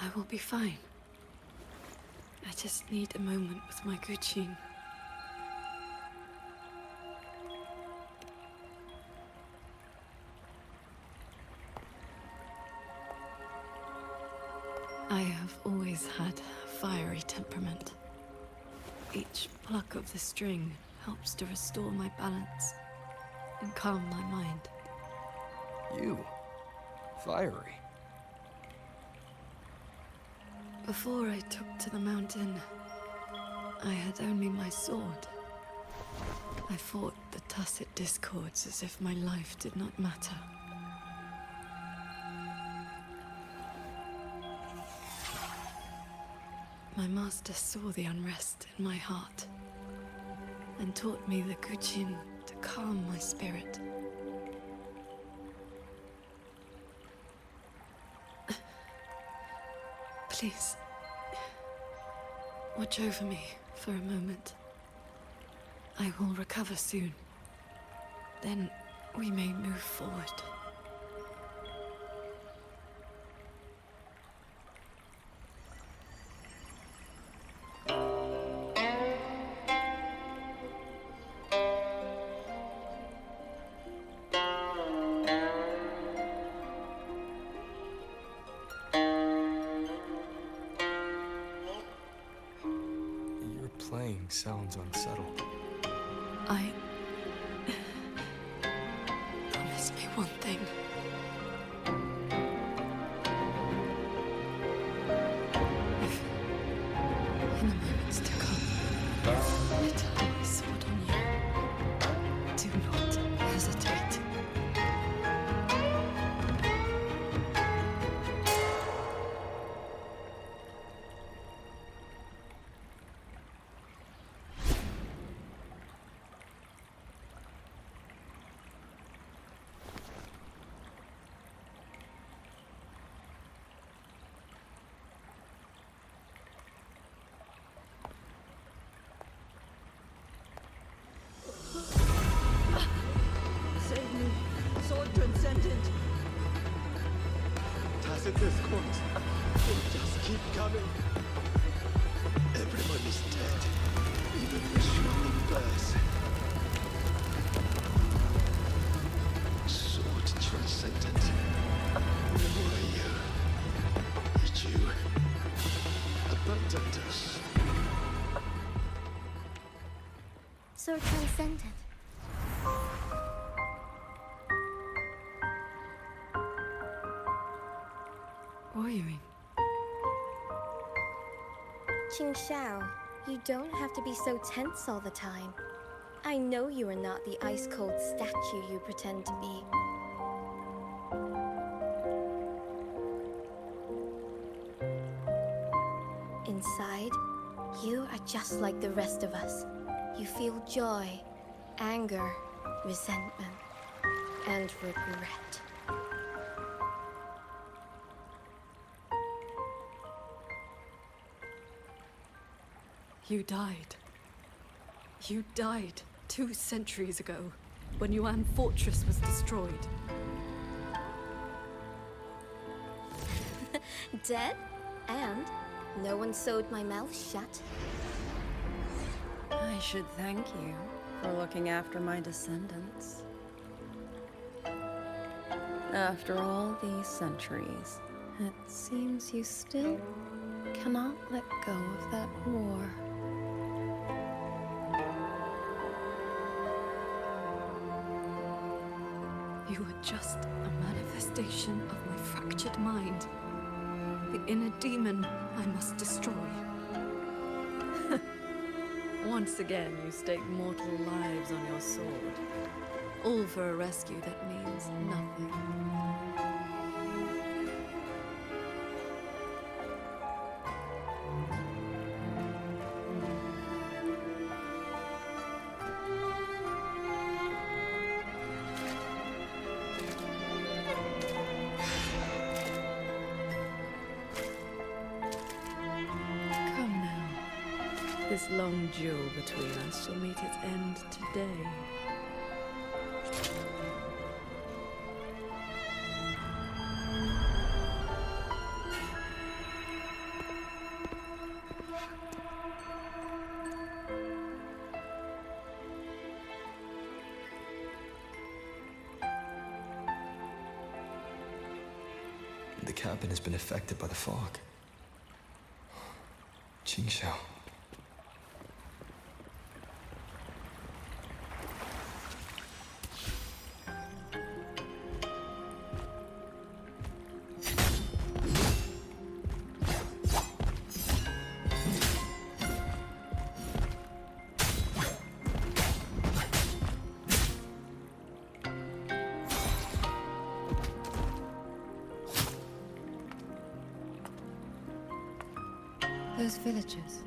I will be fine. I just need a moment with my Guqin. I have always had a fiery temperament. Each pluck of the string helps to restore my balance and calm my mind. You? Fiery? Before I took to the mountain, I had only my sword. I fought the tacit discords as if my life did not matter. My master saw the unrest in my heart and taught me the Guqin to calm my spirit. Please, watch over me for a moment. I will recover soon. Then we may move forward. Playing sounds unsettled. Promise me one thing. If, in the moments to come, I turn my sword on you, do not hesitate. Save me, sword transcendent. Tacit discords. They just keep coming. Everyone is dead. Even the shooting birds. Sword transcendent. Who are you? Did you abandon us? Sword transcendent. Wuthering. Qingxiao, you don't have to be so tense all the time. I know you are not the ice-cold statue you pretend to be. Inside, you are just like the rest of us. You feel joy, anger, resentment, and regret. You died. You died 2 centuries ago, when Yuan Fortress was destroyed. Dead? And no one sewed my mouth shut. I should thank you for looking after my descendants. After all these centuries, it seems you still cannot let go of that war. You are just a manifestation of my fractured mind. The inner demon I must destroy. Once again, you stake mortal lives on your sword. All for a rescue that means nothing. This long duel between us shall meet its end today. The cabin has been affected by the fog. Qingxiao. Those villagers,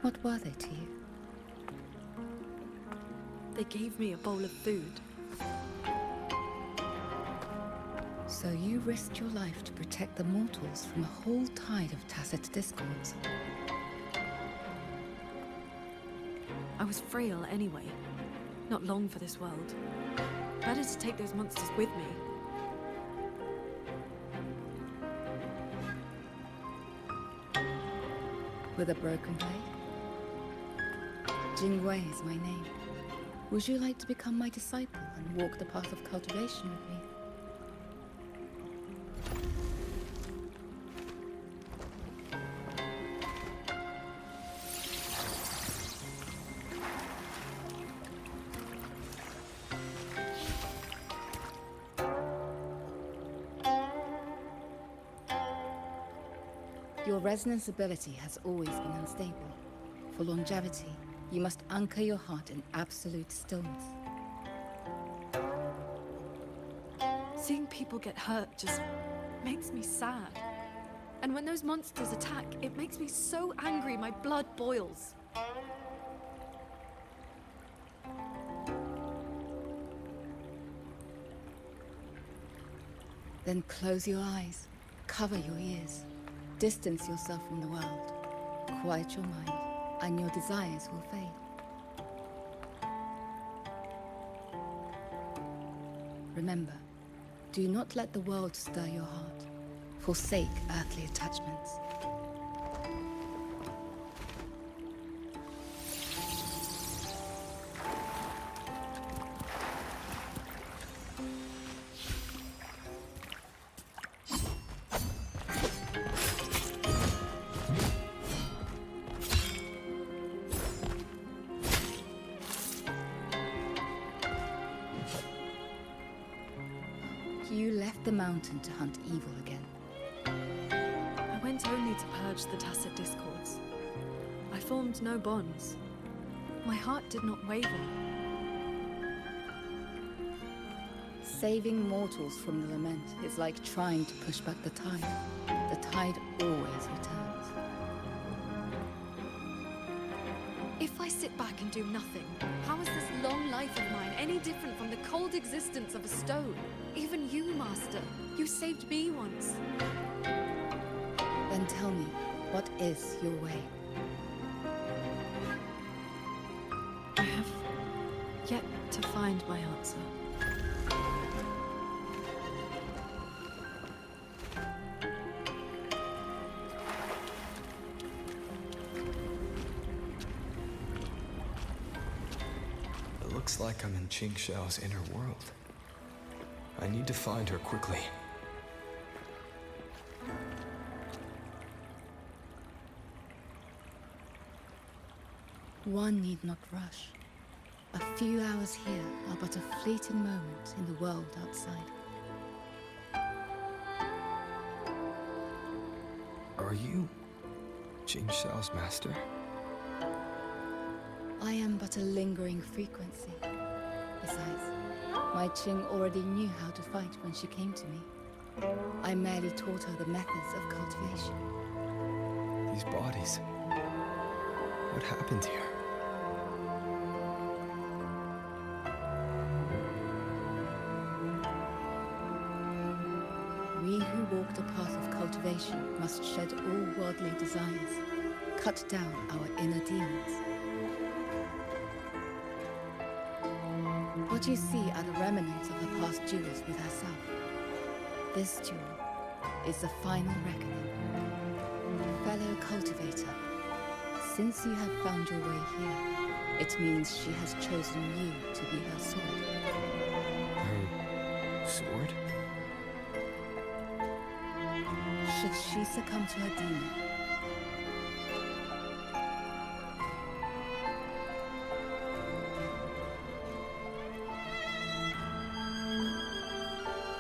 what were they to you? They gave me a bowl of food. So you risked your life to protect the mortals from a whole tide of tacit discords. I was frail anyway. Not long for this world. Better to take those monsters with me. With a broken blade? Jingwei is my name. Would you like to become my disciple and walk the path of cultivation with me? Your resonance ability has always been unstable. For longevity, you must anchor your heart in absolute stillness. Seeing people get hurt just makes me sad. And when those monsters attack, it makes me so angry my blood boils. Then close your eyes, cover your ears, distance yourself from the world, quiet your mind, and your desires will fade. Remember, do not let the world stir your heart. Forsake earthly attachments. You left the mountain to hunt evil again. I went only to purge the tacit discords. I formed no bonds. My heart did not waver. Saving mortals from the lament is like trying to push back the tide. The tide always returns. If I sit back and do nothing, how is this long life of mine any different from the cold existence of a stone? Even you, Master. You saved me once. Then tell me, what is your way? I have yet to find my answer. It looks like I'm in Qingxiao's inner world. I need to find her quickly. One need not rush. A few hours here are but a fleeting moment in the world outside. Are you Qingxiao's master? I am but a lingering frequency. Besides, my Qing already knew how to fight when she came to me. I merely taught her the methods of cultivation. These bodies. What happened here? We who walk the path of cultivation must shed all worldly desires, cut down our inner demons. What you see are the remnants of her past duels with herself. This duel is the final reckoning. Fellow cultivator, since you have found your way here, it means she has chosen you to be her sword. Her sword? Should she succumb to her demon,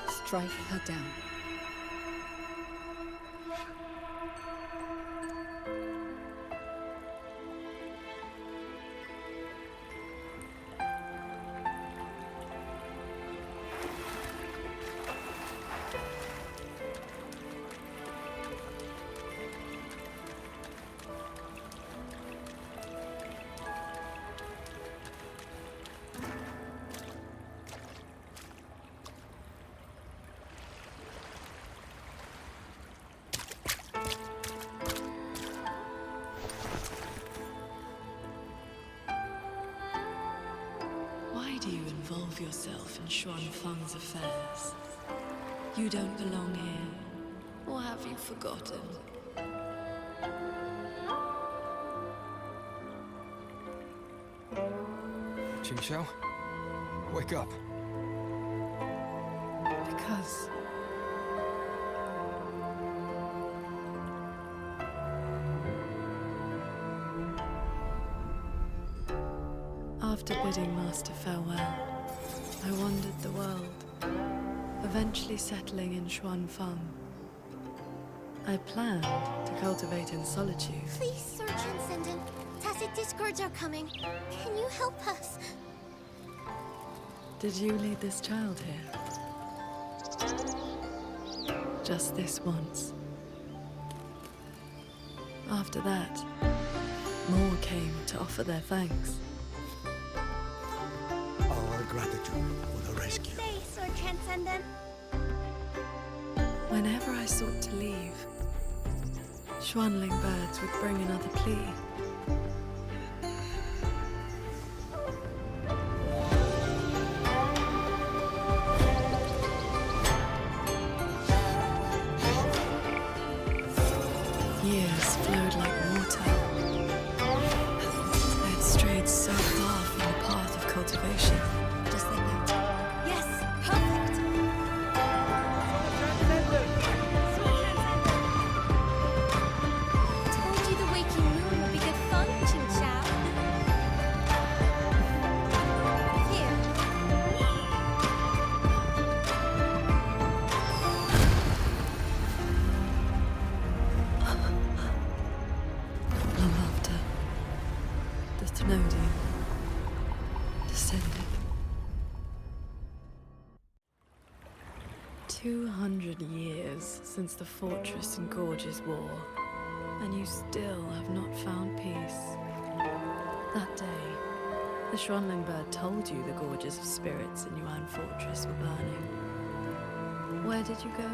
strike her down. Why do you involve yourself in Xuanfang's affairs? You don't belong here. Or have you forgotten? Qingxiao? Wake up. Because... After bidding Master farewell, I wandered the world, eventually settling in Xuanfang. I planned to cultivate in solitude. Please, Sir Transcendent. Tacit discords are coming. Can you help us? Did you lead this child here? Just this once. After that, more came to offer their thanks. Our gratitude for the rescue. Stay, Sir Transcendent. Whenever I sought to leave, Xuanling birds would bring another plea. Years flowed like water. I had strayed so far from the path of cultivation. Just like that. Yes, perfect. Told you the waking moon would be good fun, Qingxiao. Here. Long after, the Thenodian descended. 200 years since the Fortress and Gorges War, and you still have not found peace. That day, the Xuanling bird told you the Gorges of Spirits in Yuan Fortress were burning. Where did you go?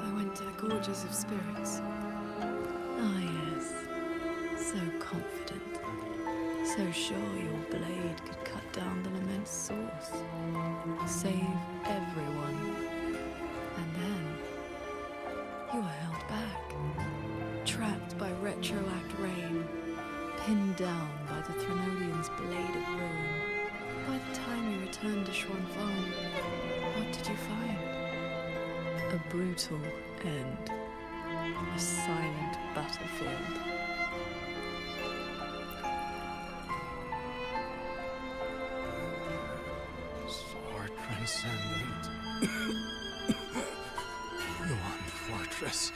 I went to the Gorges of Spirits. Ah, yes. So confident. So sure your blade could cut down the immense source. Save everyone. And then, you were held back. Trapped by retroact rain. Pinned down by the Thenodian's blade of ruin. By the time you returned to Xuanfang, what did you find? A brutal end. A silent battlefield. transcendent. Yuan Fortress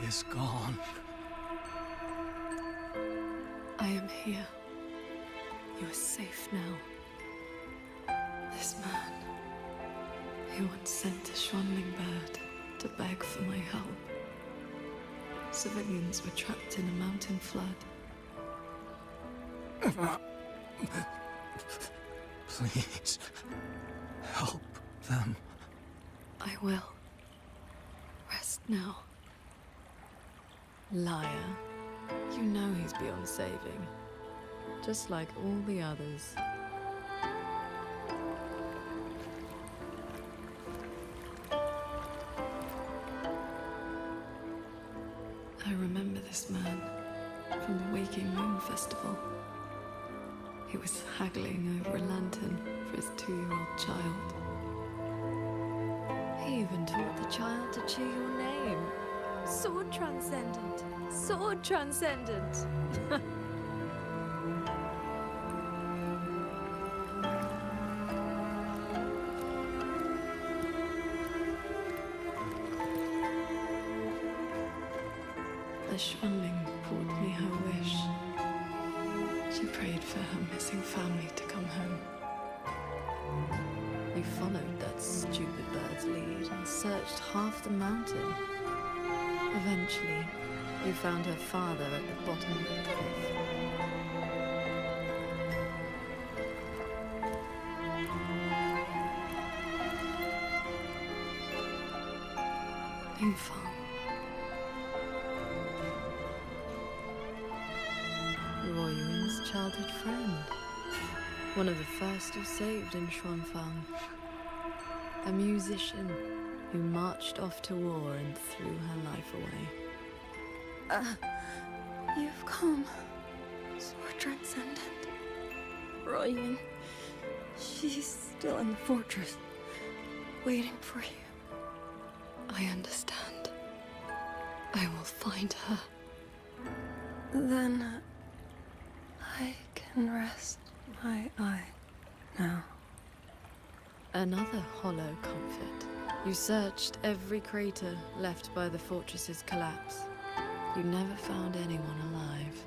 is gone. I am here. You are safe now. This man, he once sent a Xuanling bird to beg for my help. Civilians were trapped in a mountain flood. Please, help them. I will. Rest now. Liar. You know he's beyond saving. Just like all the others. I remember this man from the Waking Moon Festival. He was haggling over a lantern for his 2-year-old child. He even taught the child to cheer your name. Sword Transcendent! Sword Transcendent! The Xuanling brought me her wish. She prayed for her missing family to come home. You followed that stupid bird's lead and searched half the mountain. Eventually, you found her father at the bottom of the cliff. Qingxiao. Yuan's childhood friend. One of the first you saved in Xuanfang. A musician who marched off to war and threw her life away. You've come. Sword Transcendent. Royun. She's still in the fortress, waiting for you. I understand. I will find her. Then I can rest my eye now. Another hollow comfort. You searched every crater left by the fortress's collapse. You never found anyone alive.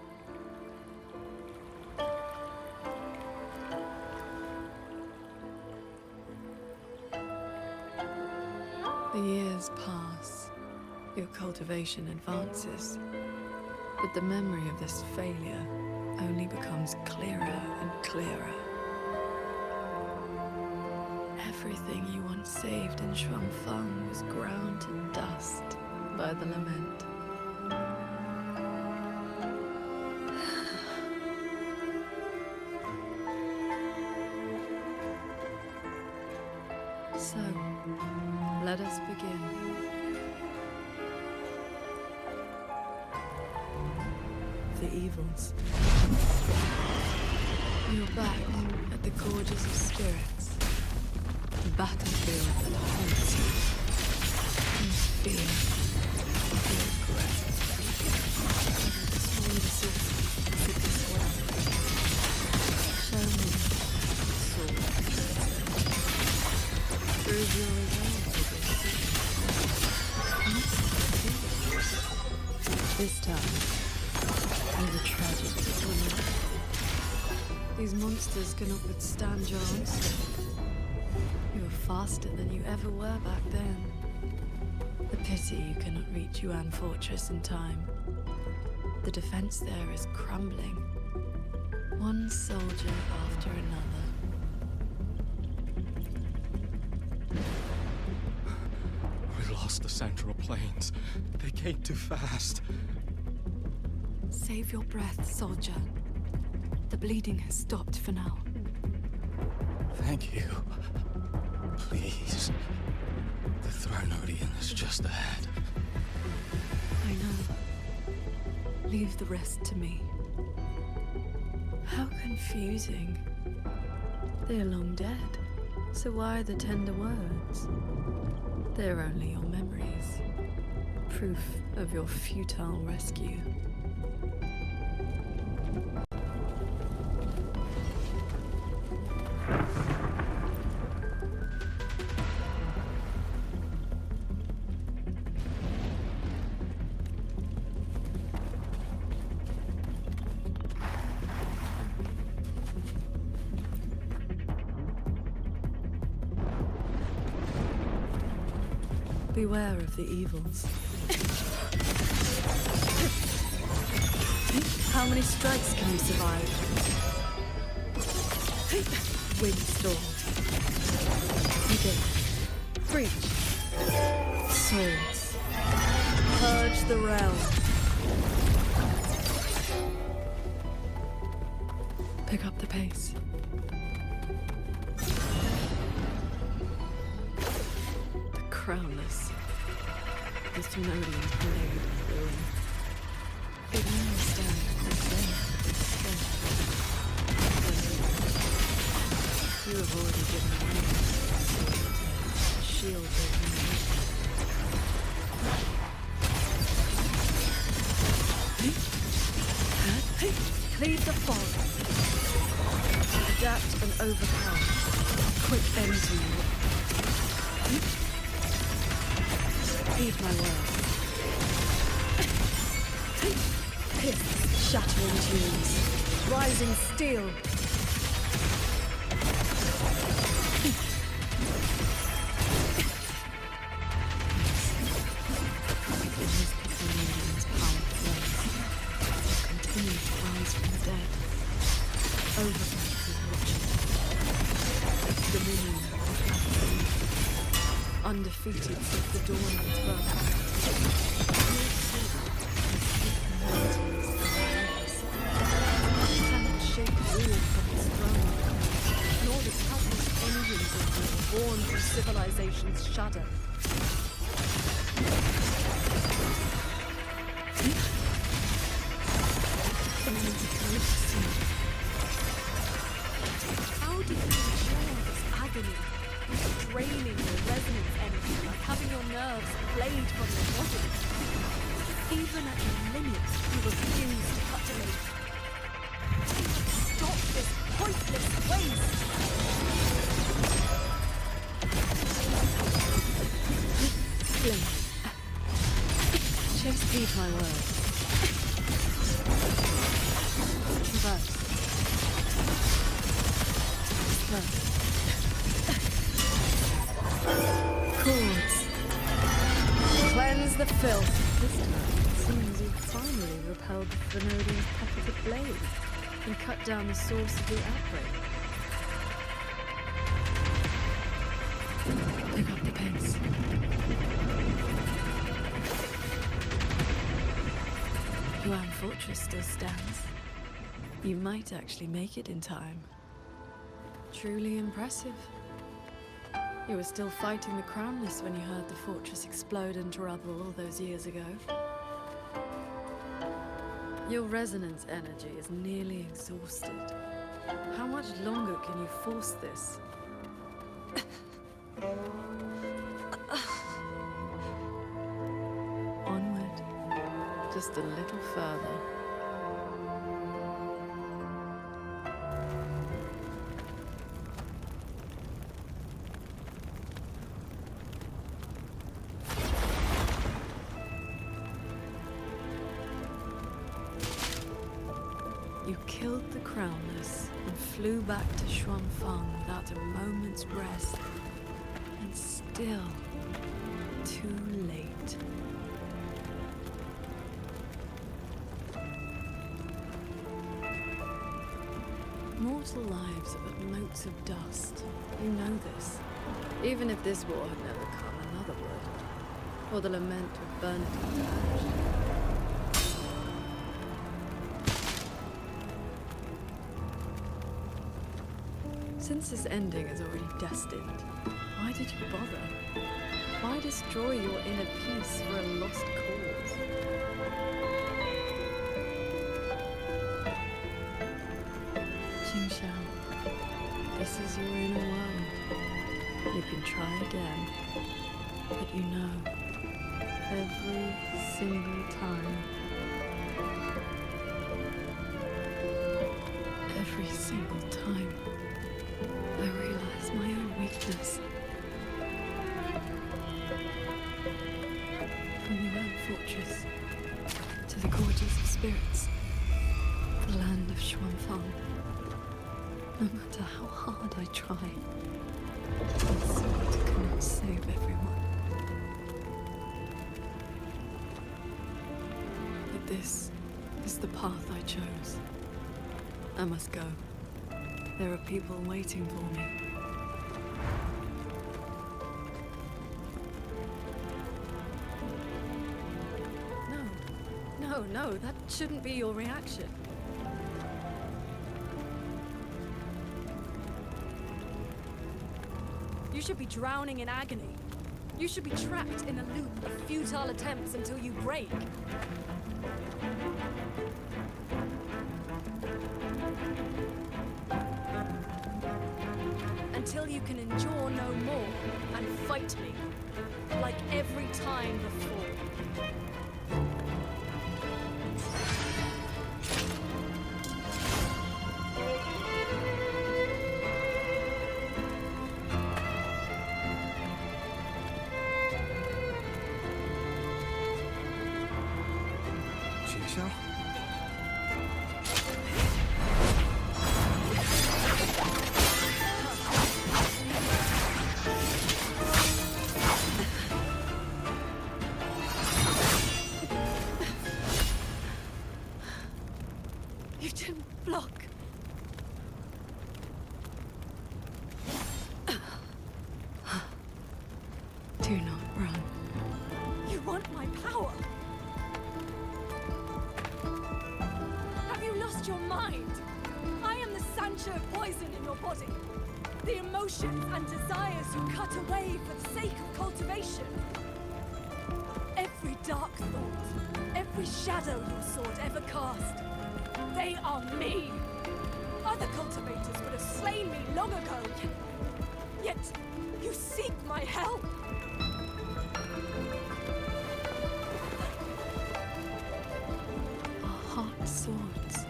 The years pass. Your cultivation advances. But the memory of this failure only becomes clearer and clearer. Everything you once saved in Xuanfang was ground to dust by the lament. So, let us begin. The evils. You're back at the Gorges of Spirits. The battlefield that haunts you. Whose fear, regret. The sweetest sit this well. Show me the sword. Prove your resolve against it. This time, the tragedy will not. These monsters cannot withstand your onslaught. You are faster than you ever were back then. The pity you cannot reach Yuan Fortress in time. The defense there is crumbling. One soldier after another. We lost the Central Plains. They came too fast. Save your breath, soldier. The bleeding has stopped for now. Thank you. Please. The Thronodian is just ahead. I know. Leave the rest to me. How confusing. They're long dead. So why the tender words? They're only your memories. Proof of your futile rescue. Beware of the evils. How many strikes can you survive? Windstorm. Negate. Breach. Swords. Purge the realm. Pick up the pace. The crownless. The Tsunodian blade of ruin. It only stands for strength and strength. You have already given away the shield of cleave the fog. Adapt and overcome. Quick end to you. Heed my word. Pierce shattering tunes. Rising steel. Undefeated since the dawn of its birth. Cannot shake rule from its throne, nor the countless engines of war born from civilization's shudder. How do you endure this agony? Draining your resonance energy, like having your nerves played from your body. Even at your limits, you refuse to cut to me. Stop this pointless waste! Flame. Just heed my words. Reverse. Disperse. Chords. Cleanse the filth. This time, it seems you've finally repelled the Tsunodian's peppered blade and cut down the source of the outbreak. Pick up the pace. Yuan Fortress still stands. You might actually make it in time. Truly impressive. You were still fighting the Crownless when you heard the fortress explode into rubble all those years ago. Your resonance energy is nearly exhausted. How much longer can you force this? Onward. Just a little further. You killed the Crownless and flew back to Xuanfang without a moment's rest. And still, too late. Mortal lives are but motes of dust. You know this. Even if this war had never come, another would. Or the lament would burn it into ash. Since this ending is already destined, why did you bother? Why destroy your inner peace for a lost cause? Qingxiao, this is your inner world. You can try again, but you know, every single time, every single time, I realize my own weakness. From the Yuan Fortress to the Gorges of Spirits, the land of Xuanfang. No matter how hard I try, my sword cannot save everyone. This is the path I chose. I must go. There are people waiting for me. No, that shouldn't be your reaction. You should be drowning in agony. You should be trapped in a loop of futile attempts until you break. Until you can endure no more and fight me, like every time before. Qingxiao? You didn't block. Do not run. You want my power? Have you lost your mind? I am the Sancho poison in your body. The emotions and desires you cut away for the sake of cultivation. Every dark thought, every shadow your sword ever cast, they are me. Other cultivators would have slain me long ago. Yet, you seek my help. Our heart swords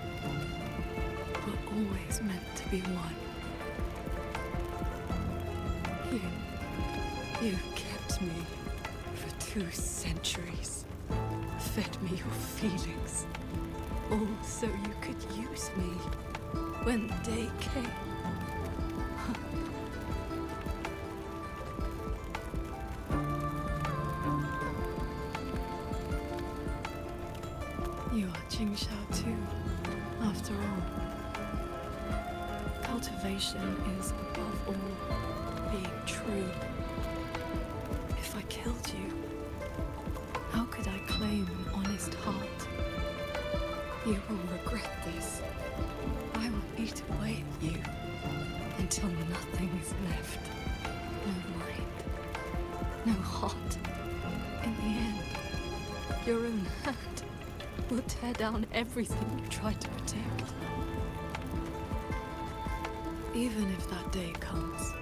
were always meant to be one. You kept me for 2 centuries, fed me your feelings, all so you could use me when the day came. You are Qingxiao too, after all. Cultivation is above all being true. If I killed you, how could I claim an honest heart? You will regret this. I will eat away at you until nothing is left. No mind, no heart. In the end, your own hand will tear down everything you tried to protect. Even if that day comes,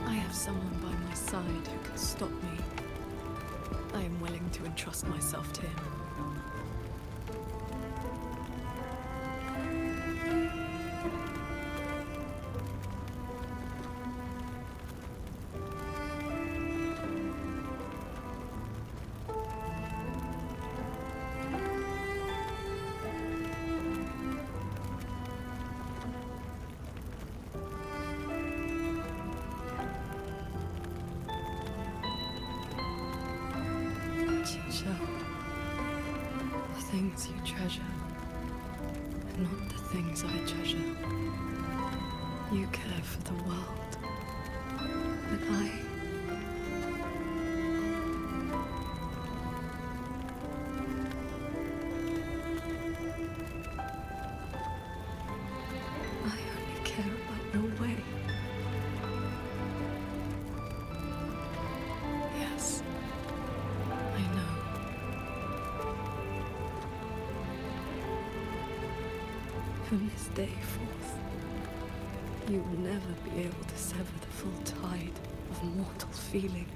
I have someone by my side who can stop me. I am willing to entrust myself to him. Qingxiao, the things you treasure are not the things I treasure. You care for the world, but I only care about your way. Yes. I know. From this day forth, you will never be able to sever the full tide of mortal feeling,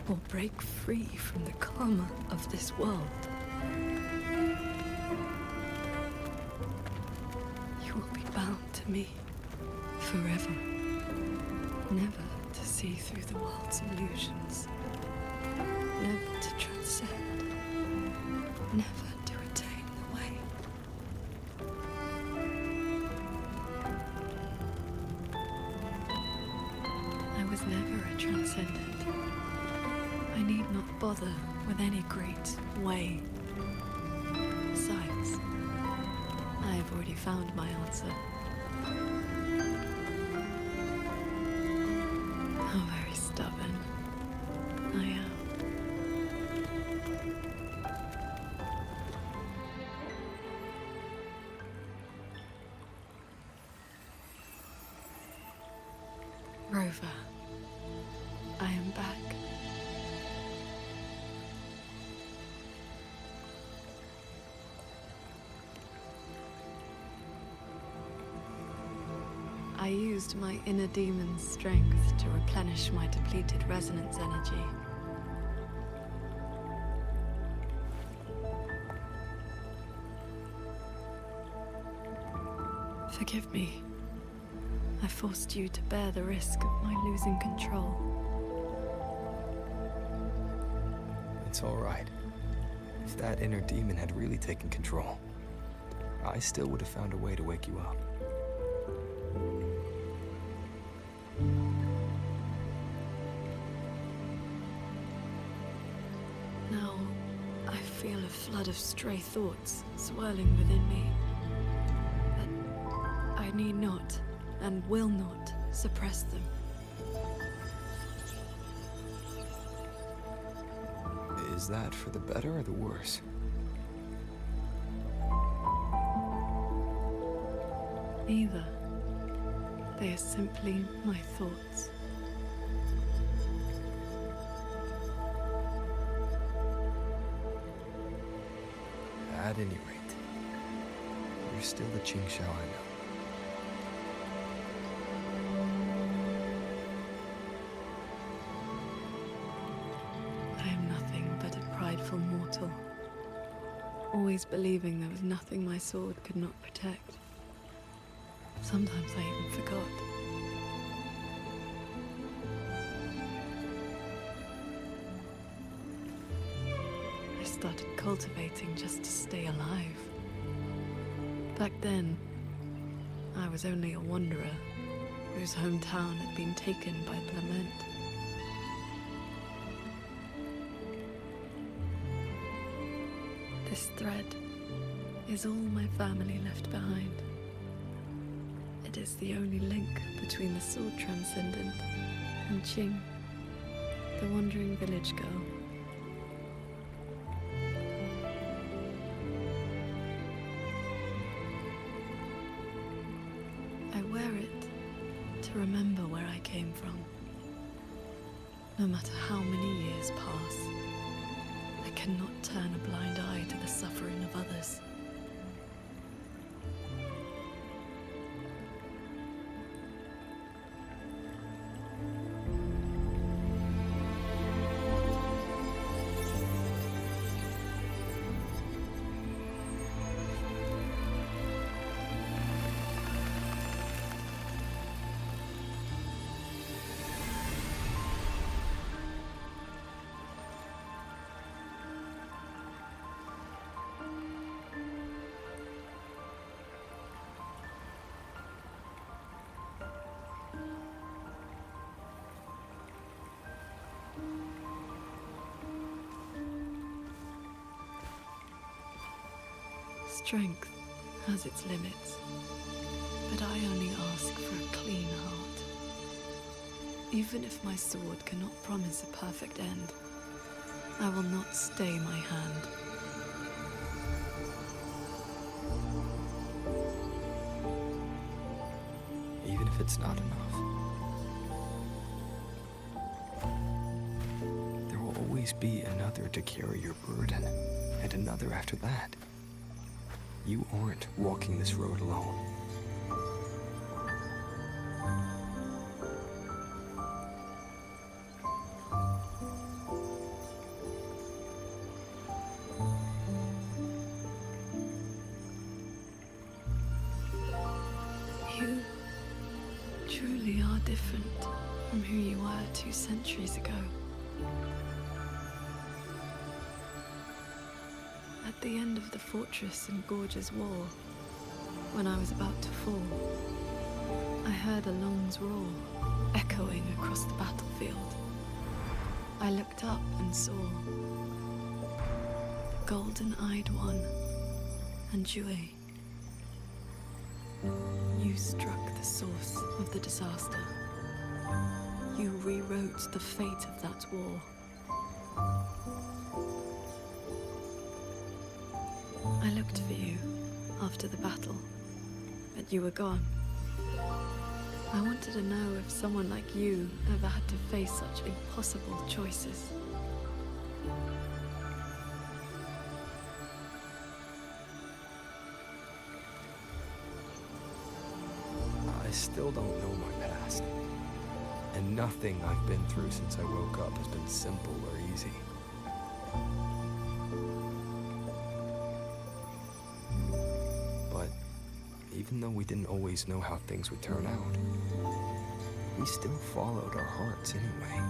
or break free from the karma of this world. You will be bound to me forever, never to see through the world's illusions. Never to transcend, never to attain the way. I was never a transcendent. I need not bother with any great way. Besides, I've already found my answer. How very stubborn I am. Rover, I am back. I used my inner demon's strength to replenish my depleted resonance energy. Forgive me. I forced you to bear the risk of my losing control. It's all right. If that inner demon had really taken control, I still would have found a way to wake you up. Now, I feel a flood of stray thoughts swirling within me. But I need not, and will not, suppress them. Is that for the better or the worse? Neither. They are simply my thoughts. At any rate, you're still the Qingxiao I know. I am nothing but a prideful mortal, always believing there was nothing my sword could not protect. Sometimes I even forgot. I started cultivating just to stay alive. Back then, I was only a wanderer whose hometown had been taken by the lament. This thread is all my family left behind. It is the only link between the sword transcendent and Qing, the wandering village girl. I wear it to remember where I came from. No matter how many years pass, I cannot turn a blind eye to the suffering of others. Strength has its limits, but I only ask for a clean heart. Even if my sword cannot promise a perfect end, I will not stay my hand. Even if it's not enough. There will always be another to carry your burden, and another after that. You aren't walking this road alone. You truly are different from who you were 2 centuries ago. At the end of the fortress in Gorge's war, when I was about to fall, I heard Alon's roar echoing across the battlefield. I looked up and saw the golden-eyed one And Jue, you struck the source of the disaster. You rewrote the fate of that war. I looked for you after the battle, but you were gone. I wanted to know if someone like you ever had to face such impossible choices. I still don't know my past. And nothing I've been through since I woke up has been simple or easy. But even though we didn't always know how things would turn out, we still followed our hearts anyway.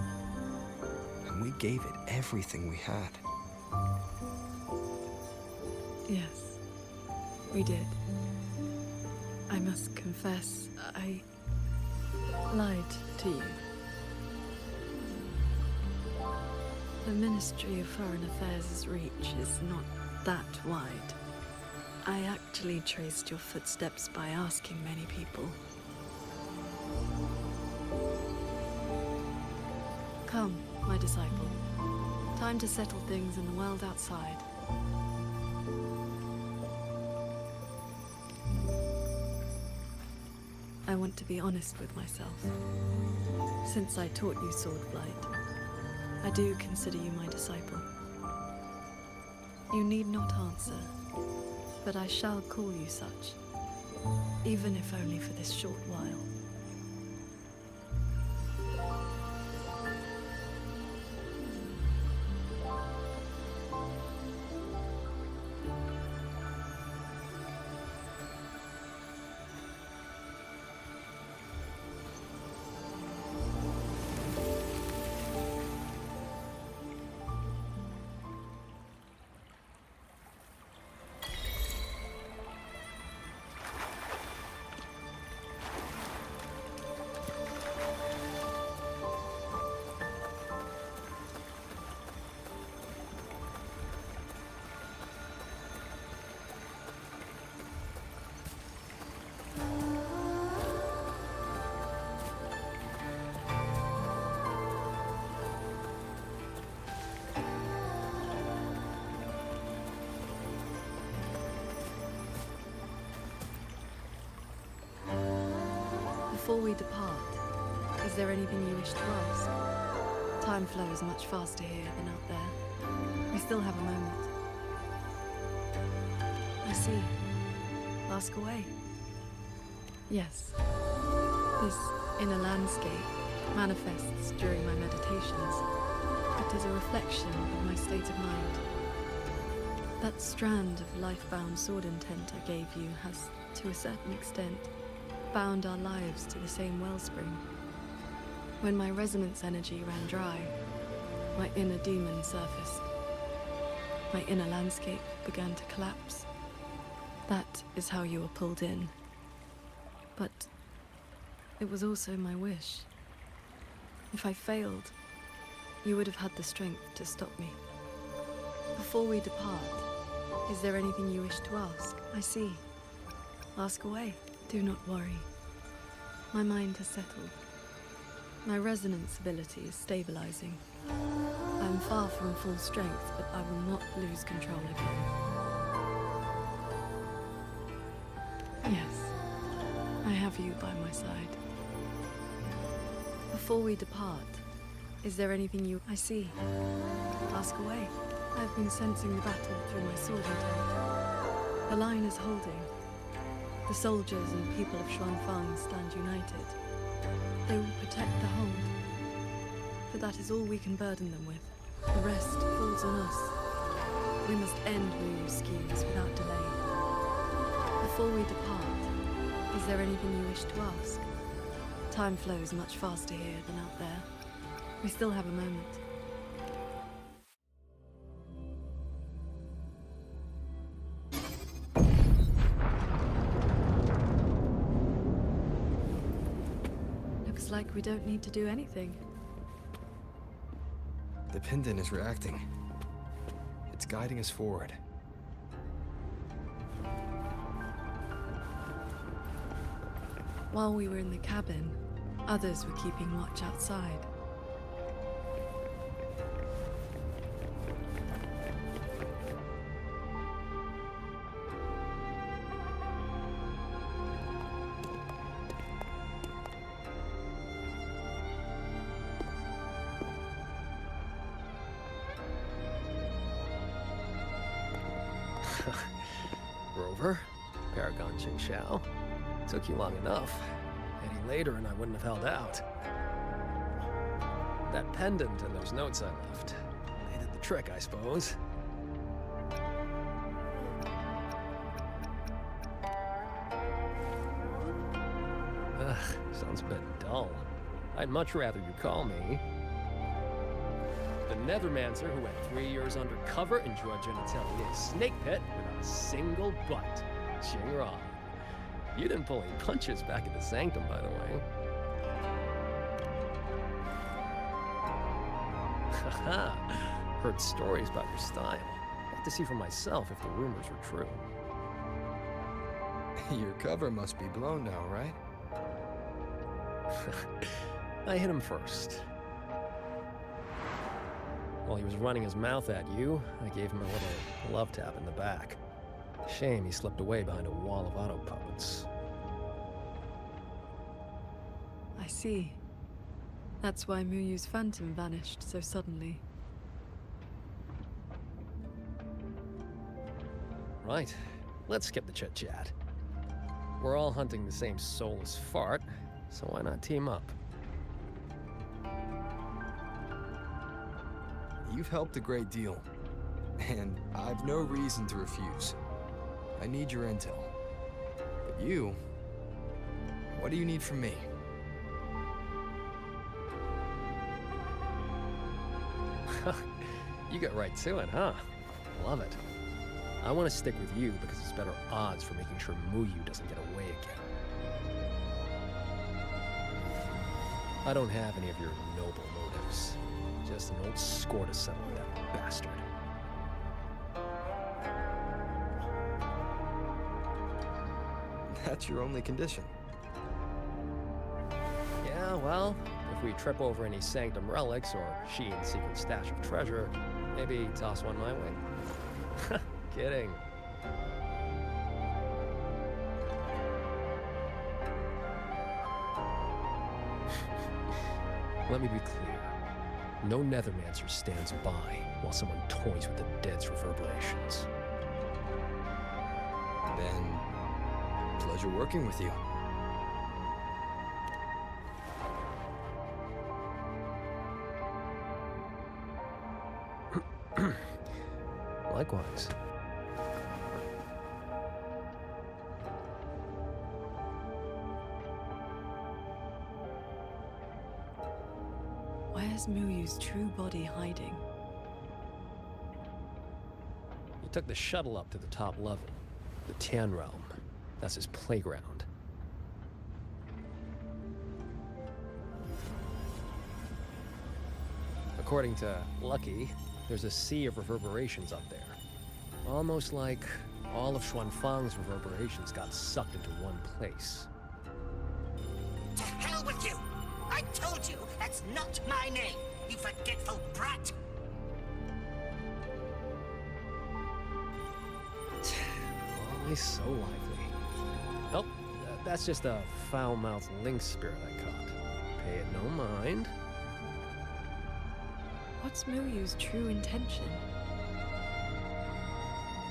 And we gave it everything we had. Yes, we did. I must confess, I lied to you. The Ministry of Foreign Affairs' reach is not that wide. I actually traced your footsteps by asking many people. Come, my disciple. Time to settle things in the world outside. I want to be honest with myself. Since I taught you sword flight, I do consider you my disciple. You need not answer, but I shall call you such, even if only for this short while. Before we depart, is there anything you wish to ask? Time flows much faster here than out there. We still have a moment. I see. Ask away. Yes. This inner landscape manifests during my meditations, but as a reflection of my state of mind. That strand of life-bound sword intent I gave you has, to a certain extent, bound our lives to the same wellspring. When my resonance energy ran dry, my inner demon surfaced. My inner landscape began to collapse. That is how you were pulled in. But it was also my wish. If I failed, you would have had the strength to stop me. Before we depart, is there anything you wish to ask? I see. Ask away. Do not worry. My mind has settled. My resonance ability is stabilizing. I am far from full strength, but I will not lose control again. Yes, I have you by my side. Before we depart, is there anything you... I see. Ask away. I've been sensing the battle through my sword intent. The line is holding. The soldiers and people of Xuanfang stand united. They will protect the hold. But that is all we can burden them with. The rest falls on us. We must end Wu's schemes without delay. Before we depart, is there anything you wish to ask? Time flows much faster here than out there. We still have a moment. Looks like we don't need to do anything. The pendant is reacting. It's guiding us forward. While we were in the cabin, others were keeping watch outside. Rover, Paragon Qingxiao. Took you long enough. Any later and I wouldn't have held out. That pendant and those notes I left. They did the trick, I suppose. Ugh, sounds a bit dull. I'd much rather you call me the Nethermancer who went 3 years undercover in Georgian Atelier's snake pit without a single bite. Qingrong. You didn't pull any punches back at the Sanctum, by the way. Haha. Heard stories about your style. Like to see for myself if the rumors were true. Your cover must be blown now, right? I hit him first. While he was running his mouth at you, I gave him a little love tap in the back. Shame he slipped away behind a wall of auto puppets. I see. That's why Muyu's phantom vanished so suddenly. Right. Let's skip the chit-chat. We're all hunting the same soulless fart, so why not team up? You've helped a great deal, and I've no reason to refuse. I need your intel. But you, what do you need from me? You get right to it, huh? Love it. I want to stick with you because it's better odds for making sure Muyu doesn't get away again. I don't have any of your noble motives. Just an old score to settle with that bastard. That's your only condition. Yeah, well, if we trip over any Sanctum relics or Sheen's secret stash of treasure, maybe toss one my way. Kidding. Let me be clear. No Nethermancer stands by while someone toys with the dead's reverberations. Then, pleasure working with you. Likewise. Where's Muyu's true body hiding? He took the shuttle up to the top level, the Tian Realm. That's his playground. According to Lucky, there's a sea of reverberations up there. Almost like all of Xuanfang's reverberations got sucked into one place. To hell with you! I told you that's not my name, you forgetful brat! Always so lively. Oh, that's just a foul-mouthed lynx spirit I caught. Pay it no mind. What's Muyu's true intention?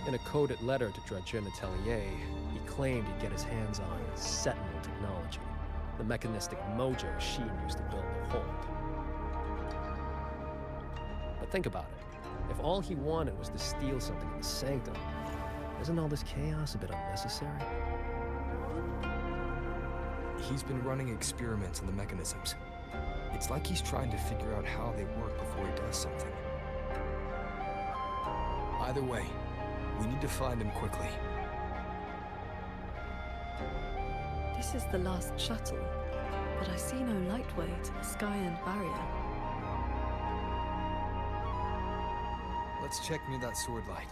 In a coded letter to Dredgen Atelier, he claimed he'd get his hands on Sentinel technology, the mechanistic mojo Sheen used to build the hold. But think about it. If all he wanted was to steal something in the Sanctum, isn't all this chaos a bit unnecessary? He's been running experiments on the mechanisms. It's like he's trying to figure out how they work before he does something. Either way, we need to find him quickly. This is the last shuttle, but I see no lightweight, sky and barrier. Let's check near that sword light.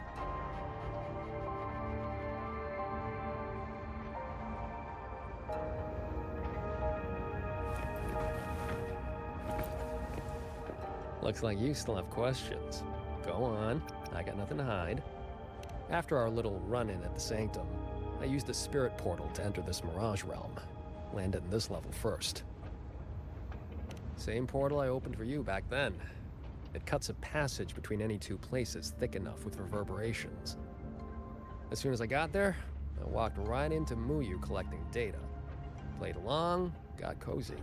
Looks like you still have questions. Go on, I got nothing to hide. After our little run-in at the Sanctum, I used the spirit portal to enter this Mirage realm. Landed in this level first. Same portal I opened for you back then. It cuts a passage between any two places thick enough with reverberations. As soon as I got there, I walked right into Muyu collecting data. Played along, got cozy.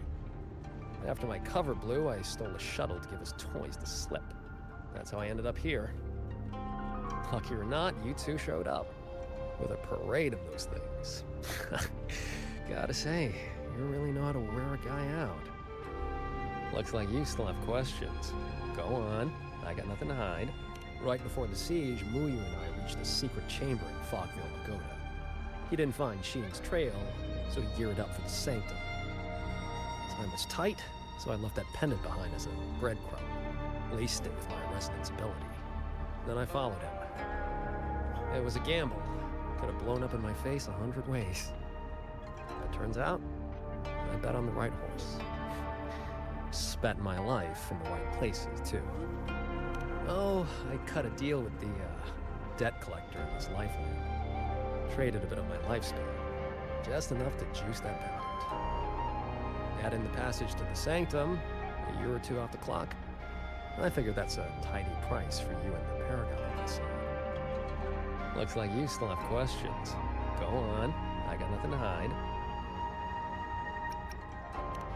After my cover blew, I stole a shuttle to give us toys to slip. That's how I ended up here. Lucky or not, you two showed up. With a parade of those things. Gotta say, you really know how to wear a guy out. Looks like you still have questions. Go on, I got nothing to hide. Right before the siege, Muyu and I reached the secret chamber in Fogville Pagoda. He didn't find Sheen's trail, so he geared up for the Sanctum. Time was tight, so I left that pendant behind as a breadcrumb. Laced it with my resonance ability. Then I followed him. It was a gamble. Could have blown up in my face 100 ways. But turns out, I bet on the right horse. Spent my life in the right places, too. Oh, I cut a deal with the, debt collector in his lifeline. Traded a bit of my lifespan. Just enough to juice that pendant. Add in the passage to the Sanctum, a year or two off the clock. I figured that's a tidy price for you and the Paragon on the side. Looks like you still have questions. Go on, I got nothing to hide.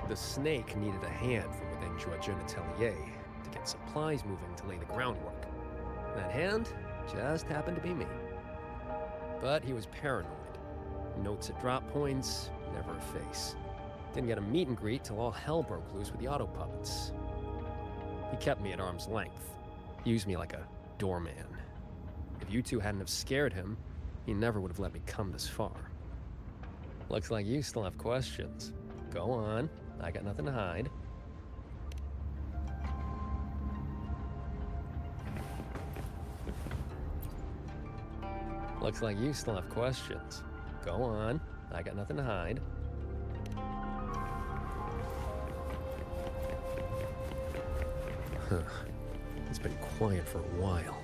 The snake needed a hand from within Jeune Atelier to get supplies moving to lay the groundwork. That hand just happened to be me. But he was paranoid. Notes at drop points, never a face. Didn't get a meet and greet till all hell broke loose with the auto puppets. He kept me at arm's length. Used me like a doorman. If you two hadn't have scared him, he never would have let me come this far. Looks like you still have questions. Go on, I got nothing to hide. Looks like you still have questions. Go on, I got nothing to hide. Huh. It's been quiet for a while.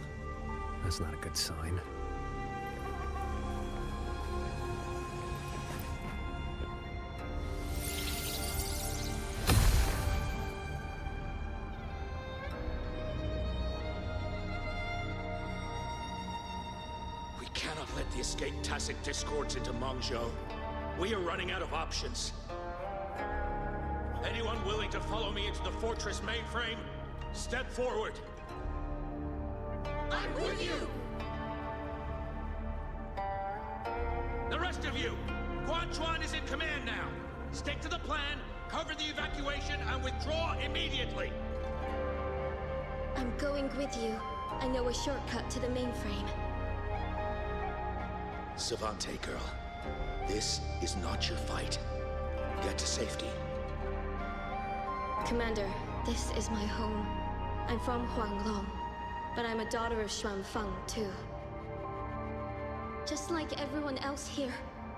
That's not a good sign. We cannot let the escaped tacit discords into Mengzhou. We are running out of options. Anyone willing to follow me into the fortress mainframe? Step forward. I'm with you! The rest of you, Xuan is in command now. Stick to the plan, cover the evacuation, and withdraw immediately. I'm going with you. I know a shortcut to the mainframe. Savante girl, this is not your fight. Get to safety. Commander, this is my home. I'm from Huanglong, but I'm a daughter of Xuanfang, too. Just like everyone else here,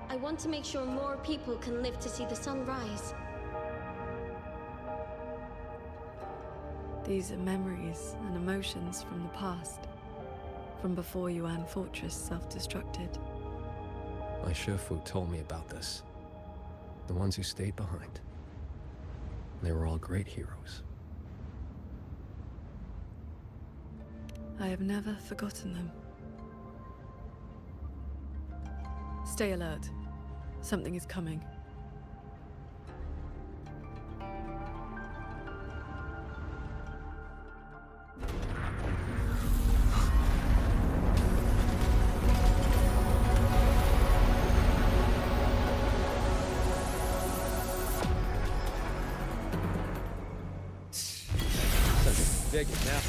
I want to make sure more people can live to see the sun rise. These are memories and emotions from the past. From before Yuan Fortress self-destructed. My Shifu told me about this. The ones who stayed behind. They were all great heroes. I have never forgotten them. Stay alert. Something is coming. Big enough.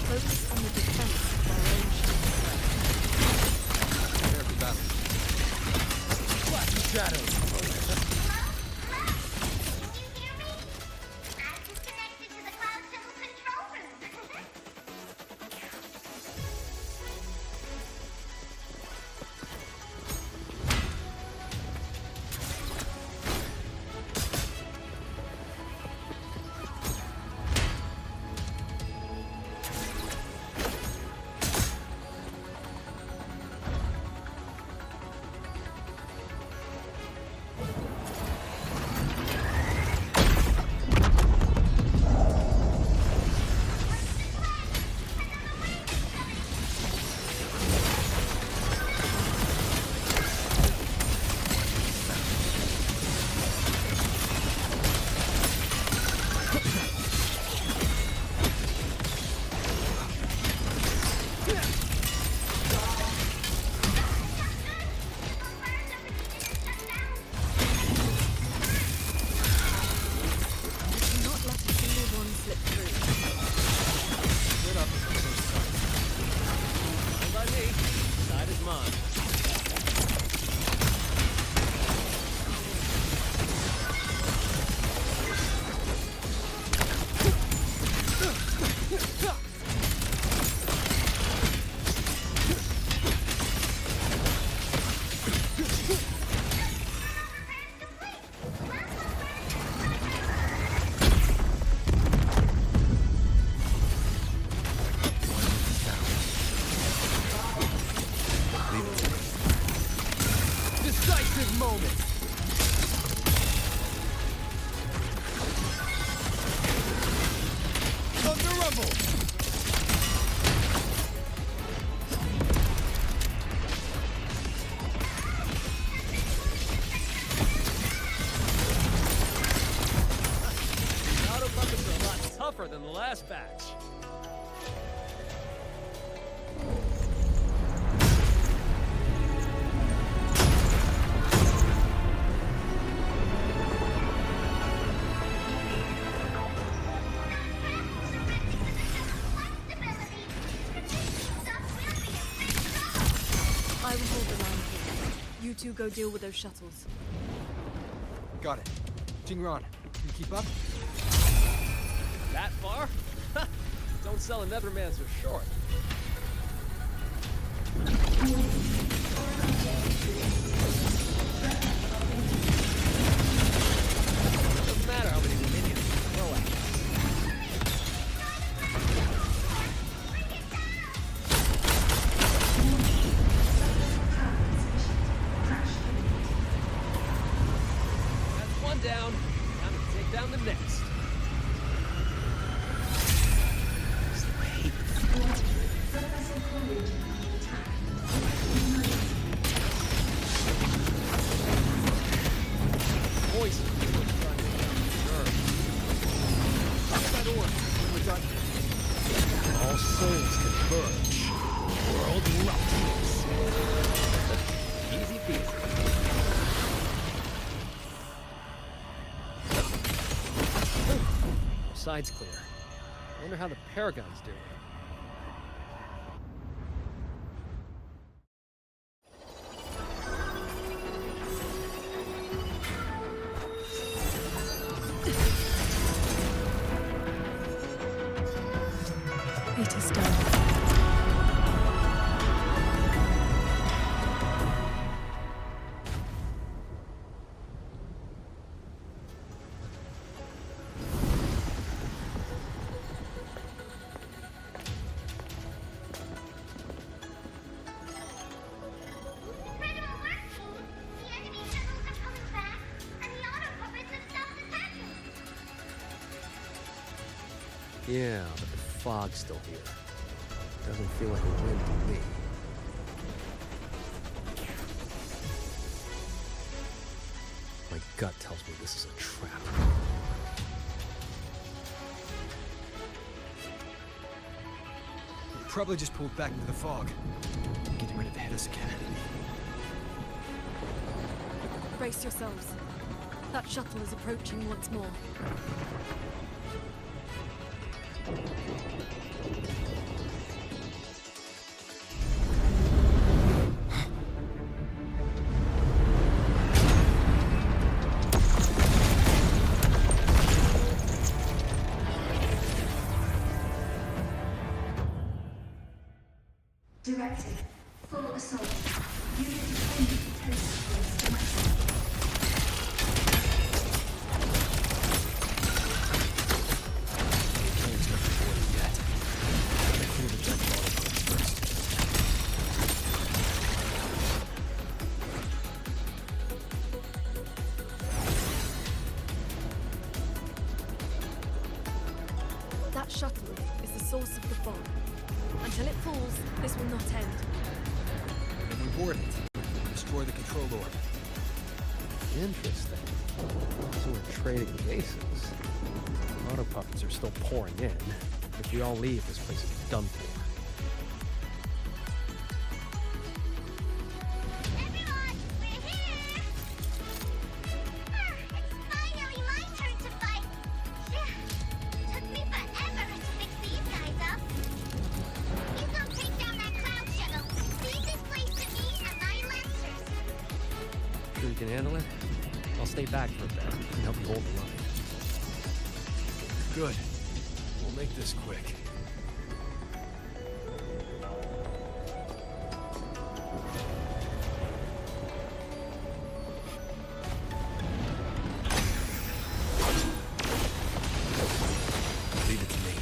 Focus on the defense of our own ship. Prepare for battle. Flash shadows. last batch. I will hold the line here. You two go deal with those shuttles. Got it. Jingran, can you keep up? That far? Don't sell a Nethermancer short. Doesn't matter how many minions you throw at us. That's one down. Time to take down the next. Poison. All souls converge. World erupts. Easy peasy. Side's clear. I wonder how the Paragon's doing. It is done. Yeah, but the fog's still here. Doesn't feel like a wind to me. My gut tells me this is a trap. We probably just pulled back into the fog. Getting ready to hit us again. Brace yourselves. That shuttle is approaching once more. Directive. Full assault. Unit deployment post to myself. That shuttle is the source of the fog. Until it falls, this will not end. When we board it, destroy the control orb. Interesting. So we're trading bases. Auto puppets are still pouring in. If we all leave, this place is done for. Sure you can handle it? I'll stay back for a bit and help you hold the line. Good. We'll make this quick. Leave it to me.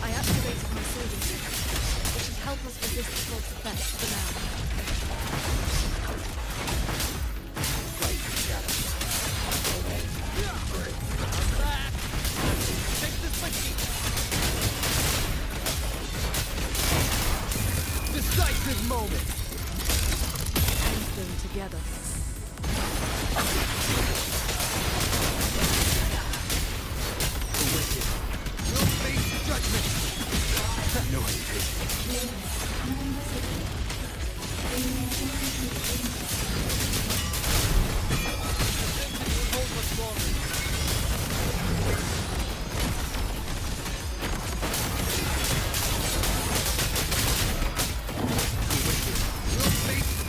I activated my sword injection, which should help us resist the fog's effects for now. I'm back! Take this with you! decisive moment. End them together. The wicked will face judgment. No hesitation.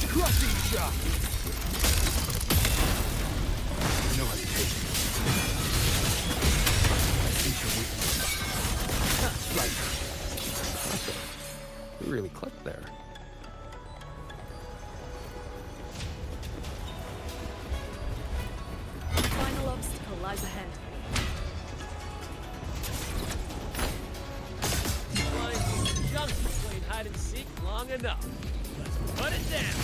Crushing shot! No hesitation. I see your weakness. Strike. You really clicked there. Final obstacle lies ahead. Junkies played hide and seek long enough. Let's put it down.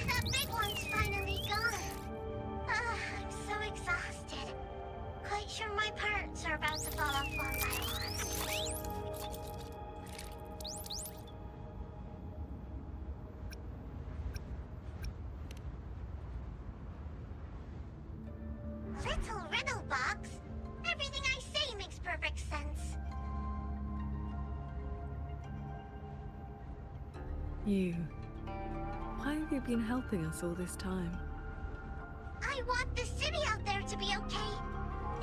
That big one's finally gone. I'm so exhausted. Quite sure my parts are about to fall off one by one. Little riddle box. Everything I say makes perfect sense. You. Why have you been helping us all this time? I want the city out there to be okay.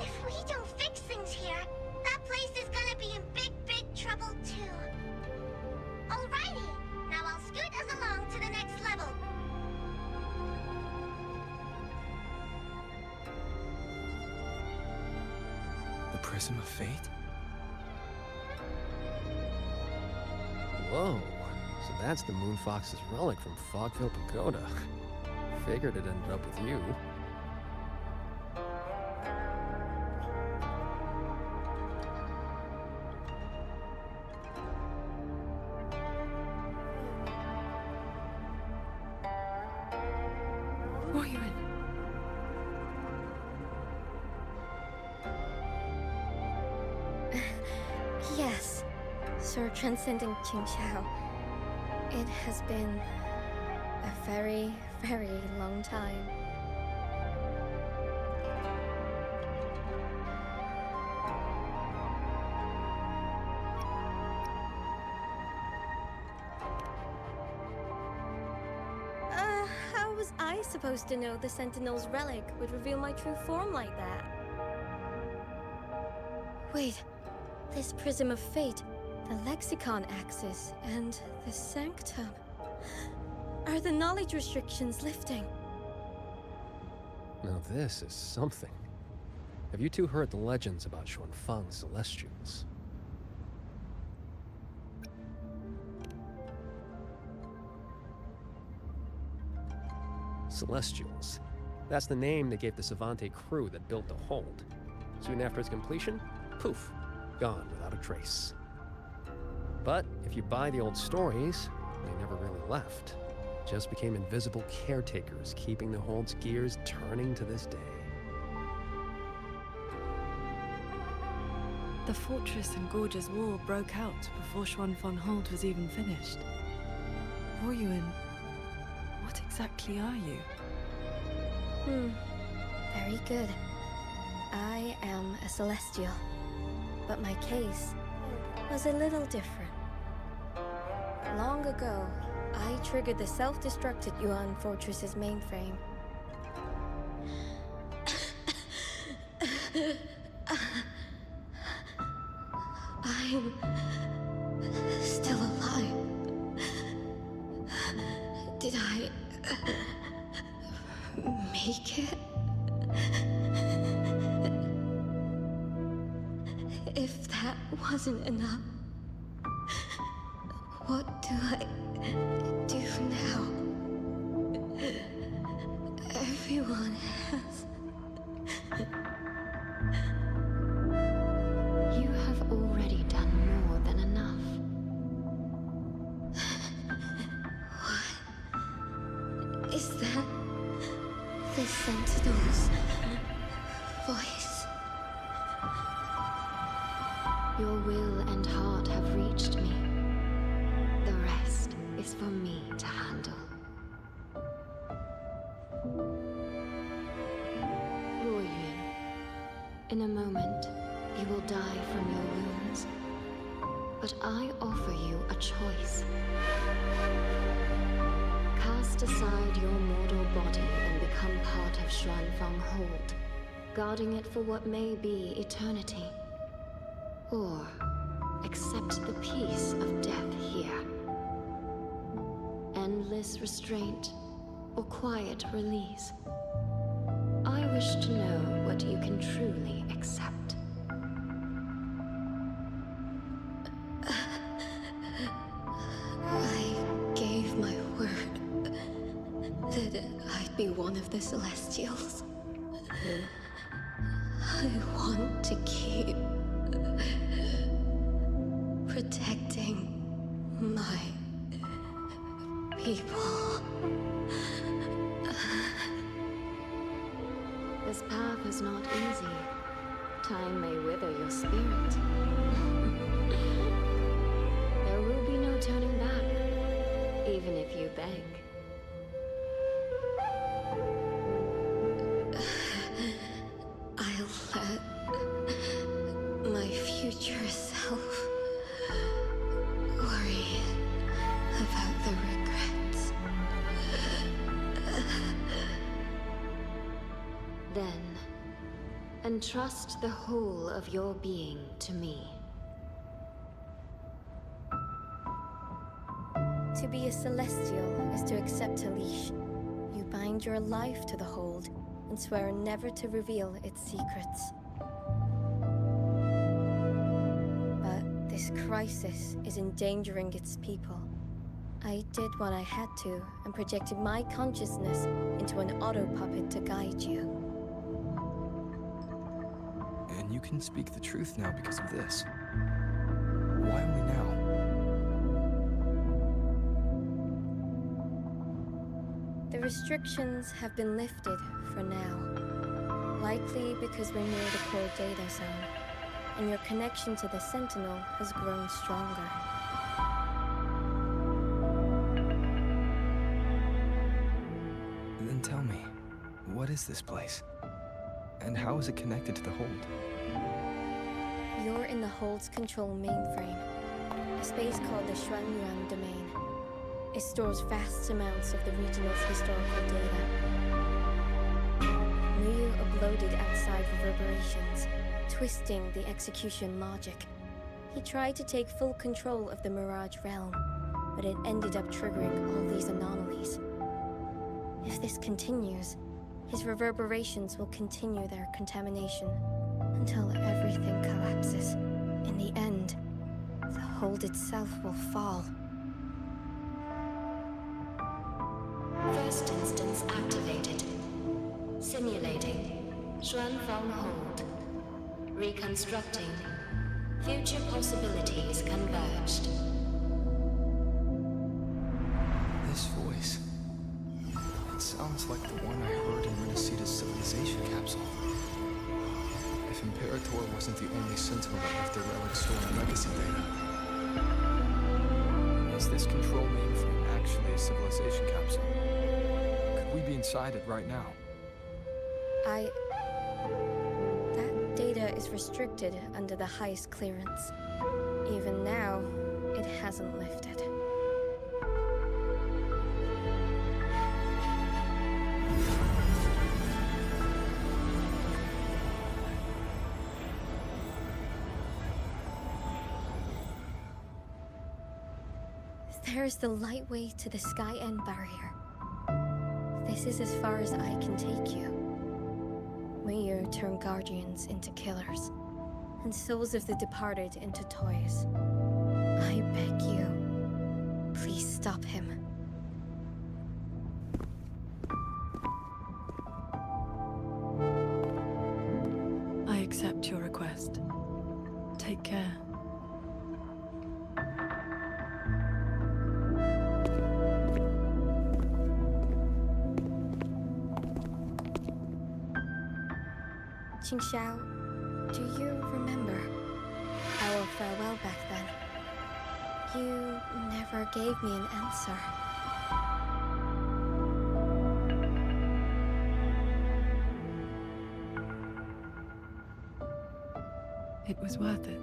If we don't fix things here, that place is gonna be in big, big trouble too. Alrighty, now I'll scoot us along to the next level. The Prism of Fate? Whoa. So that's the Moon Fox's relic from Fogville Pagoda. Figured it ended up with you. Wuthering. Yes, Sir Transcendent Qingxiao. It has been a very, very long time. How was I supposed to know the Sentinel's relic would reveal my true form like that? Wait, this Prism of Fate, the Lexicon Axis, and the Sanctum. Are the knowledge restrictions lifting? Now this is something. Have you two heard the legends about Xuanfang Celestials? Celestials. That's the name they gave the Savante crew that built the hold. Soon after its completion, poof, gone without a trace. But if you buy the old stories, they never really left. Just became invisible caretakers, keeping the hold's gears turning to this day. The fortress and gorgeous war broke out before Xuanfang Hold was even finished. Wuthering, what exactly are you? Very good. I am a Celestial, but my case was a little different. Long ago, I triggered the self-destructed Yuan Fortress's mainframe. I'm still alive. Did I make it? If that wasn't enough, what do I do now? Everyone has. You have already done more than enough. What is that? The Sentinel's voice. Your will and heart have reached me. The rest is for me to handle. Ruoyun, in a moment, you will die from your wounds. But I offer you a choice. Cast aside your mortal body and become part of Xuanfang Hold, guarding it for what may be eternity. Or accept the peace of death here. Endless restraint or quiet release. I wish to know what you can truly accept. I gave my word that I'd be one of the Celestials. I want to keep protecting my people. This path is not easy. Time may wither your spirit. There will be no turning back, even if you beg. I'll let my future self worry about the regrets. Then, entrust the whole of your being to me. To be a Celestial is to accept a leash. You bind your life to the hold and swear never to reveal its secrets. But this crisis is endangering its people. I did what I had to and projected my consciousness into an auto-puppet to guide you. And you can speak the truth now because of this. Why only now? The restrictions have been lifted for now. Likely because we're near the core data zone, and your connection to the Sentinel has grown stronger. Then tell me, what is this place? And how is it connected to the Hold? You're in the Hold's control mainframe, a space called the Xuanyuan domain. It stores vast amounts of the regional's historical data. Muyu uploaded outside reverberations, twisting the execution logic. He tried to take full control of the Mirage realm, but it ended up triggering all these anomalies. If this continues, his reverberations will continue their contamination until everything collapses. In the end, the Hold itself will fall. First instance activated. Simulating. Xuanfang Hold. Reconstructing. Future possibilities converged. This voice. It sounds like the one I heard in Renacita's civilization capsule. If Imperator wasn't the only sentinel that left their relic storing legacy data. Is this control mainframe actually a civilization capsule? Could we be inside it right now? That data is restricted under the highest clearance. Even now, it hasn't lifted. There's the lightway to the Sky End barrier. This is as far as I can take you. Muyu turned guardians into killers, and souls of the departed into toys. I beg you, please stop him. accept your request. Take care. Qingxiao, do you remember our farewell back then? You never gave me an answer. It was worth it.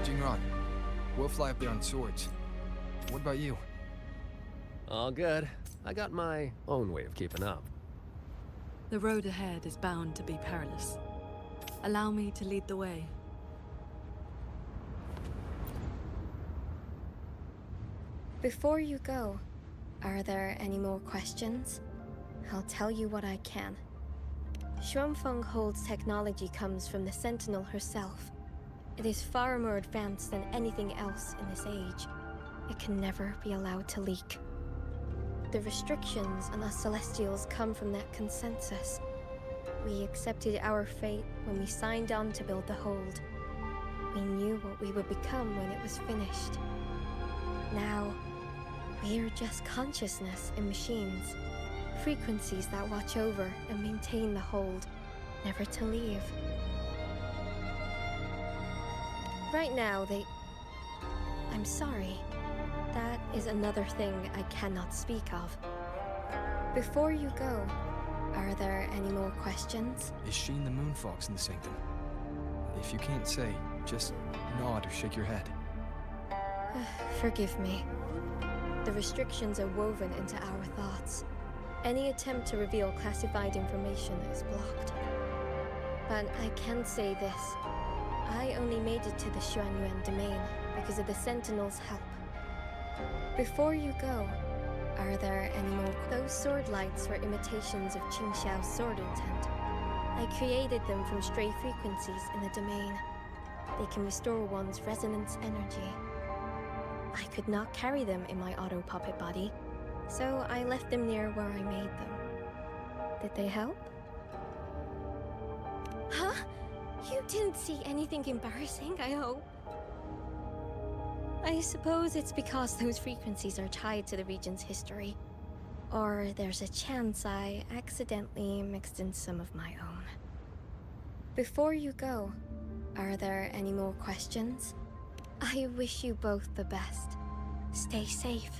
Jingran, we'll fly up there on swords. What about you? All good. I got my own way of keeping up. The road ahead is bound to be perilous. Allow me to lead the way. Before you go, are there any more questions? I'll tell you what I can. Xuanfang holds technology comes from the Sentinel herself. It is far more advanced than anything else in this age. It can never be allowed to leak. The restrictions on us Celestials come from that consensus. We accepted our fate when we signed on to build the hold. We knew what we would become when it was finished. Now, we're just consciousness in machines. Frequencies that watch over and maintain the hold, never to leave. Right now, I'm sorry. That is another thing I cannot speak of. Before you go, are there any more questions? Is Sheen the Moonfox in the Sanctum? If you can't say, just nod or shake your head. Forgive me. The restrictions are woven into our thoughts. Any attempt to reveal classified information is blocked. But I can say this. I only made it to the Xuanyuan domain because of the Sentinel's help. Before you go, are there any more? Those sword lights were imitations of Qingxiao's sword intent. I created them from stray frequencies in the domain. They can restore one's resonance energy. I could not carry them in my auto-puppet body, so I left them near where I made them. Did they help? Huh? You didn't see anything embarrassing, I hope? I suppose it's because those frequencies are tied to the region's history. Or there's a chance I accidentally mixed in some of my own. Before you go, are there any more questions? I wish you both the best. Stay safe.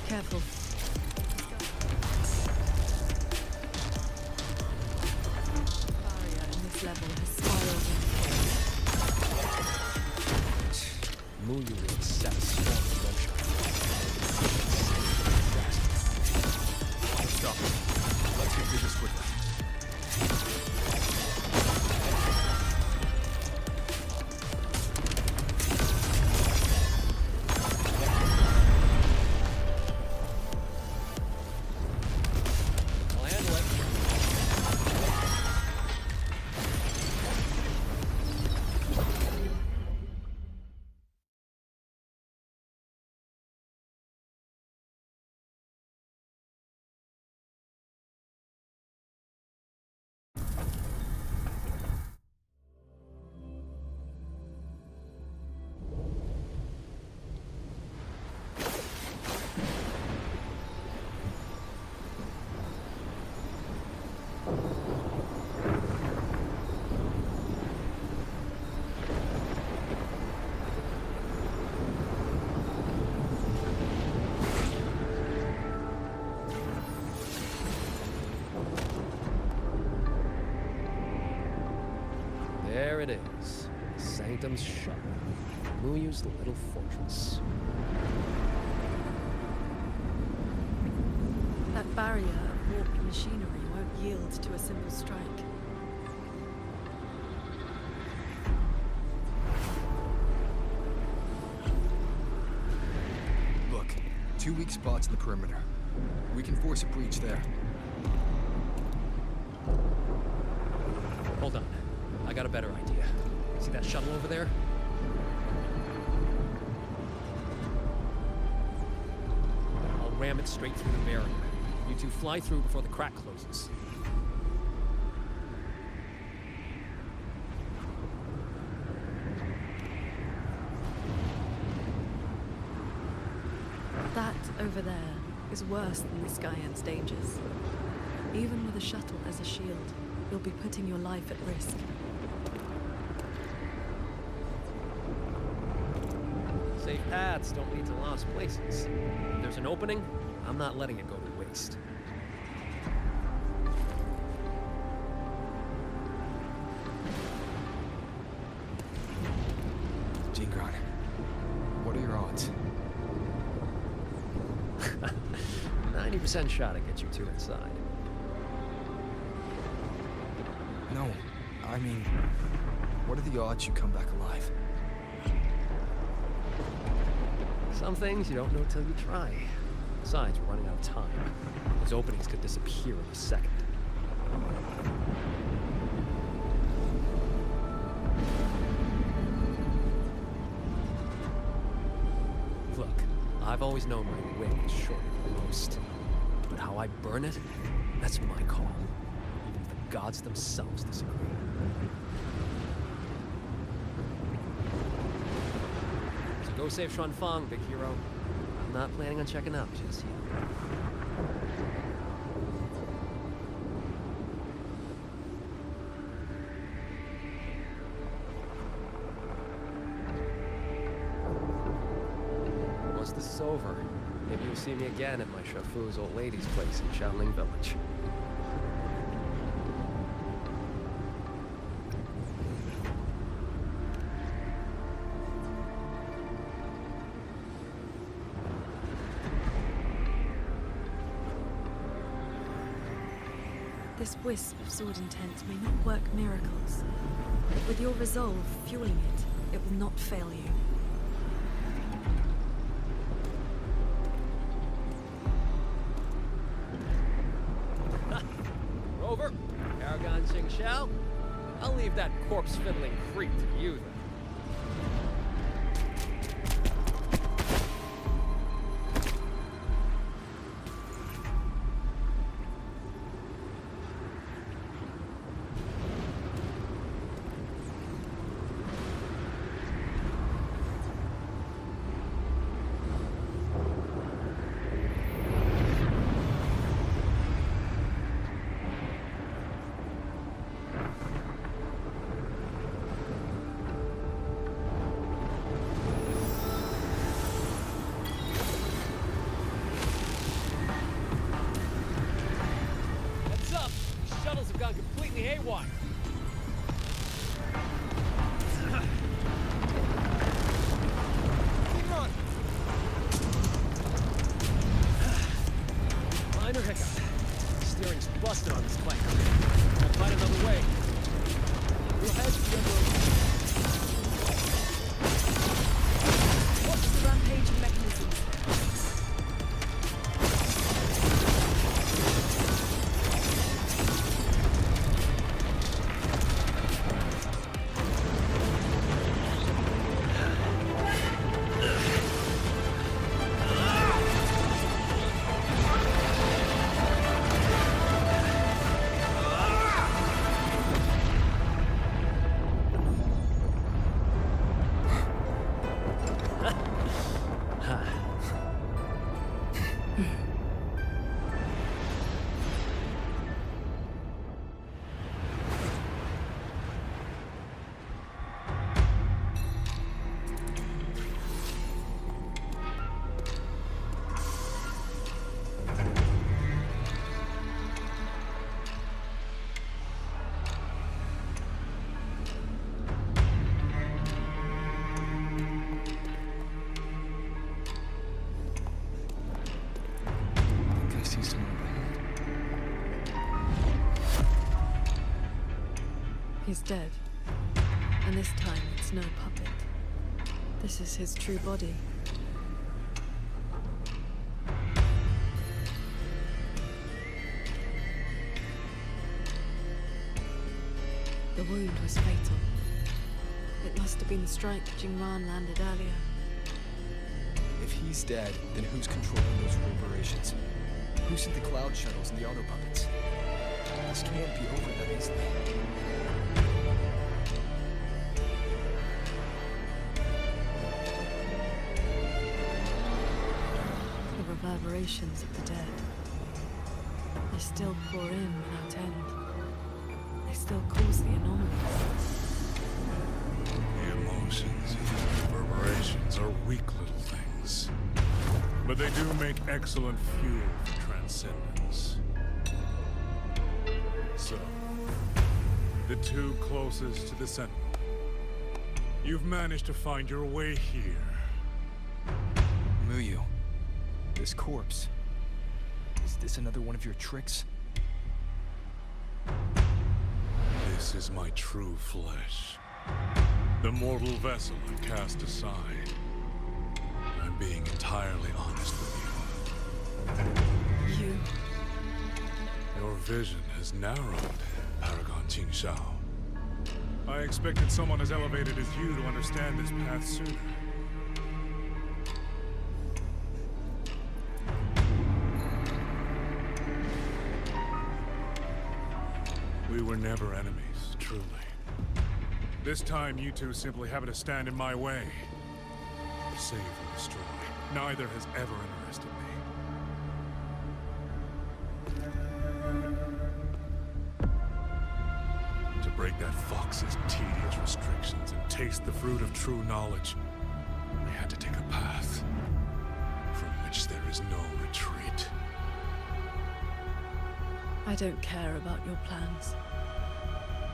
Careful. Barrier in this level has spiraled in. Muyu will accept strong emotion. Stop. Let's get through this quickly. There it is. The Sanctum's shuttle. Muyu's little fortress. That barrier of warp The machinery won't yield to a simple strike. Look, 2 weak spots in the perimeter. We can force a breach there. Hold on. I got a better idea. See that shuttle over there? I'll ram it straight through the barrier. You two fly through before the crack closes. That over there is worse than the Skyant's dangers. Even with a shuttle as a shield, you'll be putting your life at risk. Safe paths don't lead to lost places. If there's an opening, I'm not letting it go to waste. Jingron, what are your odds? 90% shot to get you two inside. No, I mean, what are the odds you come back alive? Some things you don't know till you try. Besides, we're running out of time. Those openings could disappear in a second. Look, I've always known my wick was shorter than most. But how I burn it, that's my call. Even if the gods themselves disagree. So go save Xuanfang, big hero. I'm not planning on checking out just yet. Once this is over, maybe you'll see me again at my Shafu's old lady's place in Xiangling Village. This wisp of sword intent may not work miracles, but with your resolve fueling it, it will not fail you. Rover, Paragon Qingxiao. I'll leave that corpse-fiddling creep to you, then. Shuttles have gone completely haywire. Minor hiccup. Steering's busted on this plane. I'll find another way. We'll head to the What's the rampage mechanism? He's dead. And this time, it's no puppet. This is his true body. The wound was fatal. It must have been the strike Jingran landed earlier. If he's dead, then who's controlling those reverberations? Who sent the cloud shuttles and the auto puppets? This can't be over that easily. The reverberations of the dead. They still pour in without end. They still cause the anomalies. The emotions and reverberations are weak little things. But they do make excellent fuel for transcendence. So, the two closest to the Sentinel. You've managed to find your way here. Muyu, this corpse. Is this another one of your tricks? This is my true flesh. The mortal vessel I cast aside. I'm being entirely honest with you. Your vision has narrowed, Paragon Qingxiao. I expected someone as elevated as you to understand this path sooner. We were never enemies, truly. This time, you two simply happen to stand in my way. Save or destroy. Neither has ever interested me. To break that fox's tedious restrictions and taste the fruit of true knowledge, I had to take a path from which there is no retreat. I don't care about your plans.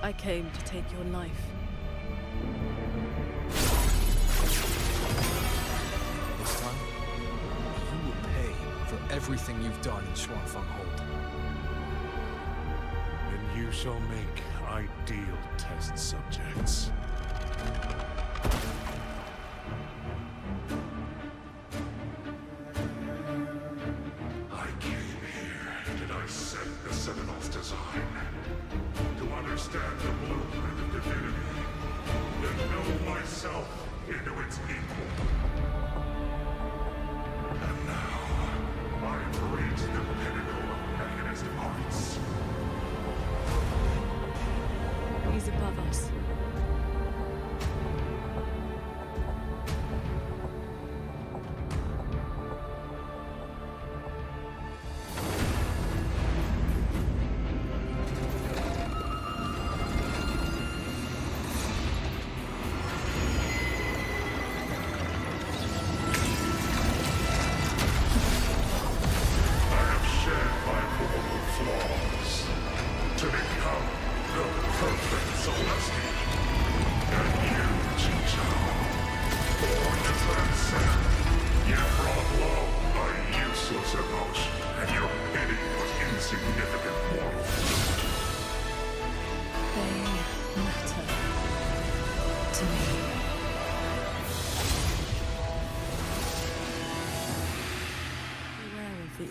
I came to take your life. This time, you will pay for everything you've done in Xuanfang Hold. And you shall make ideal test subjects. I came here to dissect the Sentinel's design, to understand the blueprint of divinity, and know myself into its equal. And now, I've reached the pinnacle of mechanist arts. He's above us.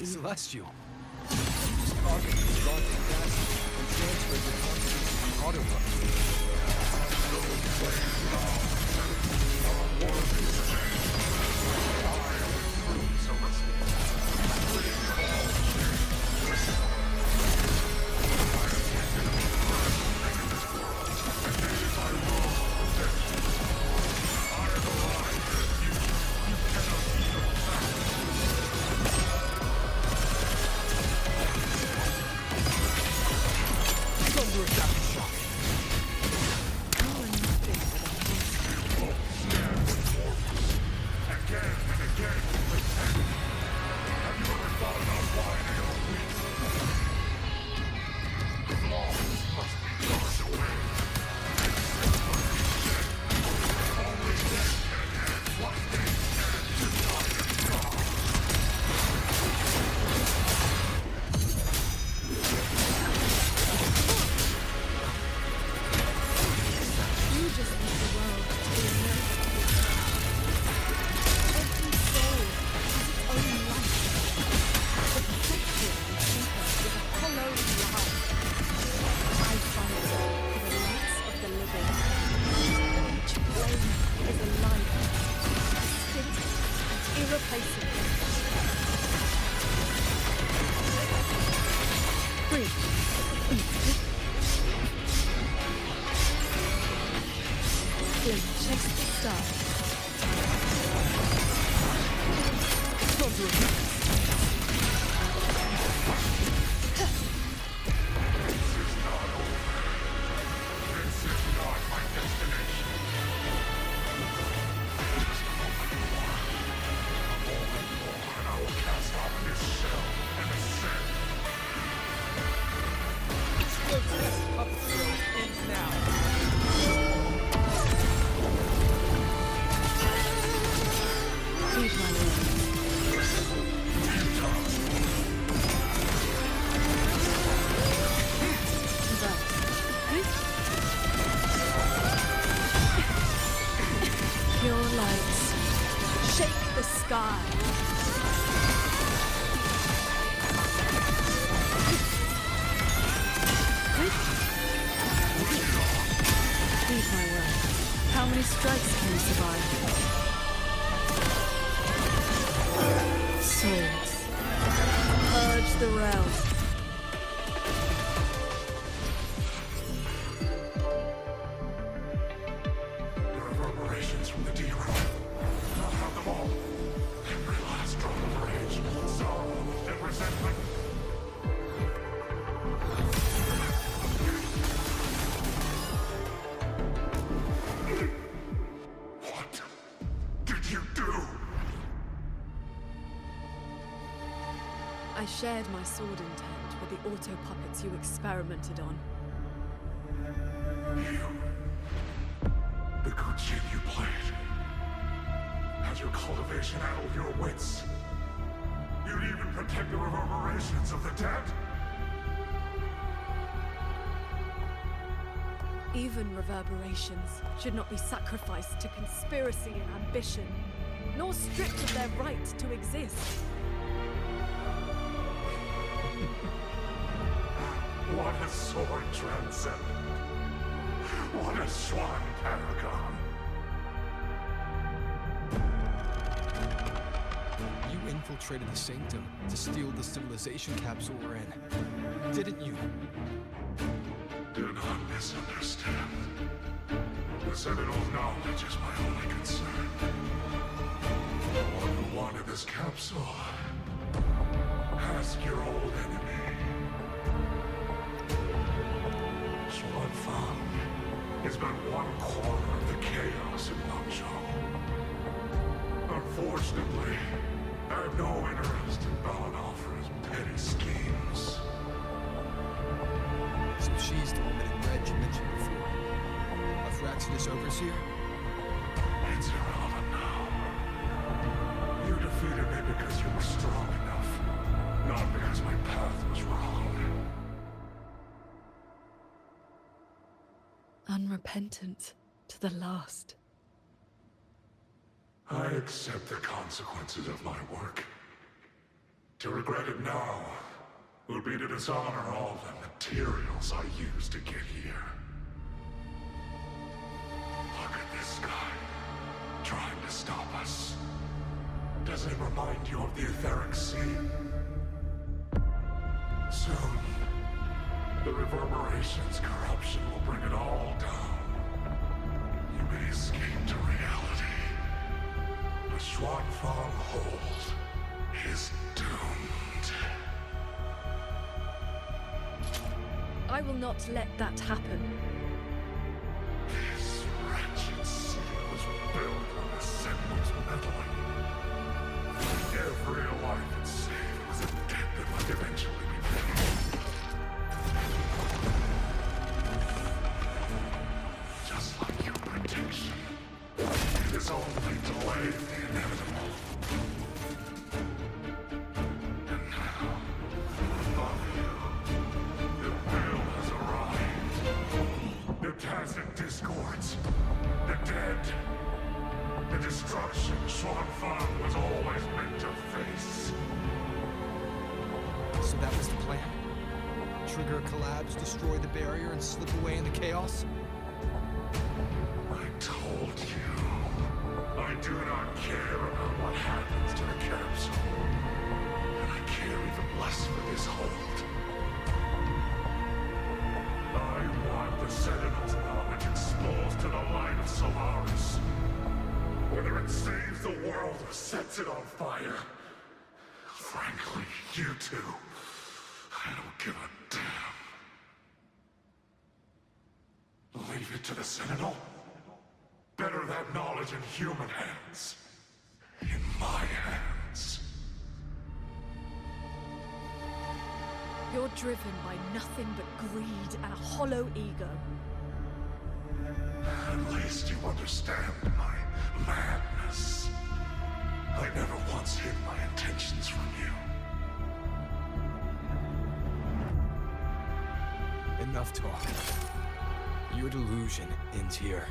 Celestial. Just carving these daunting gases and transferred the consciousness to autopilot. Flynn, chase the star. Pure lights. Shake the sky. Heed my word. How many strikes can you survive? Swords. Purge the realm. The reverberations from the D-room. I'll have them all. Every last drop of rage, sorrow, and resentment. What did you do? I shared my sword intent with the auto puppets you experimented on. The good shit you played. Had your cultivation addled your wits. You'd even protect the reverberations of the dead. Even reverberations should not be sacrificed to conspiracy and ambition, nor stripped of their right to exist. What a sword transcendent. What a Xuan paragon. You infiltrated the Sanctum to steal the civilization capsule we're in, didn't you? Do not misunderstand. The Sentinel's knowledge is my only concern. The one who wanted this capsule. Ask your old enemy. Xuanfang is but one corner of the chaos in Mengzhou. Unfortunately, I have no interest in Balanoff's petty schemes. So she's the woman in red you mentioned before. A Fraxidus overseer? It's irrelevant now. You defeated me because you were strong enough, not because my path was wrong. Unrepentant to the last. I accept the consequences of my work. To regret it now would be to dishonor all the materials I used to get here. Look at this guy, trying to stop us. Doesn't it remind you of the etheric sea? Soon, the reverberation's corruption will bring it all down. You may escape to reality, but Xuanfang Hold is doomed. I will not let that happen. This wretched city was built on the Sentinel's meddling. Every life it saved was a debt that must eventually be paid. Just like your protection, it is only delayed the inevitable. And now, above you, the bill has arrived. The tacit discords, the dead, the destruction Xuanfang was always meant to face. So that was the plan? Trigger a collapse, destroy the barrier, and slip away in the chaos? I told you, I do not care about what happens to the capsule. And I care even less for this hold. You two. I don't give a damn. Leave it to the Sentinel? Better that knowledge in human hands. In my hands. You're driven by nothing but greed and a hollow ego. At least you understand my madness. I never once hid my intentions from you. Enough talk. Your delusion ends here.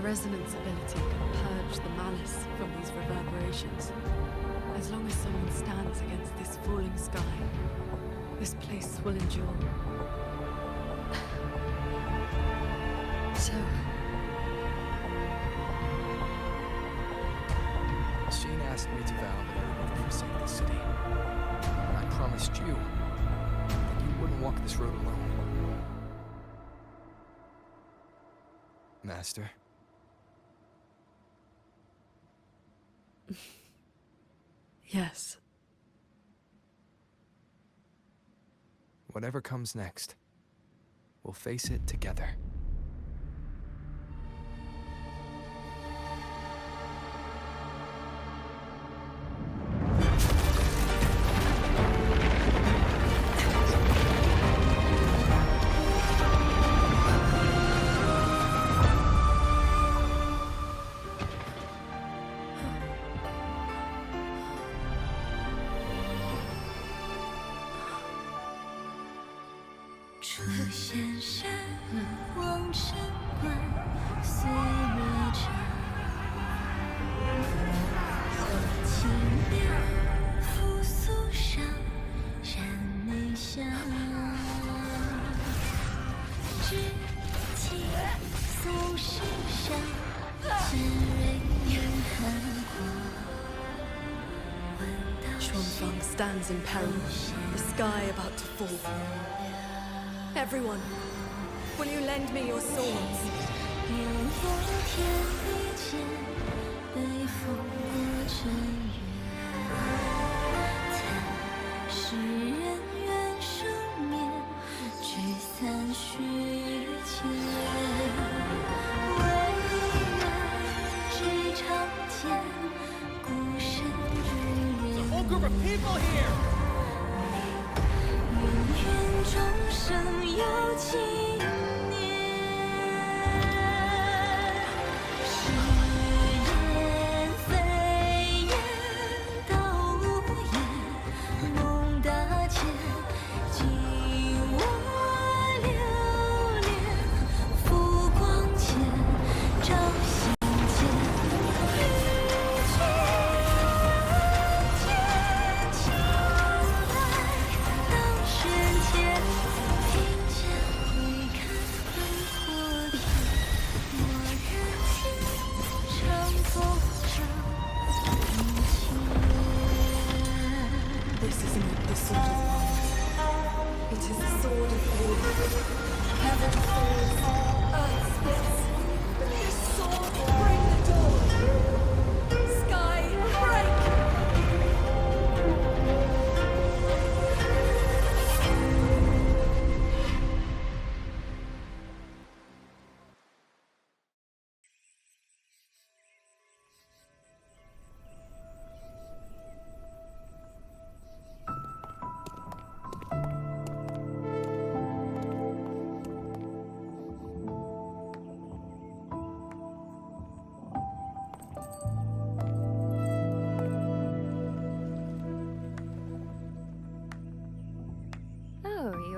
Resonance ability can purge the malice from these reverberations. As long as someone stands against this falling sky, this place will endure. So... Shane asked me to vow that I would never forsake the city. And I promised you that you wouldn't walk this road alone. Master. Yes. Whatever comes next, we'll face it together. Xuanfang stands in peril, the sky about to fall. Everyone, will you lend me your swords? There's a whole group of people here!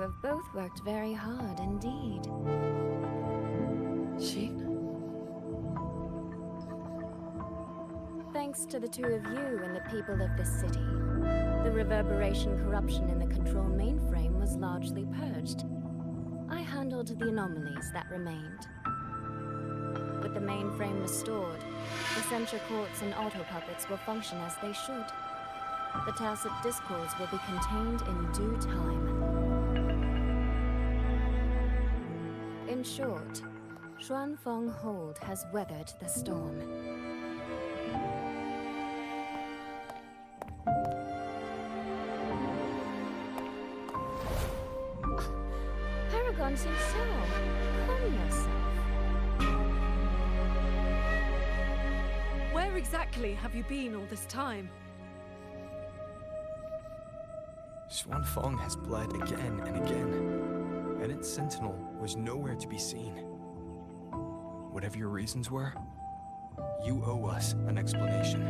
have both worked very hard indeed. Thanks to the two of you and the people of this city, the reverberation corruption in the control mainframe was largely purged. I handled the anomalies that remained. With the mainframe restored, the censure courts and auto-puppets will function as they should. The tacit discords will be contained in due time. In short, Xuanfang Hold has weathered the storm. Paragon Qingxiao, calm yourself. Where exactly have you been all this time? Xuanfang has bled again and again, and its sentinel was nowhere to be seen. Whatever your reasons were, you owe us an explanation.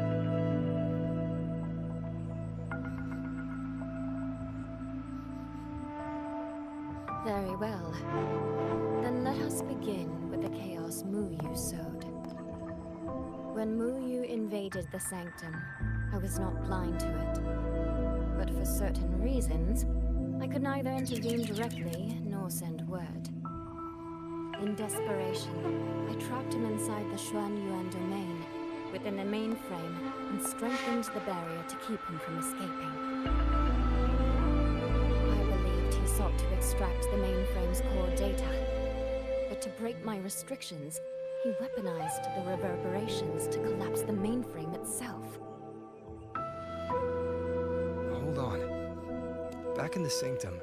Very well. Then let us begin with the chaos Muyu sowed. When Muyu invaded the sanctum, I was not blind to it. But for certain reasons, I could neither intervene directly nor send word. In desperation, I trapped him inside the Xuanyuan domain, within the mainframe, and strengthened the barrier to keep him from escaping. I believed he sought to extract the mainframe's core data. But to break my restrictions, he weaponized the reverberations to collapse the mainframe itself. Hold on. Back in the sanctum,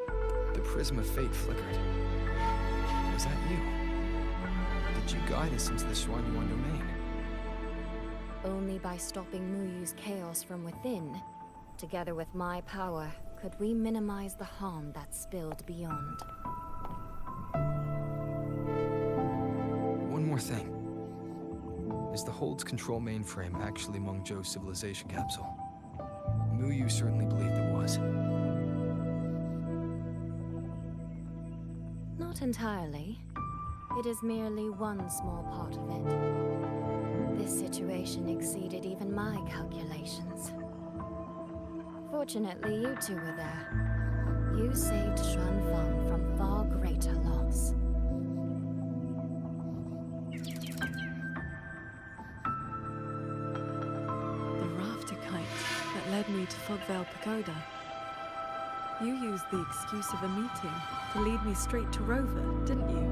the prism of fate flickered. Was that you? Did you guide us into the Xuanyuan domain? Only by stopping Muyu's chaos from within, together with my power, could we minimize the harm that spilled beyond. One more thing. Is the Hold's control mainframe actually Mengzhou's civilization capsule? Muyu certainly believed it was. Not entirely. It is merely one small part of it. This situation exceeded even my calculations. Fortunately, you two were there. You saved Xuanfang from far greater loss. The rafter kite that led me to Fogvale Pagoda. You used the excuse of a meeting to lead me straight to Rover, didn't you?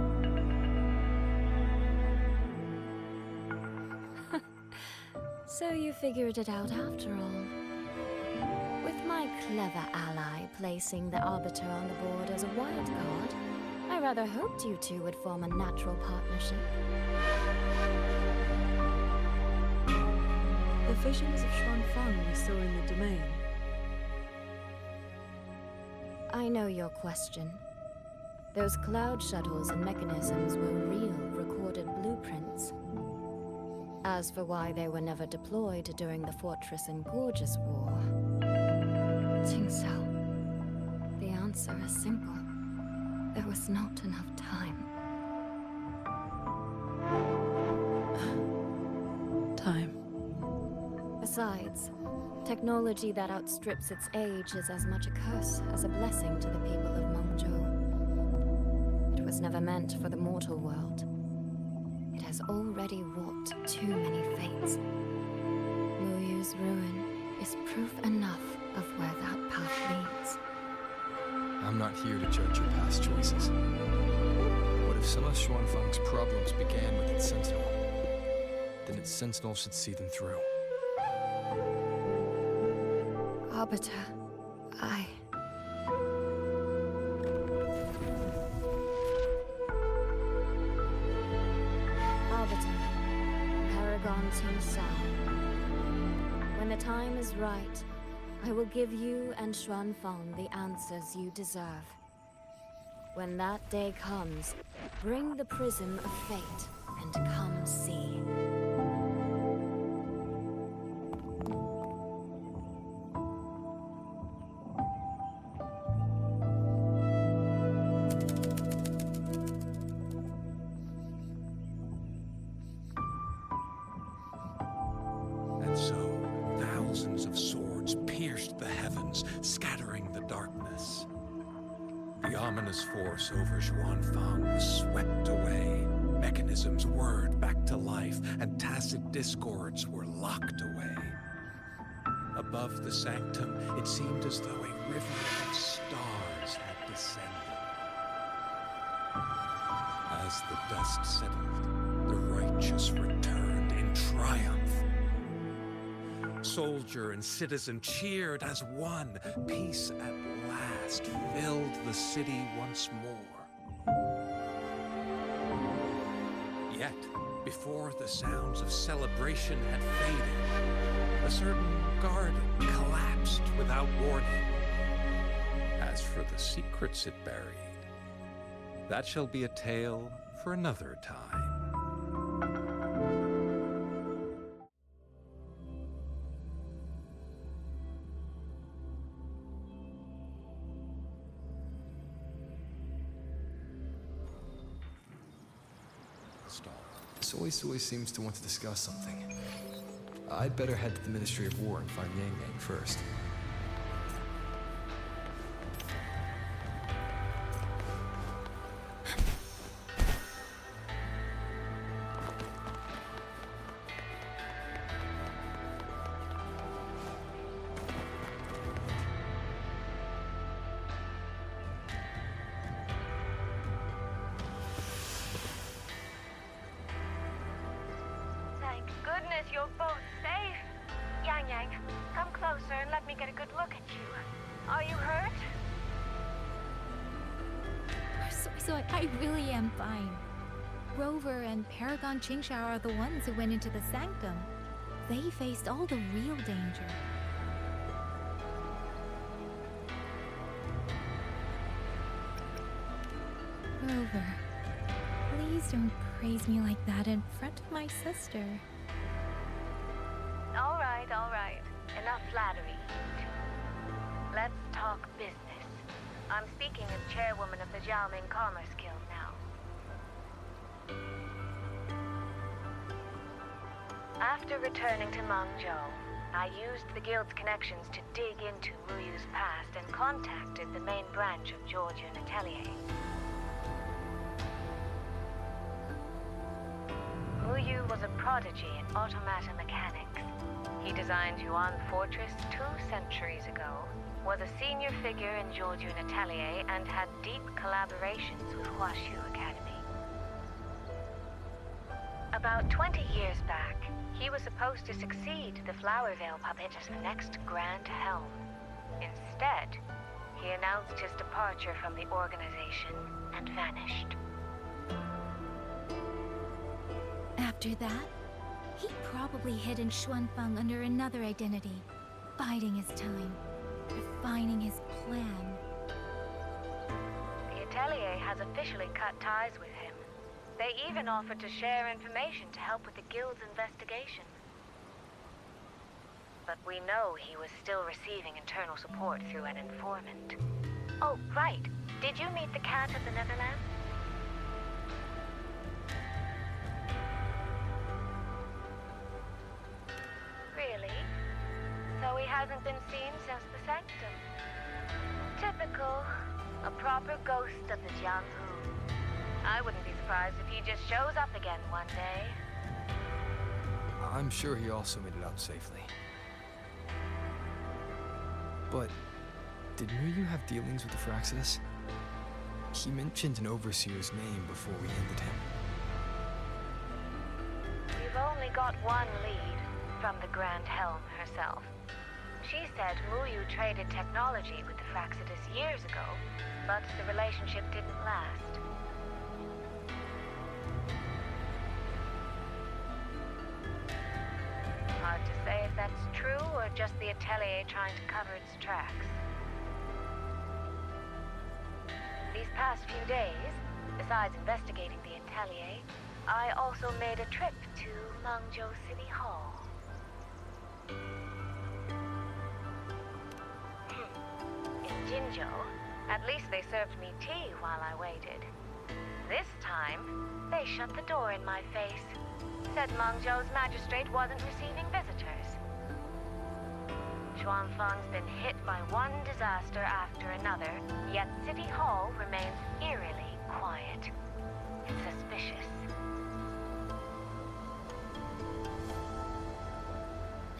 So you figured it out after all. With my clever ally placing the Arbiter on the board as a wild card, I rather hoped you two would form a natural partnership. The visions of Xuanfang we saw in the domain. I know your question. Those cloud shuttles and mechanisms were real, recorded blueprints. As for why they were never deployed during the Fortress and Gorgeous War... Qingxiao, the answer is simple. There was not enough time. Time. Besides, technology that outstrips its age is as much a curse as a blessing to the people of Mengzhou. It was never meant for the mortal world. It has already warped too many fates. Muyu's ruin is proof enough of where that path leads. I'm not here to judge your past choices. What if some of Xuanfang's problems began with its sentinel? Then its sentinel should see them through. Arbiter, Arbiter, Paragon Qingxiao. When the time is right, I will give you and Xuanfang the answers you deserve. When that day comes, bring the prism of fate and come see. scattering the darkness. The ominous force over Xuanfang was swept away. Mechanisms whirred back to life, and tacit discords were locked away. Above the sanctum, it seemed as though a river of stars had descended. As the dust settled, the righteous returned in triumph. Soldier and citizen cheered as one. Peace at last filled the city once more. Yet, before the sounds of celebration had faded, a certain garden collapsed without warning. As for the secrets it buried, that shall be a tale for another time. Soy Soy seems to want to discuss something. I'd better head to the Ministry of War and find Yang Yang first. Goodness, you're both safe. Yang Yang, come closer and let me get a good look at you. Are you hurt? So I really am fine. Rover and Paragon Qingxiao are the ones who went into the sanctum. They faced all the real danger. Rover, please don't praise me like that in front of my sister. All right. Enough flattery. Let's talk business. I'm speaking as chairwoman of the Jiaoming Commerce Guild now. After returning to Mengzhou, I used the guild's connections to dig into Wuyu's past and contacted the main branch of Georgian Atelier. Wuyu was a prodigy in automata mechanics. He designed Yuan Fortress 2 centuries ago, was a senior figure in Georgian Atelier, and had deep collaborations with Huaxu Academy. About 20 years back, he was supposed to succeed the Flower Veil puppet as the next Grand Helm. Instead, he announced his departure from the organization and vanished. After that, he probably hid in Xuanfang under another identity, biding his time, refining his plan. The Atelier has officially cut ties with him. They even offered to share information to help with the guild's investigation. But we know he was still receiving internal support through an informant. Oh, right. Did you meet the cat of the Netherlands? Really? So he hasn't been seen since the sanctum. Typical. A proper ghost of the Jianghu. I wouldn't be surprised if he just shows up again one day. I'm sure he also made it out safely. But did Wuyu have dealings with the Fraxidus? He mentioned an overseer's name before we ended him. We've only got one lead from the Grand Helm herself. She said Wuyu traded technology with the Fraxidus years ago, but the relationship didn't last. Hard to say if that's true or just the Atelier trying to cover its tracks. These past few days, besides investigating the Atelier, I also made a trip to Mengzhou City Hall. In Qingxiao, at least they served me tea while I waited. This time, they shut the door in my face. Said Mengzhou's magistrate wasn't receiving visitors. Xuanfang's been hit by one disaster after another, yet City Hall remains eerily quiet. It's suspicious.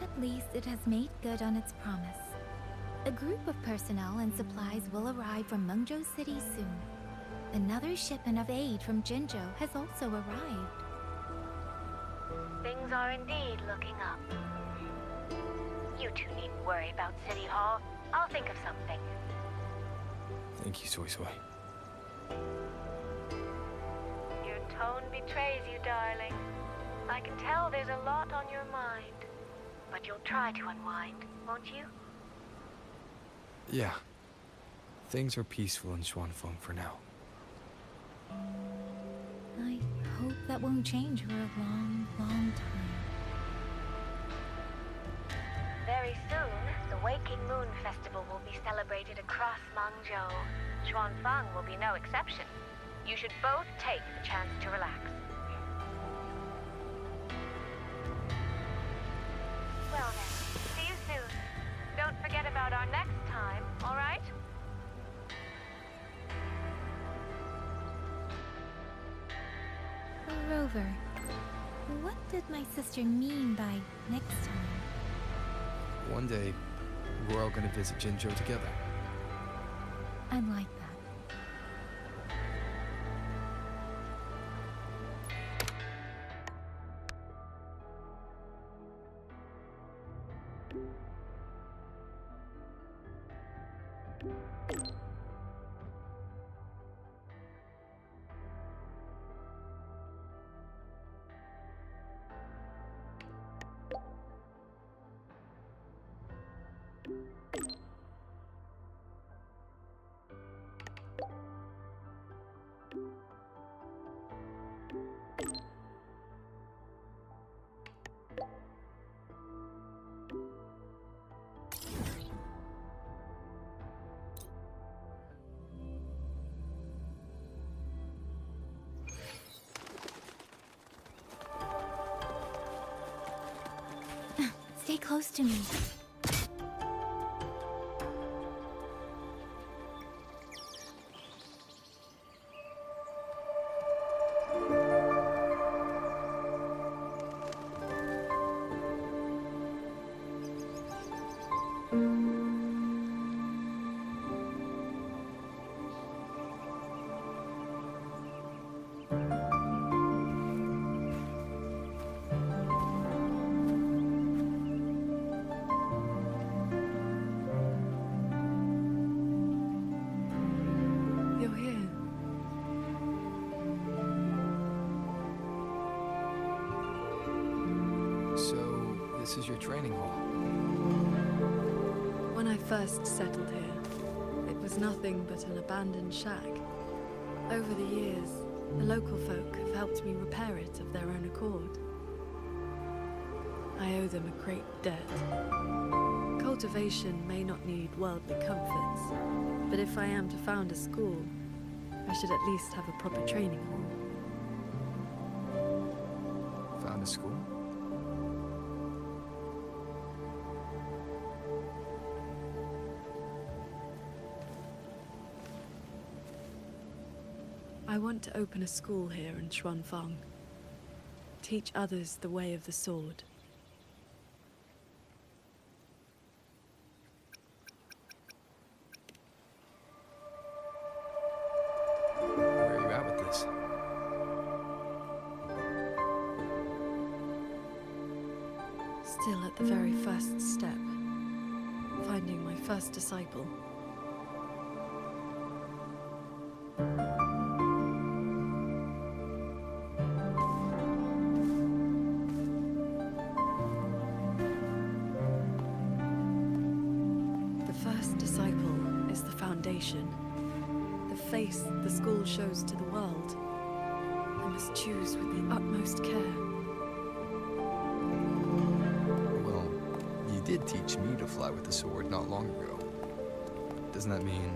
At least it has made good on its promise. A group of personnel and supplies will arrive from Mengzhou City soon. Another shipment of aid from Qingxiao has also arrived. Things are indeed looking up. You two needn't worry about City Hall. I'll think of something. Thank you, Soy Soy. Your tone betrays you, darling. I can tell there's a lot on your mind. But you'll try to unwind, won't you? Yeah. Things are peaceful in Xuanfang for now. I hope that won't change for a long, long time. Very soon, the Waking Moon Festival will be celebrated across Mengzhou. Xuanfang will be no exception. You should both take the chance to relax. Well then, see you soon. Don't forget about our next time, all right? Rover, what did my sister mean by next time? One day, we're all gonna visit Qingxiao together. I'd like that. Stay close to me. This is your training hall. When I first settled here, it was nothing but an abandoned shack. Over the years, the local folk have helped me repair it of their own accord. I owe them a great debt. Cultivation may not need worldly comforts, but if I am to found a school, I should at least have a proper training hall. Found a school? I want to open a school here in Xuanfang. Teach others the way of the sword. Where are you at with this? Still at the very first step. Finding my first disciple. The face the school shows to the world. I must choose with the utmost care. Well, you did teach me to fly with the sword not long ago. Doesn't that mean...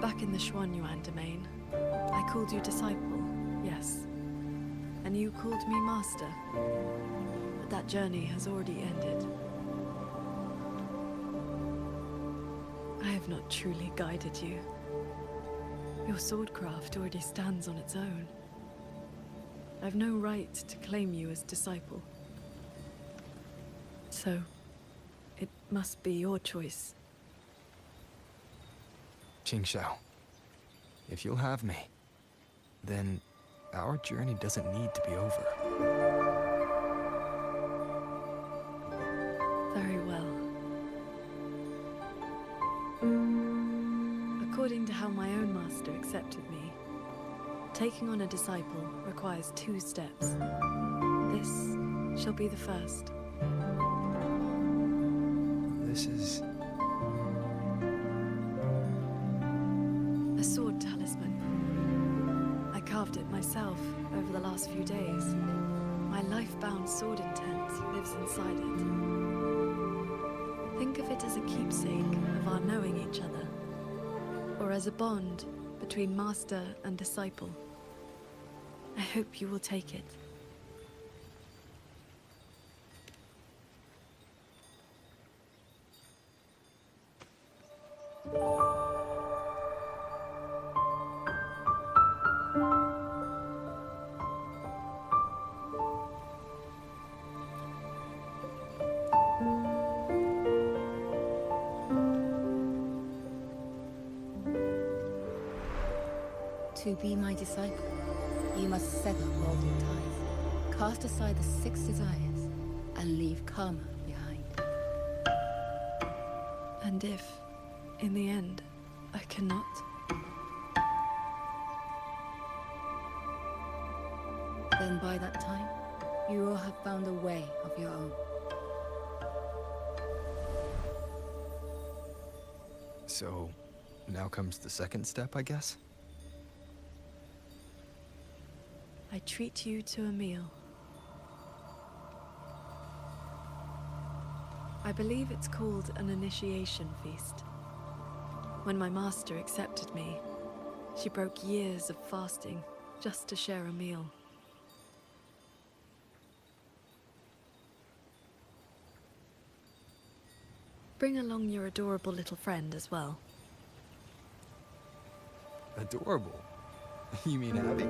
Back in the Xuanyuan domain, I called you disciple, yes. and you called me master. But that journey has already ended. I have not truly guided you. Your swordcraft already stands on its own. I have no right to claim you as disciple. So, it must be your choice. Qingxiao, if you'll have me, then our journey doesn't need to be over. Very well. According to how my own master accepted me, taking on a disciple requires 2 steps. This shall be the first. This is... a sword talisman. I carved it myself over the last few days. My life-bound sword intent lives inside it. Think of it as a keepsake of our knowing each other, or as a bond between master and disciple. I hope you will take it. To be my disciple, you must sever worldly ties, cast aside the 6 desires, and leave karma behind. And if, in the end, I cannot? Then by that time, you will have found a way of your own. So, now comes the second step, I guess? I treat you to a meal. I believe it's called an initiation feast. When my master accepted me, she broke years of fasting just to share a meal. Bring along your adorable little friend as well. Adorable? You mean Abby?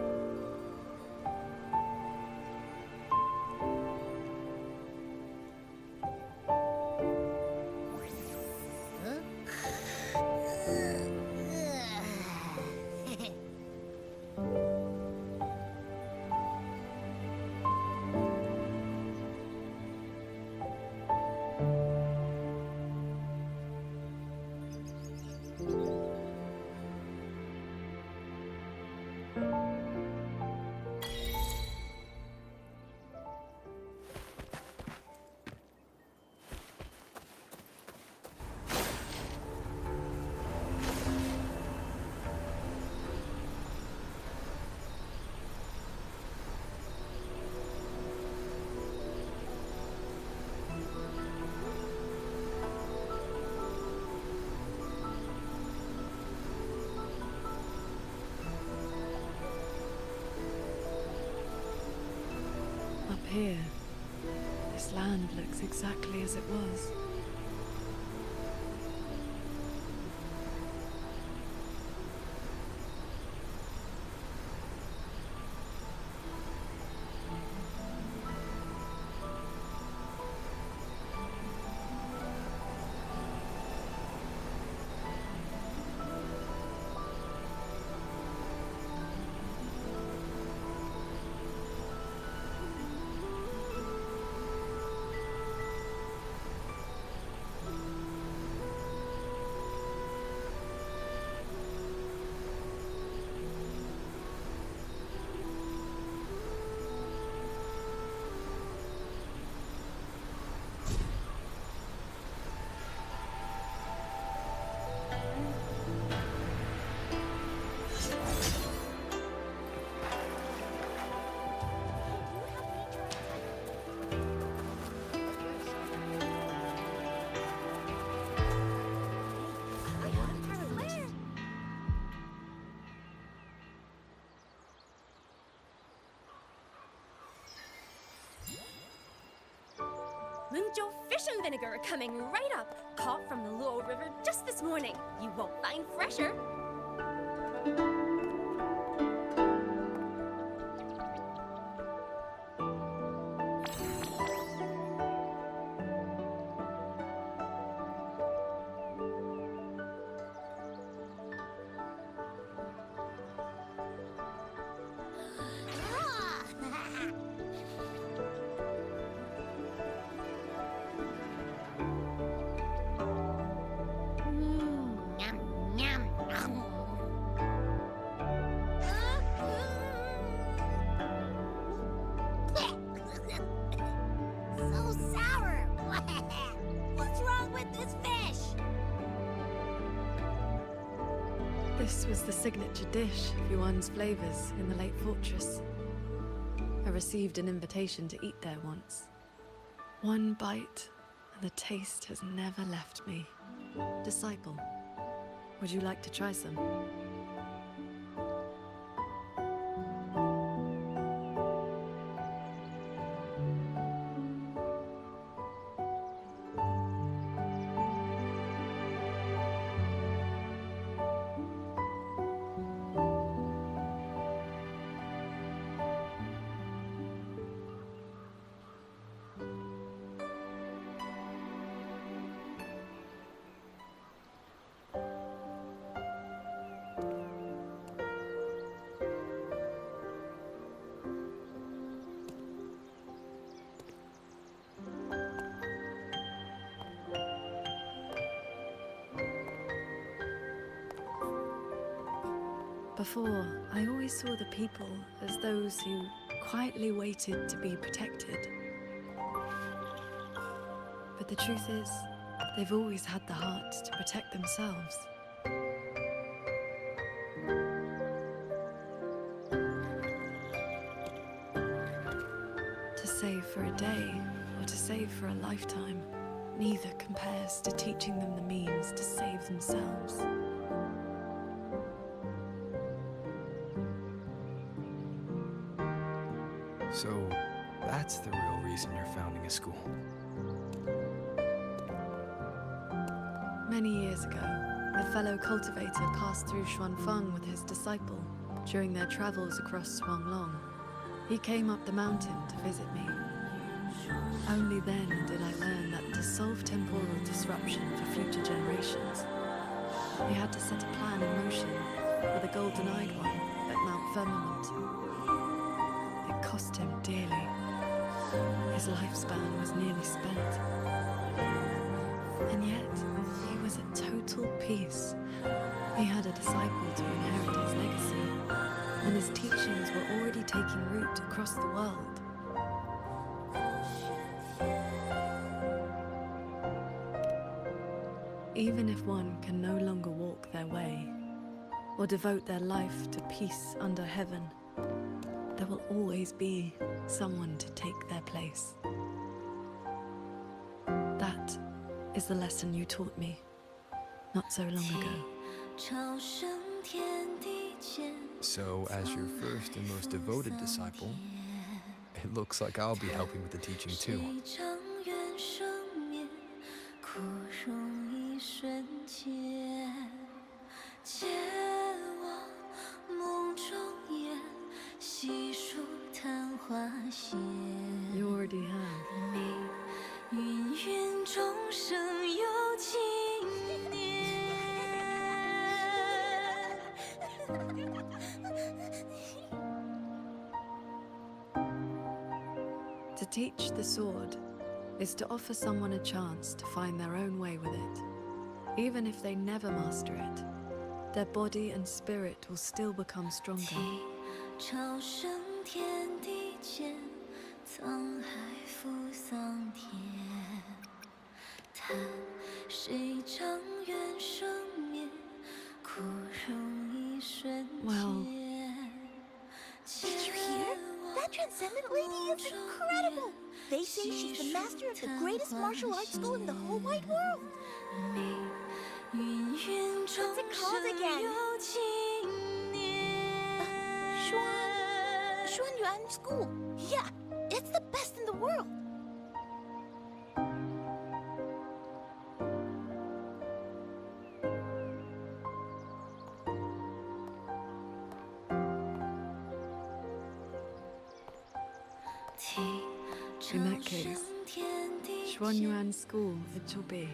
Up here, this land looks exactly as it was. Mengzhou fish and vinegar are coming right up. Caught from the Luo River just this morning. You won't find fresher. So sour! What's wrong with this fish? This was the signature dish of Yuan's flavors in the late fortress. I received an invitation to eat there once. One bite, and the taste has never left me. Disciple, would you like to try some? Before, I always saw the people as those who quietly waited to be protected. But the truth is, they've always had the heart to protect themselves. To save for a day, or to save for a lifetime, neither compares to teaching them the means to save themselves. So, that's the real reason you're founding a school. Many years ago, a fellow cultivator passed through Xuanfang with his disciple during their travels across Xuanglong. He came up the mountain to visit me. Only then did I learn that to solve temporal disruption for future generations, he had to set a plan in motion for the golden-eyed one at Mount Firmament. It cost him dearly. His lifespan was nearly spent. And yet, he was at total peace. He had a disciple to inherit his legacy, and his teachings were already taking root across the world. Even if one can no longer walk their way, or devote their life to peace under heaven, there will always be someone to take their place. That is the lesson you taught me not so long ago. So, as your first and most devoted disciple, it looks like I'll be helping with the teaching too. You already have. To teach the sword is to offer someone a chance to find their own way with it. Even if they never master it, their body and spirit will still become stronger. Well, did you hear? That transcendent lady is incredible! They say she's the master of the greatest martial arts school in the whole wide world! What's it called again? Xuanyuan School. Yeah, it's the best in the world. In that case, Xuanyuan School it shall be.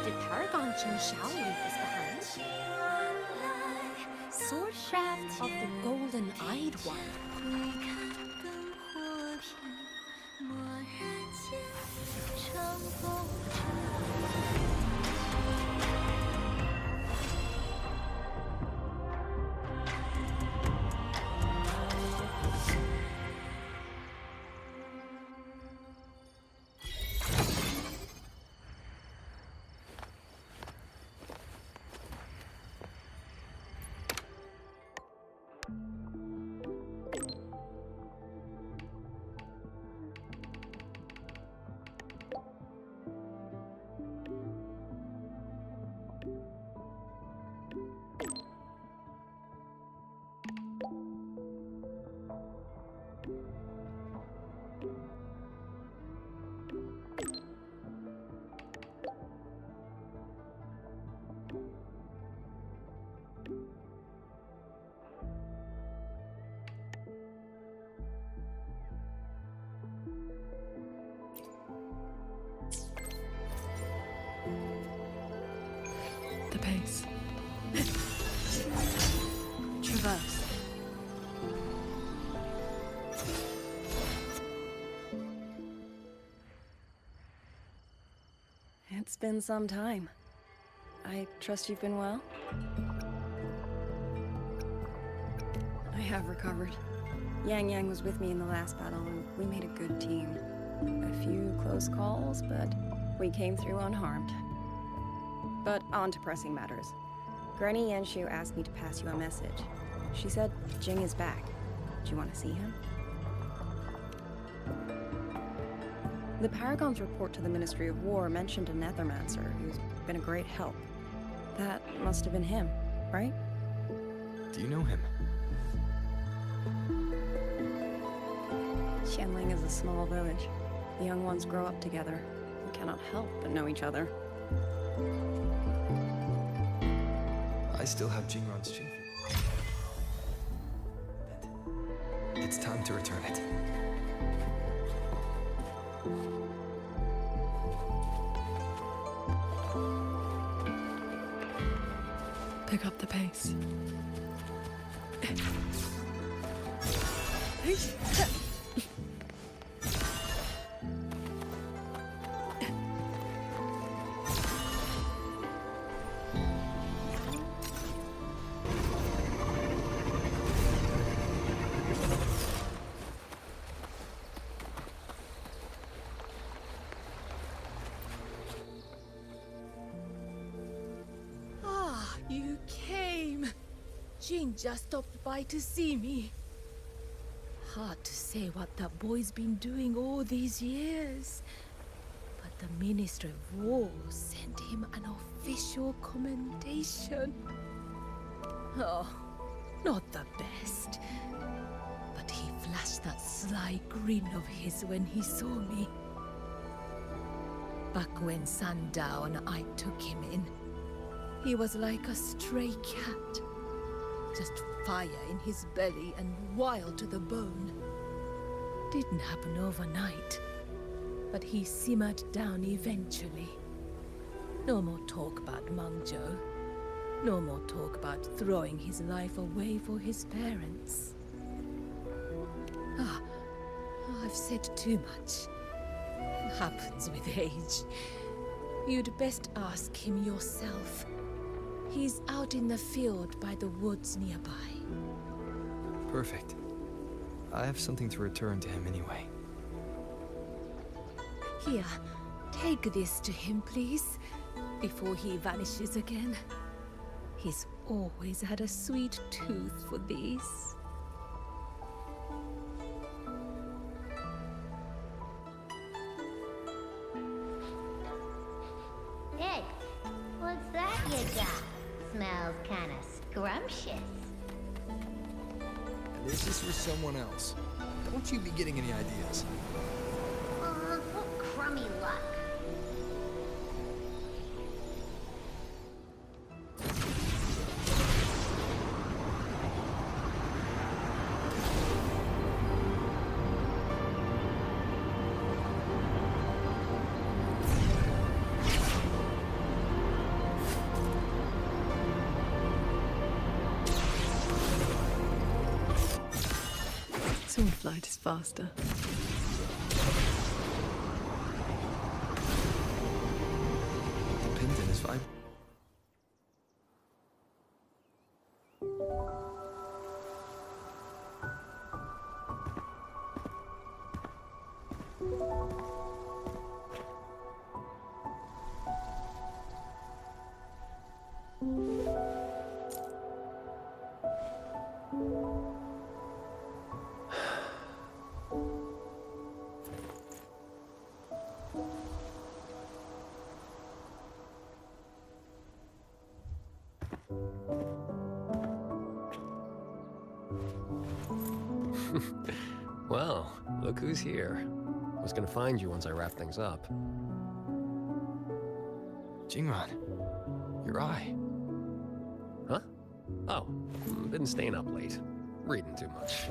Did Paragon Qingxiao leave us behind? Swordcraft of the golden-eyed one. The pace. Traverse. It's been some time. I trust you've been well? I have recovered. Yang was with me in the last battle, and we made a good team. A few close calls, but we came through unharmed. But on to pressing matters. Granny Yanshu asked me to pass you a message. She said Jing is back. Do you want to see him? The Paragon's report to the Ministry of War mentioned a Nethermancer who's been a great help. That must have been him, right? Do you know him? Qianling is a small village. The young ones grow up together and cannot help but know each other. I still have Jingron's Qingfu. It's time to return it. Pick up the pace. You came. Jing just stopped by to see me. Hard to say what that boy's been doing all these years. But the Minister of War sent him an official commendation. Oh, not the best. But he flashed that sly grin of his when he saw me. Back when Sandow and I took him in, he was like a stray cat. Just fire in his belly and wild to the bone. Didn't happen overnight, but he simmered down eventually. No more talk about Mengzhou. No more talk about throwing his life away for his parents. I've said too much. Happens with age. You'd best ask him yourself. He's out in the field by the woods nearby. Perfect. I have something to return to him anyway. Here, take this to him, please, before he vanishes again. He's always had a sweet tooth for these. Hey, what's that you got? Smells kinda scrumptious. This is for someone else. Don't you be getting any ideas. What crummy luck. Sword flight is faster. The pendant is fine. Well, look who's here. I was gonna find you once I wrap things up. Jingran, your eye. Huh? Oh, been staying up late. Reading too much.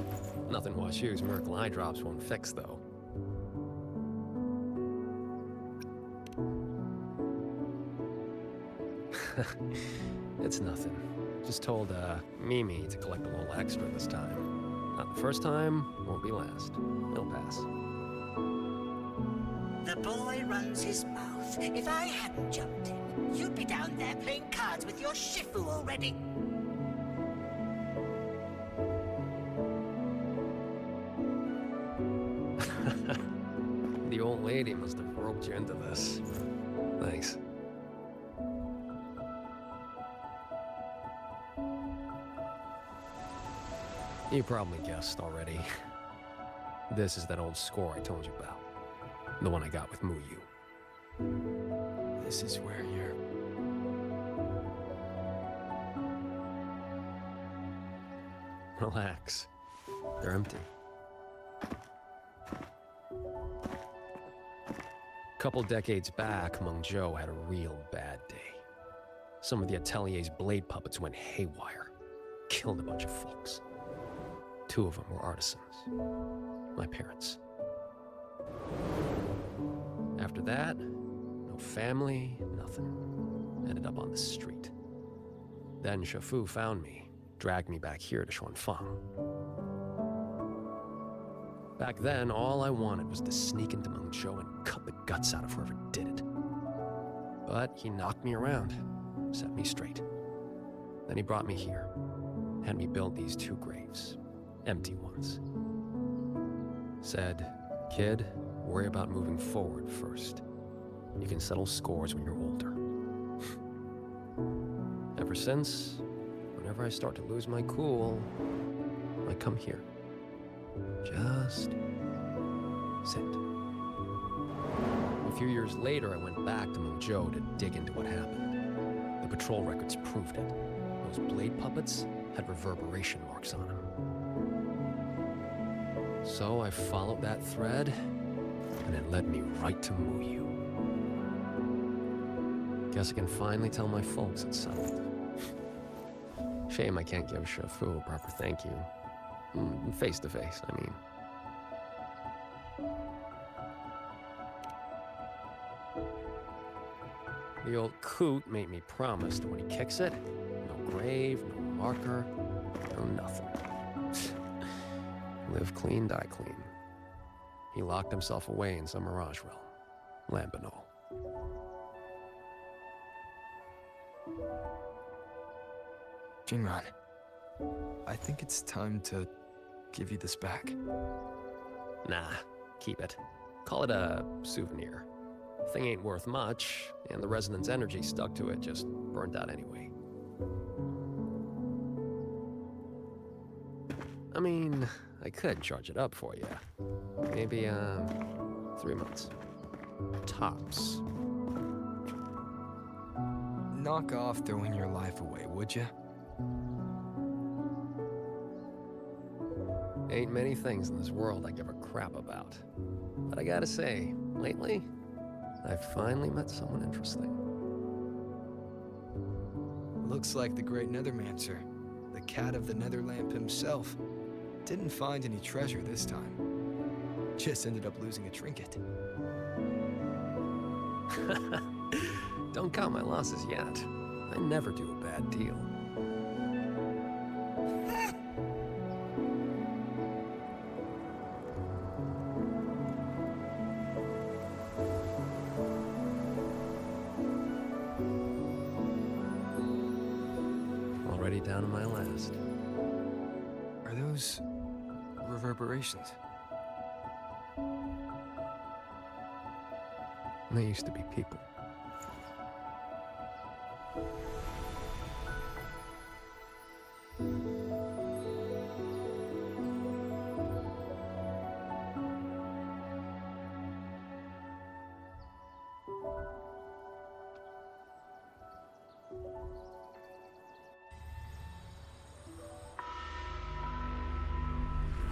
Nothing Washu's miracle eye drops won't fix, though. It's nothing. Just told, Mimi to collect a little extra this time. Not the first time, won't be last. It'll pass. The boy runs his mouth. If I hadn't jumped in, you'd be down there playing cards with your shifu already. The old lady must have roped you into this. Thanks. You probably guessed already. This is that old score I told you about. The one I got with Mu Yu. This is where you're... Relax. They're empty. Couple decades back, Mengzhou had a real bad day. Some of the Atelier's blade puppets went haywire. Killed a bunch of folks. 2 of them were artisans. My parents. After that, no family, nothing. Ended up on the street. Then Shafu found me, dragged me back here to Xuanfang. Back then, all I wanted was to sneak into Mengzhou and cut the guts out of whoever did it. But he knocked me around, set me straight. Then he brought me here, had me build these 2 graves, empty ones. Said, kid, worry about moving forward first. You can settle scores when you're older. Ever since, whenever I start to lose my cool, I come here. Just sit. A few years later, I went back to Mengzhou to dig into what happened. The patrol records proved it. Those blade puppets had reverberation marks on them. So I followed that thread, and it led me right to Mu Yu. Guess I can finally tell my folks it's settled. Shame I can't give Shafu a proper thank you. Face to face, I mean. The old coot made me promise that when he kicks it, no grave, no marker, no nothing. Live clean, die clean. He locked himself away in some mirage realm. Lambanol. Jingran, I think it's time to give you this back. Nah, keep it. Call it a souvenir. Thing ain't worth much, and the resonance energy stuck to it just burnt out anyway. I mean, I could charge it up for you. Maybe, 3 months. Tops. Knock off throwing your life away, would you? Ain't many things in this world I give a crap about. But I gotta say, lately, I've finally met someone interesting. Looks like the great Nethermancer, the cat of the Netherlamp himself, didn't find any treasure this time. Just ended up losing a trinket. Don't count my losses yet. I never do a bad deal. Already down to my last. Are those reverberations? They used to be people.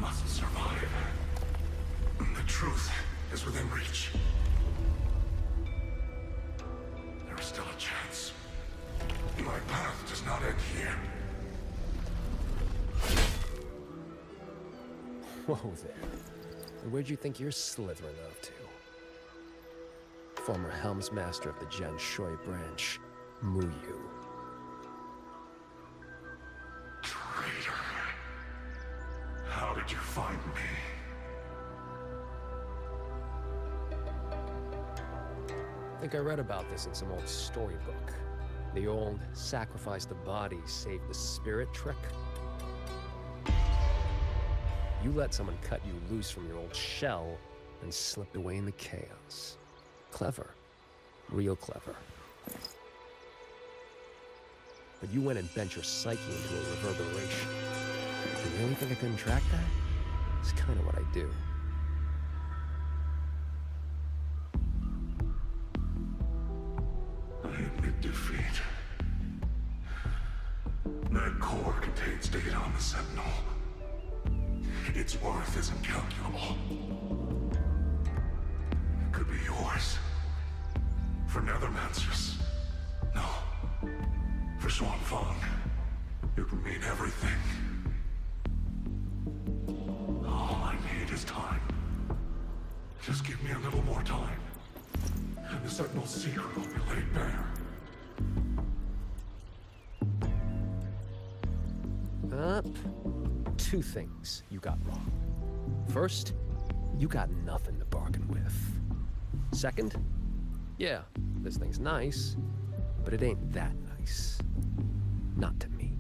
Must survive. The truth is within reach. There is still a chance. My path does not end here. Whoa there. And where'd you think you're slithering off to? Former Helmsmaster of the Jian Shui branch, Mu Yu. Traitor. How did you find me? I think I read about this in some old storybook. The old sacrifice the body, save the spirit trick. You let someone cut you loose from your old shell and slipped away in the chaos. Clever. Real clever. But you went and bent your psyche into a reverberation. You really think I couldn't track that? It's kind of what I do. I admit defeat. That core contains data on the Sentinel. Its worth is incalculable. It could be yours. For Nethermancers. No. For Xuanfang. It would mean everything. All I need is time. Just give me a little more time. And the Sentinel's secret will be laid bare. Two things you got wrong. First, you got nothing to bargain with. Second, yeah, this thing's nice, but it ain't that nice. Not to me.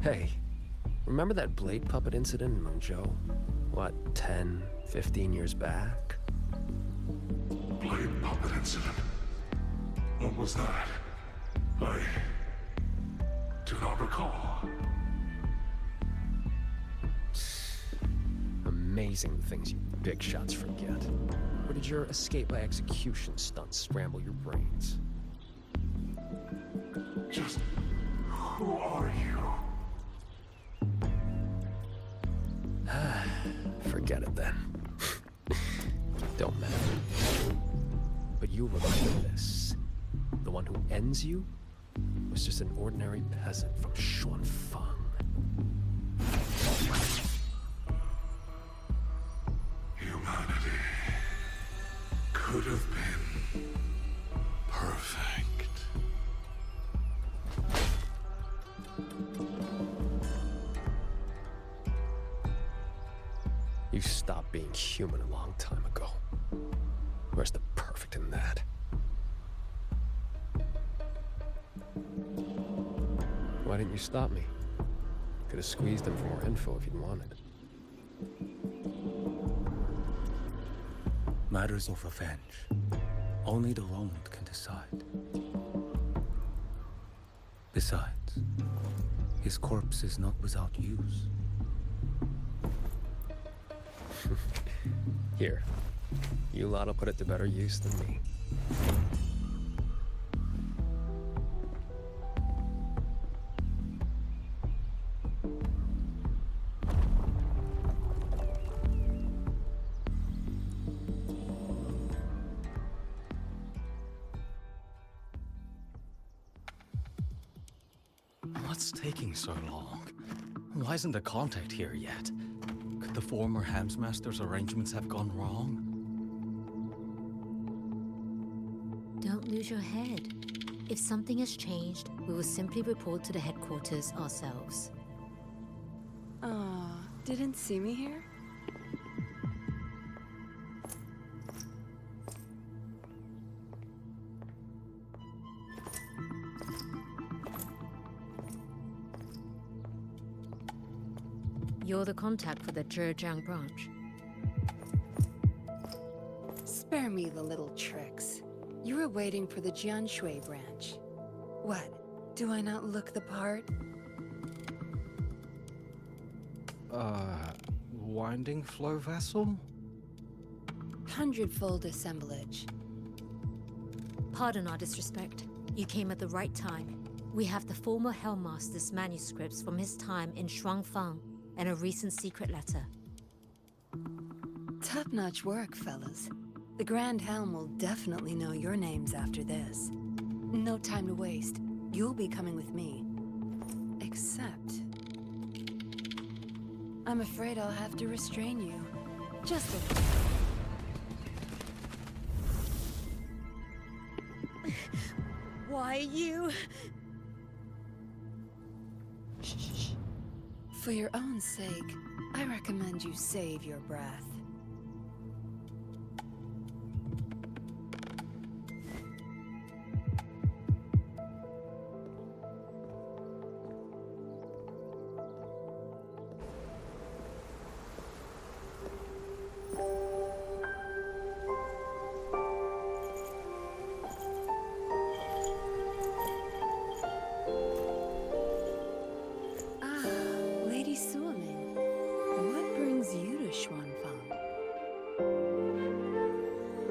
Hey, remember that blade puppet incident in Mengzhou? What, 10, 15 years back? Blade puppet incident? What was that? I do not recall. Amazing the things you big shots forget. Or did your escape by execution stunt scramble your brains? Just who are you? Forget it then. Don't matter. But you remember this. The one who ends you was just an ordinary peasant from Xuanfang. Humanity could have been perfect. You stopped being human a long time ago. Where's the perfect in that? Why didn't you stop me? Could have squeezed him for more info if you'd wanted. Matters of revenge. Only the wronged can decide. Besides, his corpse is not without use. Here. You lot'll put it to better use than me. What's taking so long? Why isn't the contact here yet? Could the former Hamsmaster's arrangements have gone wrong? Don't lose your head. If something has changed, we will simply report to the headquarters ourselves. Didn't see me here? You're the contact for the Zhejiang branch. Spare me the little tricks. You were waiting for the Jianshui branch. What? Do I not look the part? Winding flow vessel? 100-fold assemblage. Pardon our disrespect. You came at the right time. We have the former Helmmaster's manuscripts from his time in Xuanfang and a recent secret letter. Top-notch work, fellas. The Grand Helm will definitely know your names after this. No time to waste. You'll be coming with me. Except... I'm afraid I'll have to restrain you. Just a... Why you? Shh. For your own sake, I recommend you save your breath.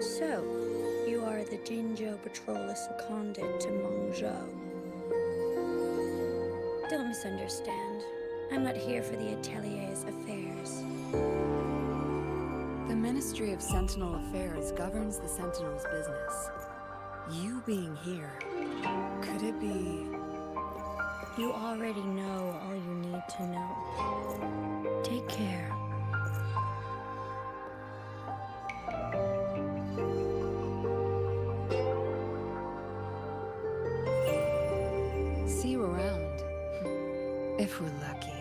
So, you are the Jingzhou patroller seconded to Mengzhou. Don't misunderstand. I'm not here for the Atelier's affairs. The Ministry of Sentinel Affairs governs the Sentinel's business. You being here, could it be... You already know all you need to know. Take care. See you around. If we're lucky.